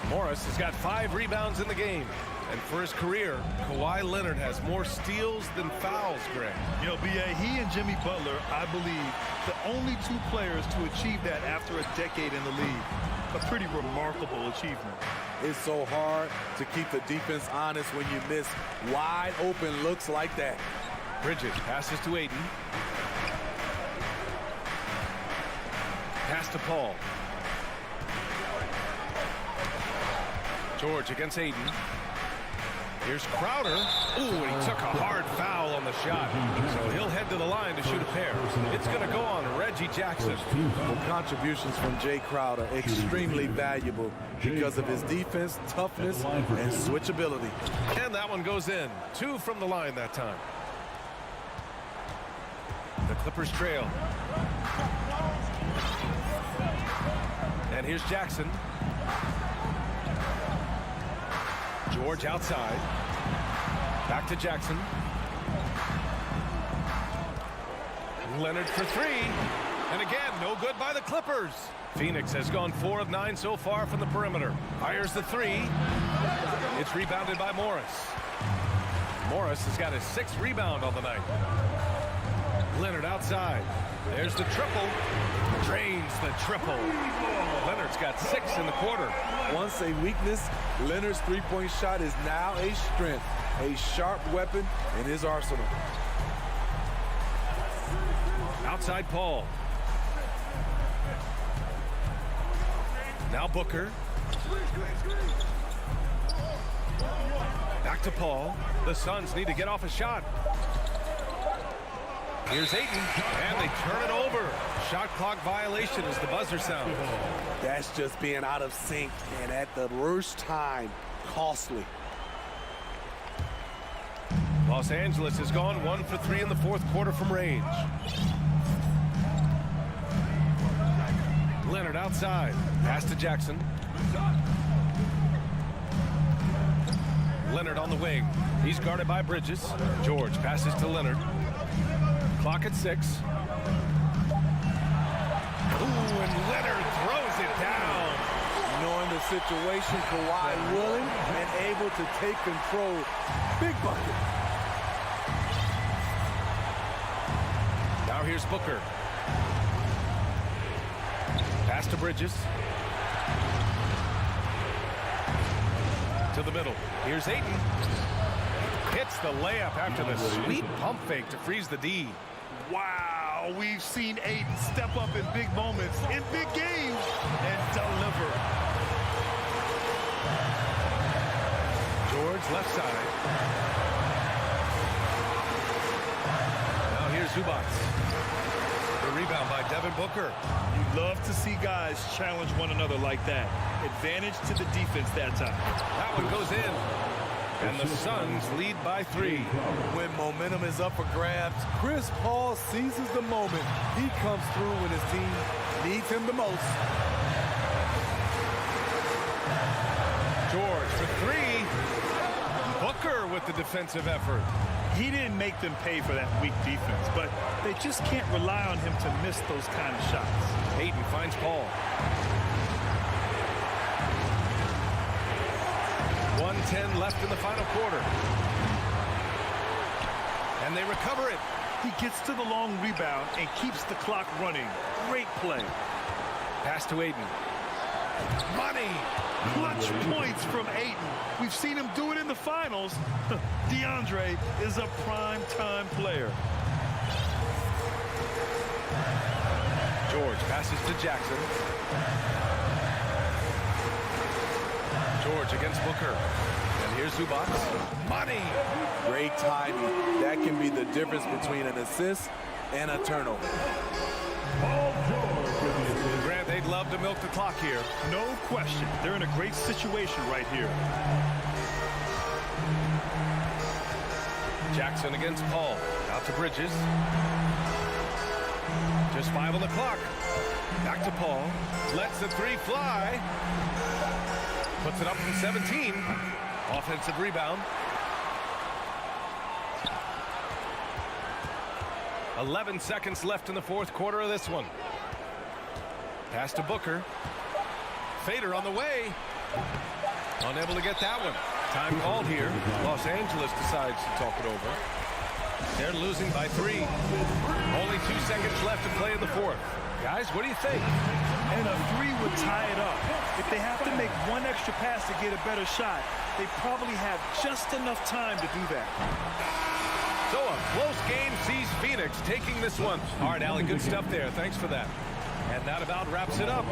Morris has got 5 rebounds in the game. And for his career, Kawhi Leonard has more steals than fouls, Greg. You know, B.A., he and Jimmy Butler, I believe, the only 2 players to achieve that after a decade in the league. A pretty remarkable achievement. It's so hard to keep the defense honest when you miss wide open looks like that. Bridges passes to Aiden. Pass to Paul. George against Aiden. Here's Crowder. Ooh, and he took a hard foul on the shot. So he'll head to the line to shoot a pair. It's going to go on Reggie Jackson. The contributions from Jay Crowder extremely valuable because of his defense, toughness, and switchability. And that one goes in. 2 from the line that time. The Clippers trail. And here's Jackson. George outside. Back to Jackson. Leonard for 3. And again, no good by the Clippers. Phoenix has gone 4 of 9 so far from the perimeter. Fires the 3. It's rebounded by Morris. Morris has got his 6th rebound on the night. Leonard outside. There's the triple. Drains the triple. Leonard's got 6 in the quarter. Once a weakness, Leonard's three-point shot is now a strength, a sharp weapon in his arsenal. Outside Paul. Now Booker. Back to Paul. The Suns need to get off a shot. Here's Ayton, and they turn it over. Shot clock violation as the buzzer sounds. That's just being out of sync, and at the worst time, costly. Los Angeles has gone 1 for 3 in the fourth quarter from range. Leonard outside. Pass to Jackson. Leonard on the wing. He's guarded by Bridges. George passes to Leonard. Clock at 6. Ooh, and Leonard throws it down. Knowing the situation, Kawhi willing and able to take control. Big bucket. Now here's Booker. Pass to Bridges. To the middle. Here's Ayton. Hits the layup after the sweet pump fake to freeze the D. Wow, Wow, we've seen Aiden step up in big moments, in big games, and deliver. George left side. Now here's Zubac. The rebound by Devin Booker. You love to see guys challenge one another like that. Advantage to the defense that time. That one goes in. And the Suns lead by 3. When momentum is up for grabs, Chris Paul seizes the moment. He comes through when his team needs him the most. George for 3. Booker with the defensive effort. He didn't make them pay for that weak defense, but they just can't rely on him to miss those kind of shots. Hayden finds Paul. 1:10 left in the final quarter. And they recover it. He gets to the long rebound and keeps the clock running. Great play. Pass to Aiden. Money! Clutch points from Aiden. We've seen him do it in the finals. DeAndre is a prime-time player. George passes to Jackson. George against Booker. And here's Zubac. Money! Great timing. That can be the difference between an assist and a turnover. Grant, they'd love to milk the clock here. No question. They're in a great situation right here. Jackson against Paul. Out to Bridges. Just 5 on the clock. Back to Paul. Lets the 3 fly. Puts it up from 17. Offensive rebound. 11 seconds left in the fourth quarter of this one. Pass to Booker. Fader on the way. Unable to get that one. Time called here. Los Angeles decides to talk it over. They're losing by 3. Only 2 seconds left to play in the fourth. Guys, what do you think? And a 3 would tie it up. If they have to make one extra pass to get a better shot, they probably have just enough time to do that. So a close game sees Phoenix taking this one. All right, Allie, good stuff there. Thanks for that. And that about wraps it up.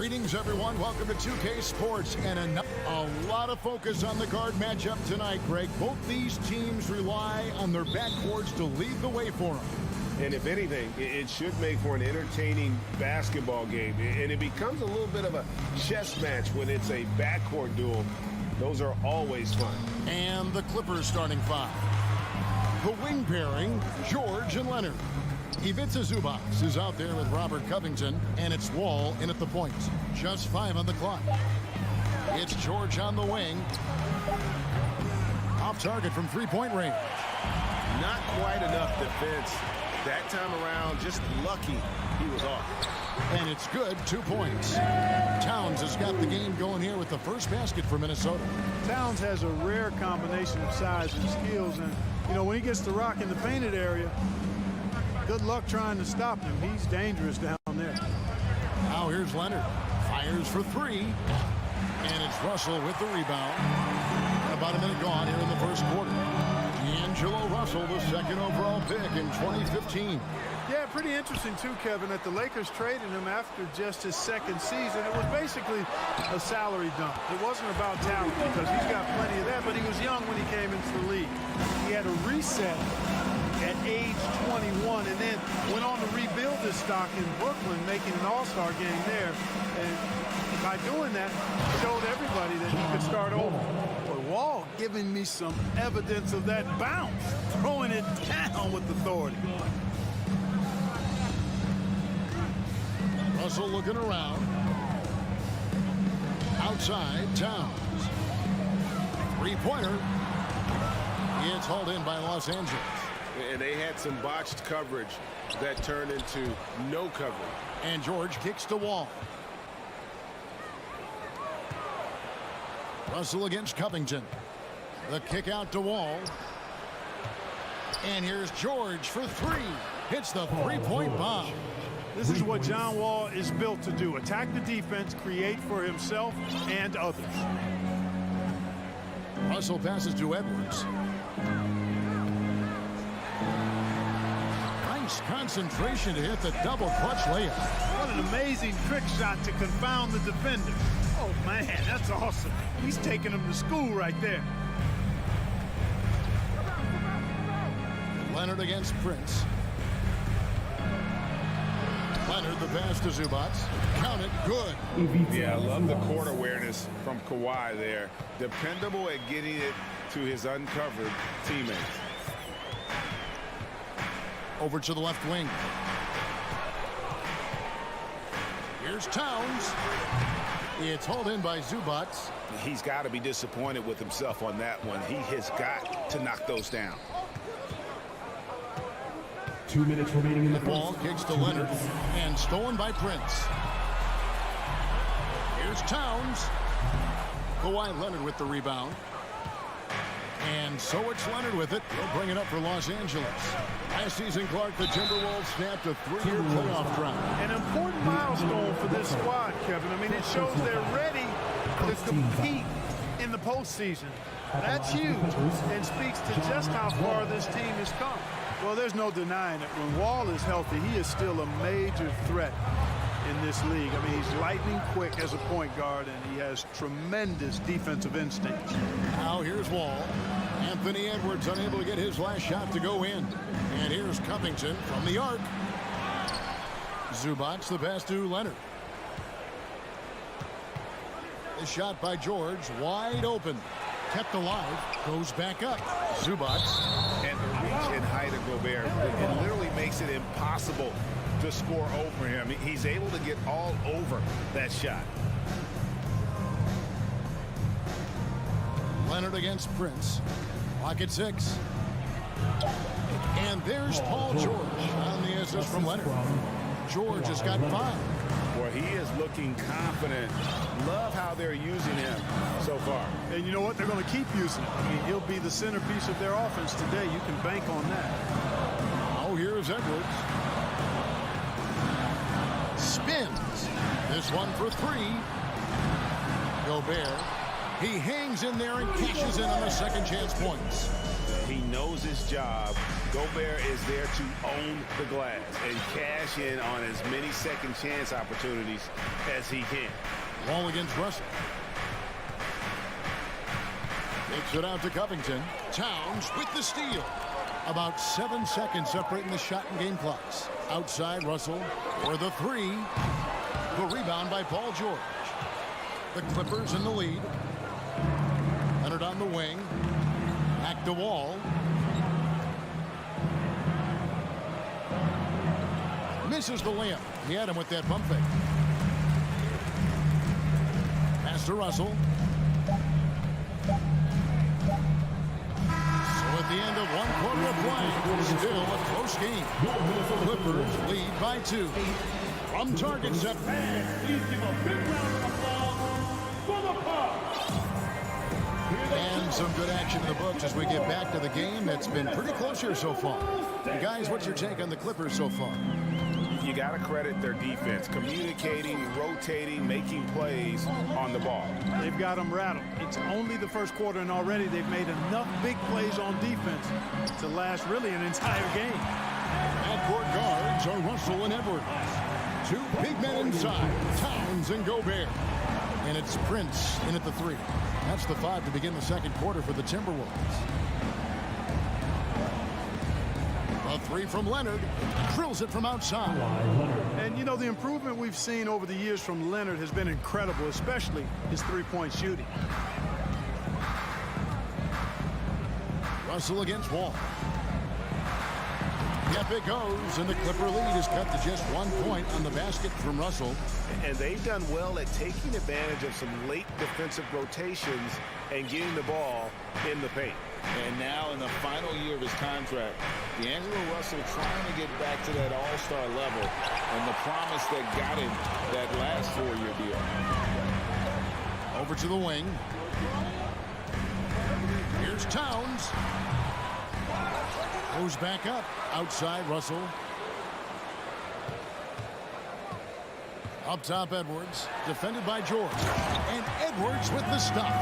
Greetings, everyone. Welcome to 2K Sports. And a lot of focus on the guard matchup tonight, Greg. Both these teams rely on their backcourts to lead the way for them. And if anything, it should make for an entertaining basketball game. And it becomes a little bit of a chess match when it's a backcourt duel. Those are always fun. And the Clippers starting five. The wing pairing, George and Leonard. Ivica Zubac is out there with Robert Covington, and it's Wall in at the point. Just 5 on the clock. It's George on the wing. Off target from three-point range. Not quite enough defense. That time around, just lucky he was off. And it's good, 2 points. Towns has got the game going here with the first basket for Minnesota. Towns has a rare combination of size and skills, and you know, when he gets the rock in the painted area, good luck trying to stop him. He's dangerous down there. Now here's Leonard. Fires for 3. And it's Russell with the rebound. About a minute gone here in the first quarter. D'Angelo Russell, the second overall pick in 2015. Yeah, pretty interesting too, Kevin, that the Lakers traded him after just his second season. It was basically a salary dump. It wasn't about talent because he's got plenty of that, but he was young when he came into the league. He had a reset at age 21 and then went on to rebuild his stock in Brooklyn, making an all-star game there. And by doing that, showed everybody that he could start over. But Wall giving me some evidence of that bounce, throwing it down with authority. Russell looking around. Outside, Towns. Three-pointer. It's hauled in by Los Angeles. And they had some botched coverage that turned into no coverage. And George kicks the Wall. Russell against Covington. The kick out to Wall. And here's George for 3. Hits the three-point bomb. This is what John Wall is built to do. Attack the defense, create for himself and others. Russell passes to Edwards. Nice concentration to hit the double clutch layup. What an amazing trick shot to confound the defender. Oh, man, that's awesome. He's taking him to school right there. Leonard against Prince. Leonard, the pass to Zubac. Count it, good. Yeah, I love the court awareness from Kawhi there. Dependable at getting it to his uncovered teammates. Over to the left wing. Here's Towns. It's hauled in by Zubac. He's got to be disappointed with himself on that one. He has got to knock those down. 2 minutes remaining in the Ball kicks to Leonard and stolen by Prince. Here's Towns. Kawhi Leonard with the rebound. And so it's Leonard with it. He'll bring it up for Los Angeles. Last season, Clark, the Timberwolves snapped a 3-year playoff drought. An important milestone for this squad, Kevin. I mean, it shows they're ready to compete in the postseason. That's huge and speaks to just how far this team has come. Well, there's no denying it. When Wall is healthy, he is still a major threat in this league. I mean, he's lightning quick as a point guard, and he has tremendous defensive instincts. Now here's Wall. Anthony Edwards unable to get his last shot to go in. And here's Covington from the arc. Zubac, the pass to Leonard. The shot by George, wide open. Kept alive, goes back up. Zubac. And the reach and height of Gobert, it literally makes it impossible to score over him. He's able to get all over that shot. Leonard against Prince. Clock at 6. And there's Paul George on the assist from Leonard. George has got 5. Boy, he is looking confident. Love how they're using him so far. And you know what? They're going to keep using it. I mean, he'll be the centerpiece of their offense today. You can bank on that. Oh, here's Edwards. Spins. This one for 3. Gobert. He hangs in there and cashes in on the second chance points. He knows his job Gobert is there to own the glass and cash in on as many second chance opportunities as he can. Wall against Russell. Takes it out to Covington. Towns with the steal. About 7 seconds separating the shot and game clocks. Outside Russell for the three. The rebound by Paul George. The Clippers in the lead. Leonard on the wing. Back to Wall. Misses the layup. He had him with that pump fake. Pass to Russell. So at the end of 1 quarter of play, still a close game. Clippers lead by 2. From target set. Please give a big round of applause for the Bucks. And some good action in the books as we get back to the game. It's been pretty close here so far. And guys, what's your take on the Clippers so far? You got to credit their defense, communicating, rotating, making plays on the ball. They've got them rattled. It's only the first quarter, and already they've made enough big plays on defense to last really an entire game. Backcourt guards are Russell and Edwards. 2 big men inside, Towns and Gobert. And it's Prince in at the 3. That's the 5 to begin the second quarter for the Timberwolves. A 3 from Leonard. Drills it from outside. And, you know, the improvement we've seen over the years from Leonard has been incredible, especially his three-point shooting. Russell against Wall. Yep, it goes, and the Clipper lead is cut to just 1 point on the basket from Russell. And they've done well at taking advantage of some late defensive rotations and getting the ball in the paint. And now in the final year of his contract, D'Angelo Russell trying to get back to that all-star level and the promise that got him that last 4-year deal. Over to the wing. Here's Towns. Goes back up. Outside Russell. Up top Edwards. Defended by George. And Edwards with the stop.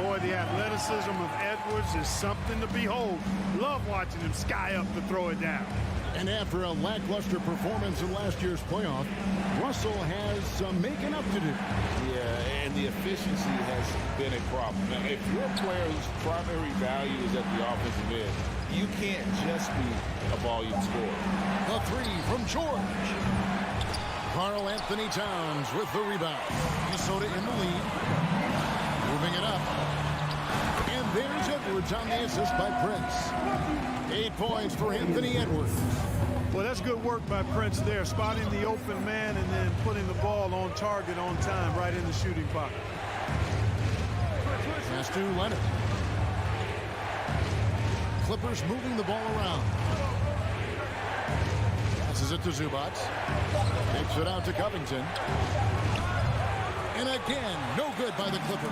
Boy, the athleticism of Edwards is something to behold. Love watching him sky up to throw it down. And after a lackluster performance in last year's playoff, Russell has some making up to do. Yeah, and the efficiency has been a problem. Now, if you're a player whose primary value is at the offensive end, you can't just be a volume scorer. The 3 from George. Karl Anthony Towns with the rebound. Minnesota in the lead. Moving it up. And there's Edwards on the assist by Prince. 8 points for Anthony Edwards. Well, that's good work by Prince there, spotting the open man and then putting the ball on target on time right in the shooting pocket. Pass to Leonard. Clippers moving the ball around. Passes it to Zubac. Takes it out to Covington. And again, no good by the Clippers.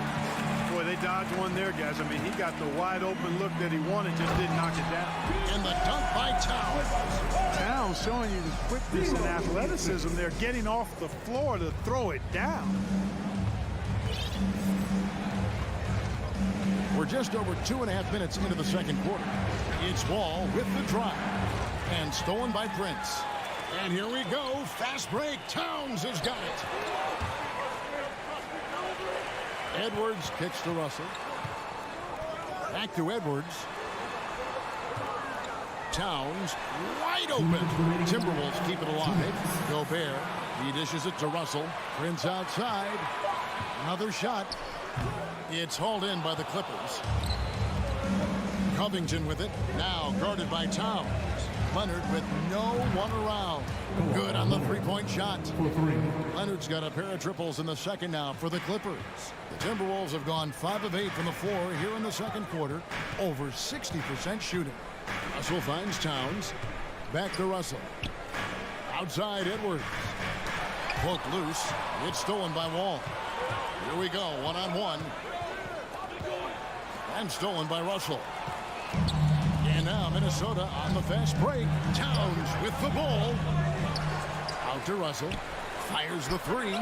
Boy, they dodged one there, guys. I mean, he got the wide open look that he wanted, just didn't knock it down. And the dunk by Towns. Towns showing you the quickness and athleticism there, getting off the floor to throw it down. We're just over 2.5 minutes into the second quarter. It's Wall with the drive. And stolen by Prince. And here we go. Fast break. Towns has got it. Edwards kicks to Russell. Back to Edwards. Towns wide open. Timberwolves keep it alive. Gobert. He dishes it to Russell. Prince outside. Another shot. It's hauled in by the Clippers. Covington with it. Now guarded by Towns. Leonard with no one around. Good on the three-point shot. Leonard's got a pair of triples in the second now for the Clippers. The Timberwolves have gone 5 of 8 from the floor here in the second quarter. Over 60% shooting. Russell finds Towns. Back to Russell. Outside Edwards. Poked loose. It's stolen by Wall. Here we go, one-on-one. And stolen by Russell. And now Minnesota on the fast break. Towns with the ball. Out to Russell. Fires the 3.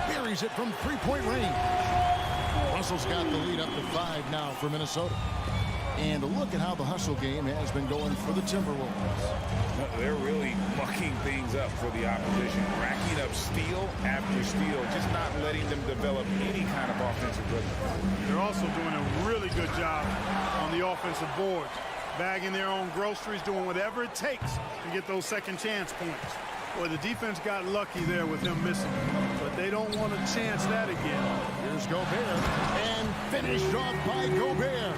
Buries it from three-point range. Russell's got the lead up to 5 now for Minnesota. And look at how the hustle game has been going for the Timberwolves. They're really mucking things up for the opposition, racking up steal after steal, just not letting them develop any kind of offensive rhythm. They're also doing a really good job on the offensive boards, bagging their own groceries, doing whatever it takes to get those second chance points. Boy, the defense got lucky there with him missing, but they don't want to chance that again. Here's Gobert, and finished off by Gobert.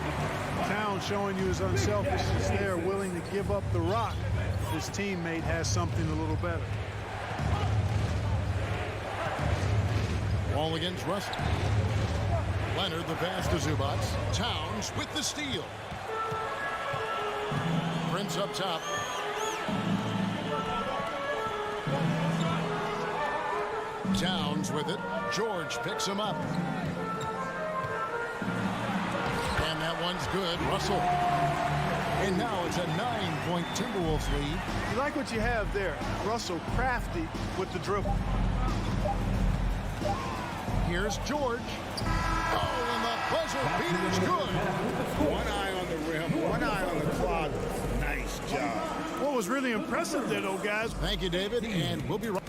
Town showing you his unselfishness there, willing to give up the rock if his teammate has something a little better. Ball against Russell. Leonard the pass to Zubac. Towns with the steal. Prince up top. Towns with it. George picks him up. And that one's good. Russell. And now it's a 9-point Timberwolves lead. You like what you have there. Russell crafty with the dribble. Here's George. Oh, and the buzzer beat is good. One eye on the rim, one eye on the clock. Nice job. What was really impressive there, though, guys. Thank you, David, and we'll be right.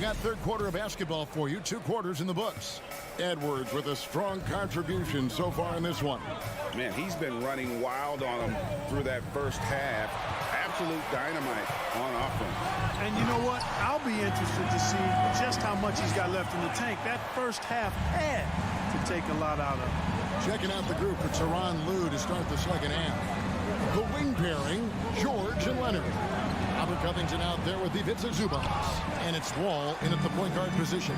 Got third quarter of basketball for you. 2 quarters in the books. Edwards with a strong contribution so far in this one. Man, he's been running wild on him through that first half. Absolute dynamite on offense. And you know what? I'll be interested to see just how much he's got left in the tank. That first half had to take a lot out of him. Checking out the group for Tyronn Lue to start the second half. The wing pairing, George and Leonard. Robert Covington out there with Ivica Zubac. And it's Wall in at the point guard position.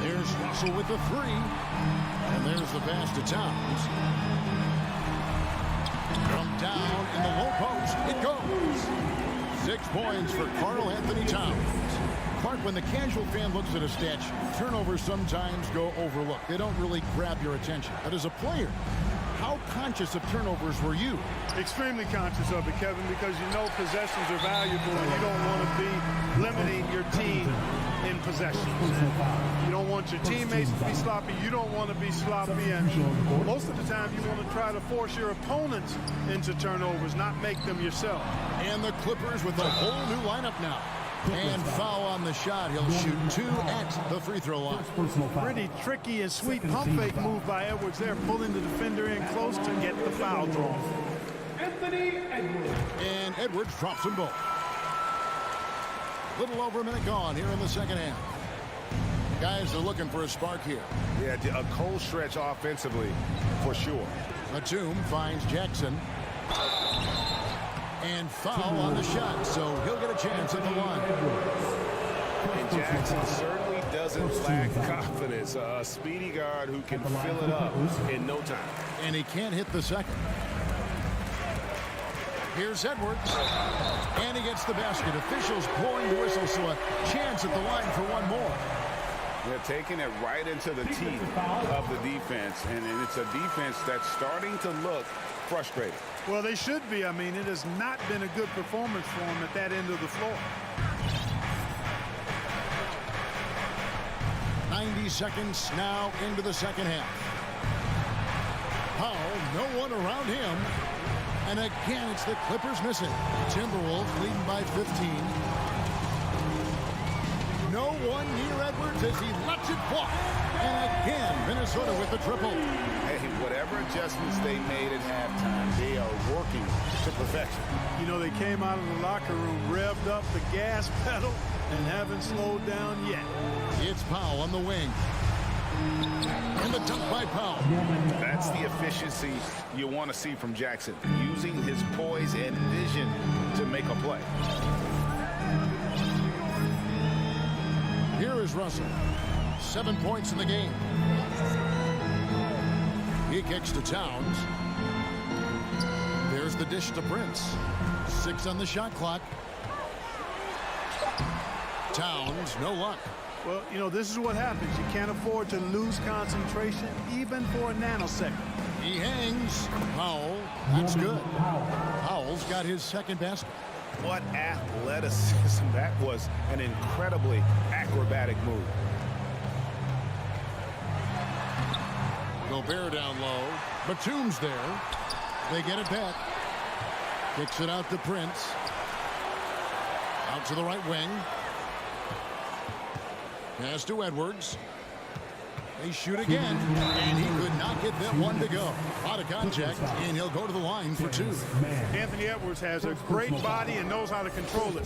There's Russell with the 3. And there's the pass to Towns. From down in the low post, it goes. 6 points for Karl Anthony Towns. Clark, when the casual fan looks at a stat sheet, turnovers sometimes go overlooked. They don't really grab your attention. But as a player, how conscious of turnovers were you? Extremely conscious of it, Kevin, because you know possessions are valuable and you don't want to be limiting your team in possessions. You don't want your teammates to be sloppy. You don't want to be sloppy. And most of the time you want to try to force your opponents into turnovers, not make them yourself. And the Clippers with a whole new lineup now. And foul on the shot. He'll shoot 2 at the free throw line. Pretty tricky and sweet pump fake move by Edwards there, pulling the defender in close to get the foul drawn. And Edwards drops them both. Little over a minute gone here in the second half. Guys are looking for a spark here. Yeah, a cold stretch offensively, for sure. Batum finds Jackson. And foul on the shot, so he'll get a chance at the line. And Jackson certainly doesn't lack confidence. A speedy guard who can fill it up in no time. And he can't hit the second. Here's Edwards. And he gets the basket. Officials blowing the whistle, so a chance at the line for one more. They're taking it right into the teeth of the defense. And it's a defense that's starting to look frustrated. Well, they should be. I mean, it has not been a good performance for them at that end of the floor. 90 seconds now into the second half. Powell, no one around him. And again, it's the Clippers missing. Timberwolves leading by 15. No one near Edwards as he lets it fly. And again, Minnesota with the triple. Hey, whatever adjustments they made at halftime, they are working to perfection. You know, they came out of the locker room, revved up the gas pedal, and haven't slowed down yet. It's Powell on the wing. And the dunk by Powell. That's the efficiency you want to see from Jackson, using his poise and vision to make a play. Here is Russell. 7 points in the game. He kicks to Towns. There's the dish to Prince. 6 on the shot clock. Towns, no luck. Well, you know, this is what happens. You can't afford to lose concentration even for a nanosecond. He hangs. Powell. That's good. Powell's got his second basket. What athleticism. That was an incredibly acrobatic move. Gobert down low. Batum's there. They get it back. Kicks it out to Prince. Out to the right wing. Pass to Edwards. They shoot again, and he could not get that one to go. Out of contact, and he'll go to the line for two. Anthony Edwards has a great body and knows how to control it.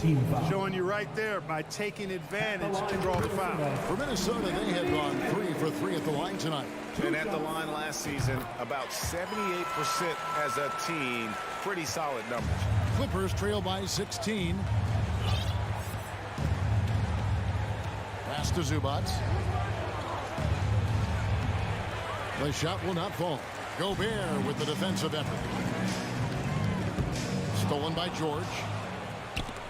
Showing you right there by taking advantage to draw the foul. For Minnesota, they had gone 3 for 3 at the line tonight. And at the line last season, about 78% as a team. Pretty solid numbers. Clippers trail by 16. Pass to Zubac. The shot will not fall. Gobert with the defensive effort. Stolen by George.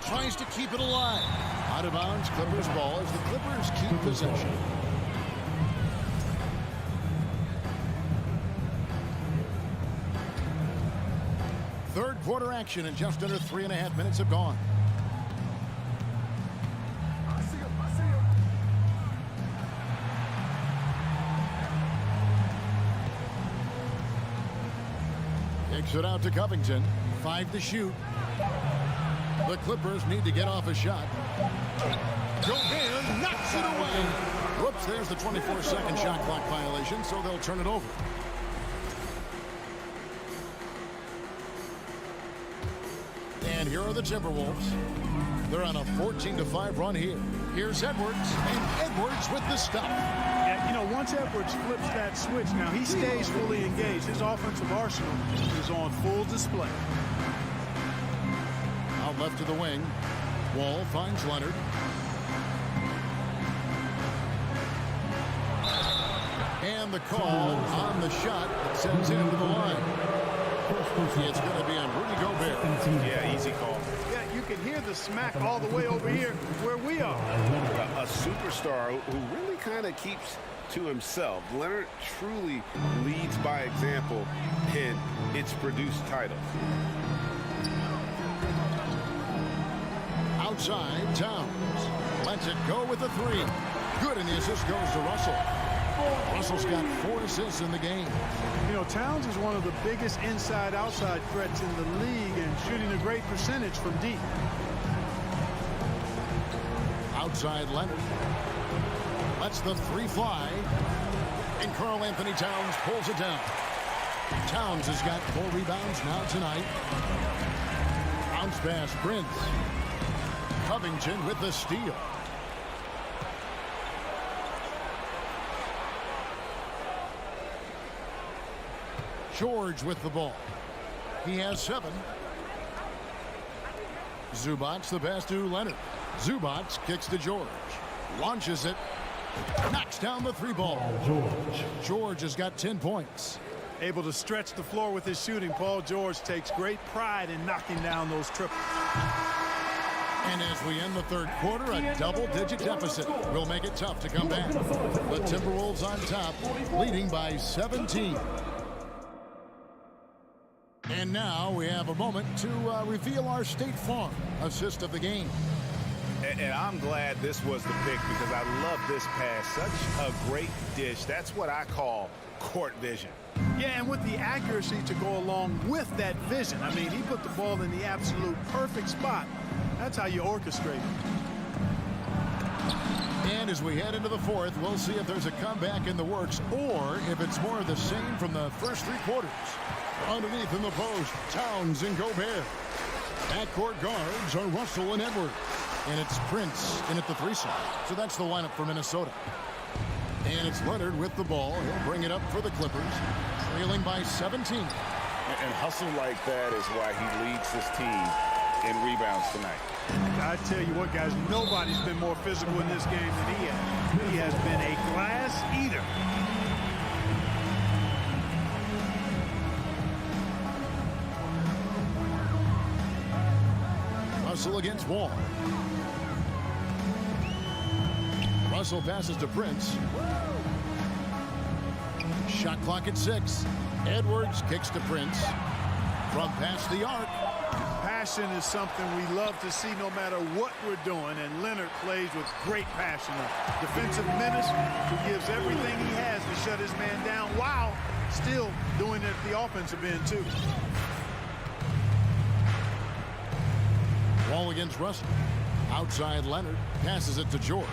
Tries to keep it alive. Out of bounds, Clippers ball as the Clippers keep possession. Third quarter action, and just under 3.5 minutes have gone. Kicks it out to Covington. 5 to shoot. The Clippers need to get off a shot. Gobert knocks it away. Whoops, there's the 24-second shot clock violation, so they'll turn it over. And here are the Timberwolves. They're on a 14-5 run here. Here's Edwards, and Edwards with the stop. Yeah, you know, once Edwards flips that switch, now he stays fully engaged. His offensive arsenal is on full display. Out left to the wing. Wall finds Leonard. And the call on the shot that sends him to the line. It's going to be on Rudy Gobert. Yeah, easy call. Yeah, you can hear the smack all the way over here where we are. A superstar who really kind of keeps to himself. Leonard truly leads by example, and it's produced titles. Outside, Towns lets it go with a 3. Good, and the assist goes to Russell. Russell's got 4 assists in the game. You know, Towns is one of the biggest inside-outside threats in the league and shooting a great percentage from deep. Outside Leonard. Lets the 3 fly. And Karl Anthony Towns pulls it down. Towns has got 4 rebounds now tonight. Bounce pass, Prince. Covington with the steal. George with the ball. He has 7. Zubac the pass to Leonard. Zubac kicks to George. Launches it. Knocks down the 3 ball. George has got 10 points. Able to stretch the floor with his shooting. Paul George takes great pride in knocking down those triples. And as we end the third quarter, a double-digit deficit will make it tough to come back. The Timberwolves on top, leading by 17. And now we have a moment to reveal our State Farm assist of the game. And I'm glad this was the pick because I love this pass. Such a great dish. That's what I call court vision. Yeah, and with the accuracy to go along with that vision. I mean, he put the ball in the absolute perfect spot. That's how you orchestrate it. And as we head into the fourth, we'll see if there's a comeback in the works or if it's more of the same from the first 3 quarters. Underneath in the post, Towns and Gobert. Backcourt guards are Russell and Edwards. And it's Prince in at the 3 side. So that's the lineup for Minnesota. And it's Leonard with the ball. He'll bring it up for the Clippers. Trailing by 17. And hustle like that is why he leads his team in rebounds tonight. I tell you what, guys, nobody's been more physical in this game than he has. He has been a glass eater. Russell against Wall. Russell passes to Prince. Shot clock at 6. Edwards kicks to Prince. From past the arc. Passion is something we love to see no matter what we're doing, and Leonard plays with great passion. A defensive menace who gives everything he has to shut his man down while still doing it at the offensive end, too. Wall against Russell. Outside Leonard. Passes it to George.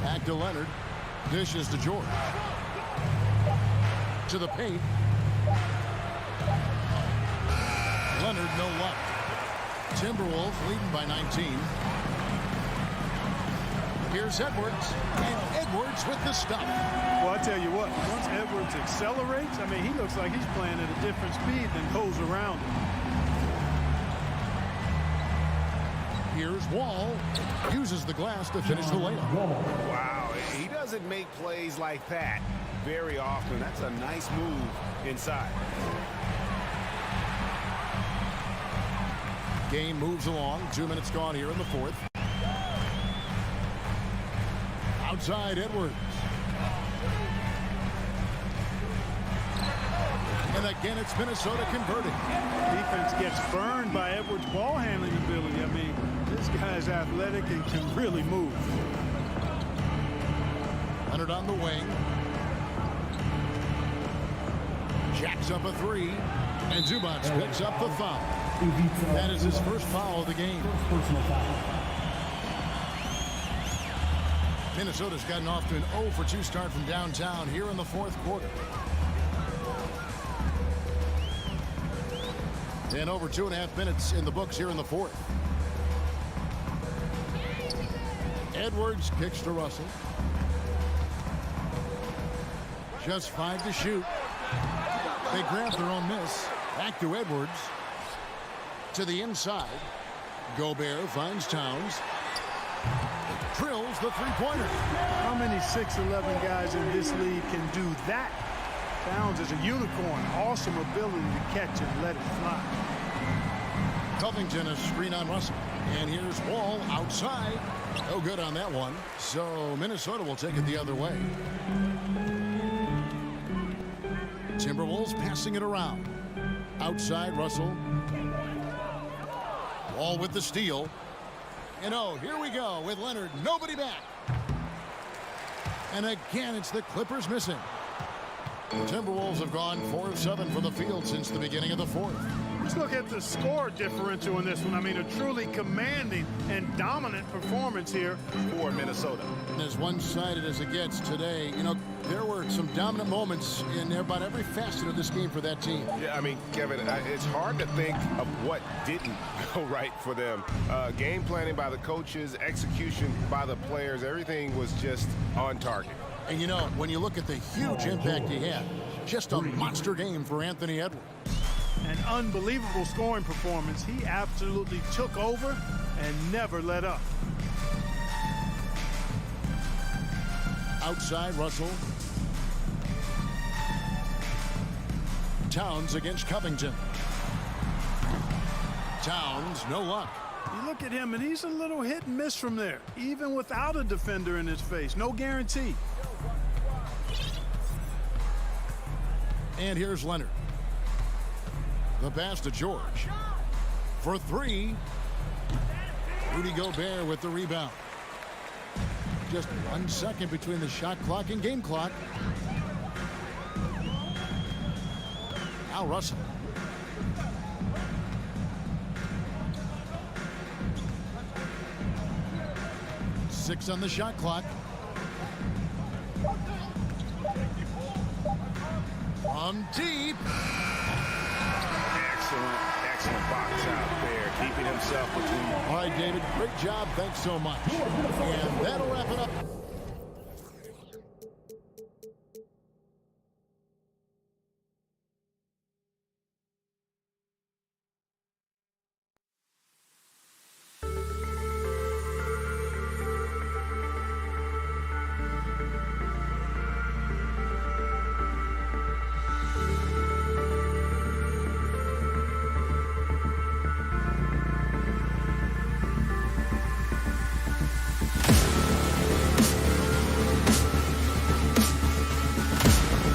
Back to Leonard. Dishes to George. To the paint. Leonard, no luck. Timberwolves leading by 19. Here's Edwards. And Edwards with the stop. Well, I tell you what, once Edwards accelerates, I mean, he looks like he's playing at a different speed than goes around him. Here's Wall. Uses the glass to finish the layup. Wow, he doesn't make plays like that very often. That's a nice move inside. Game moves along. 2 minutes gone here in the fourth. Outside Edwards. And again, it's Minnesota converting. Defense gets burned by Edwards' ball handling ability. I mean, this guy's athletic and can really move. Leonard on the wing. Jacks up a 3. And Zubac picks up the foul. That is his first foul of the game. Minnesota's gotten off to an 0 for 2 start from downtown here in the fourth quarter. And over 2.5 minutes in the books here in the fourth. Edwards kicks to Russell. Just 5 to shoot. They grab their own miss. Back to Edwards. To the inside. Gobert finds Towns. Drills the three-pointer. How many 6'11" guys in this league can do that? Towns is a unicorn. Awesome ability to catch and let it fly. Covington a screen on Russell. And here's Wall outside. No good on that one. So Minnesota will take it the other way. Timberwolves passing it around. Outside Russell. Wall with the steal. And oh, here we go with Leonard. Nobody back. And again, it's the Clippers missing. The Timberwolves have gone 4 of 7 from the field since the beginning of the fourth. Let's look at the score differential in this one. I mean, a truly commanding and dominant performance here for Minnesota. And as one-sided as it gets today, you know, there were some dominant moments in about every facet of this game for that team. Yeah, I mean, Kevin, it's hard to think of what didn't go right for them. Game planning by the coaches, execution by the players, everything was just on target. And, you know, when you look at the huge impact he had, just a monster game for Anthony Edwards. An unbelievable scoring performance. He absolutely took over and never let up. Outside Russell. Towns against Covington. Towns, no luck. You look at him, and he's a little hit and miss from there, even without a defender in his face. No guarantee. And here's Leonard. The pass to George. For 3. Rudy Gobert with the rebound. Just 1 second between the shot clock and game clock. Now Russell. Six on the shot clock. From deep. Excellent box out there, keeping himself between. All right, David, great job. Thanks so much. And that'll wrap it up.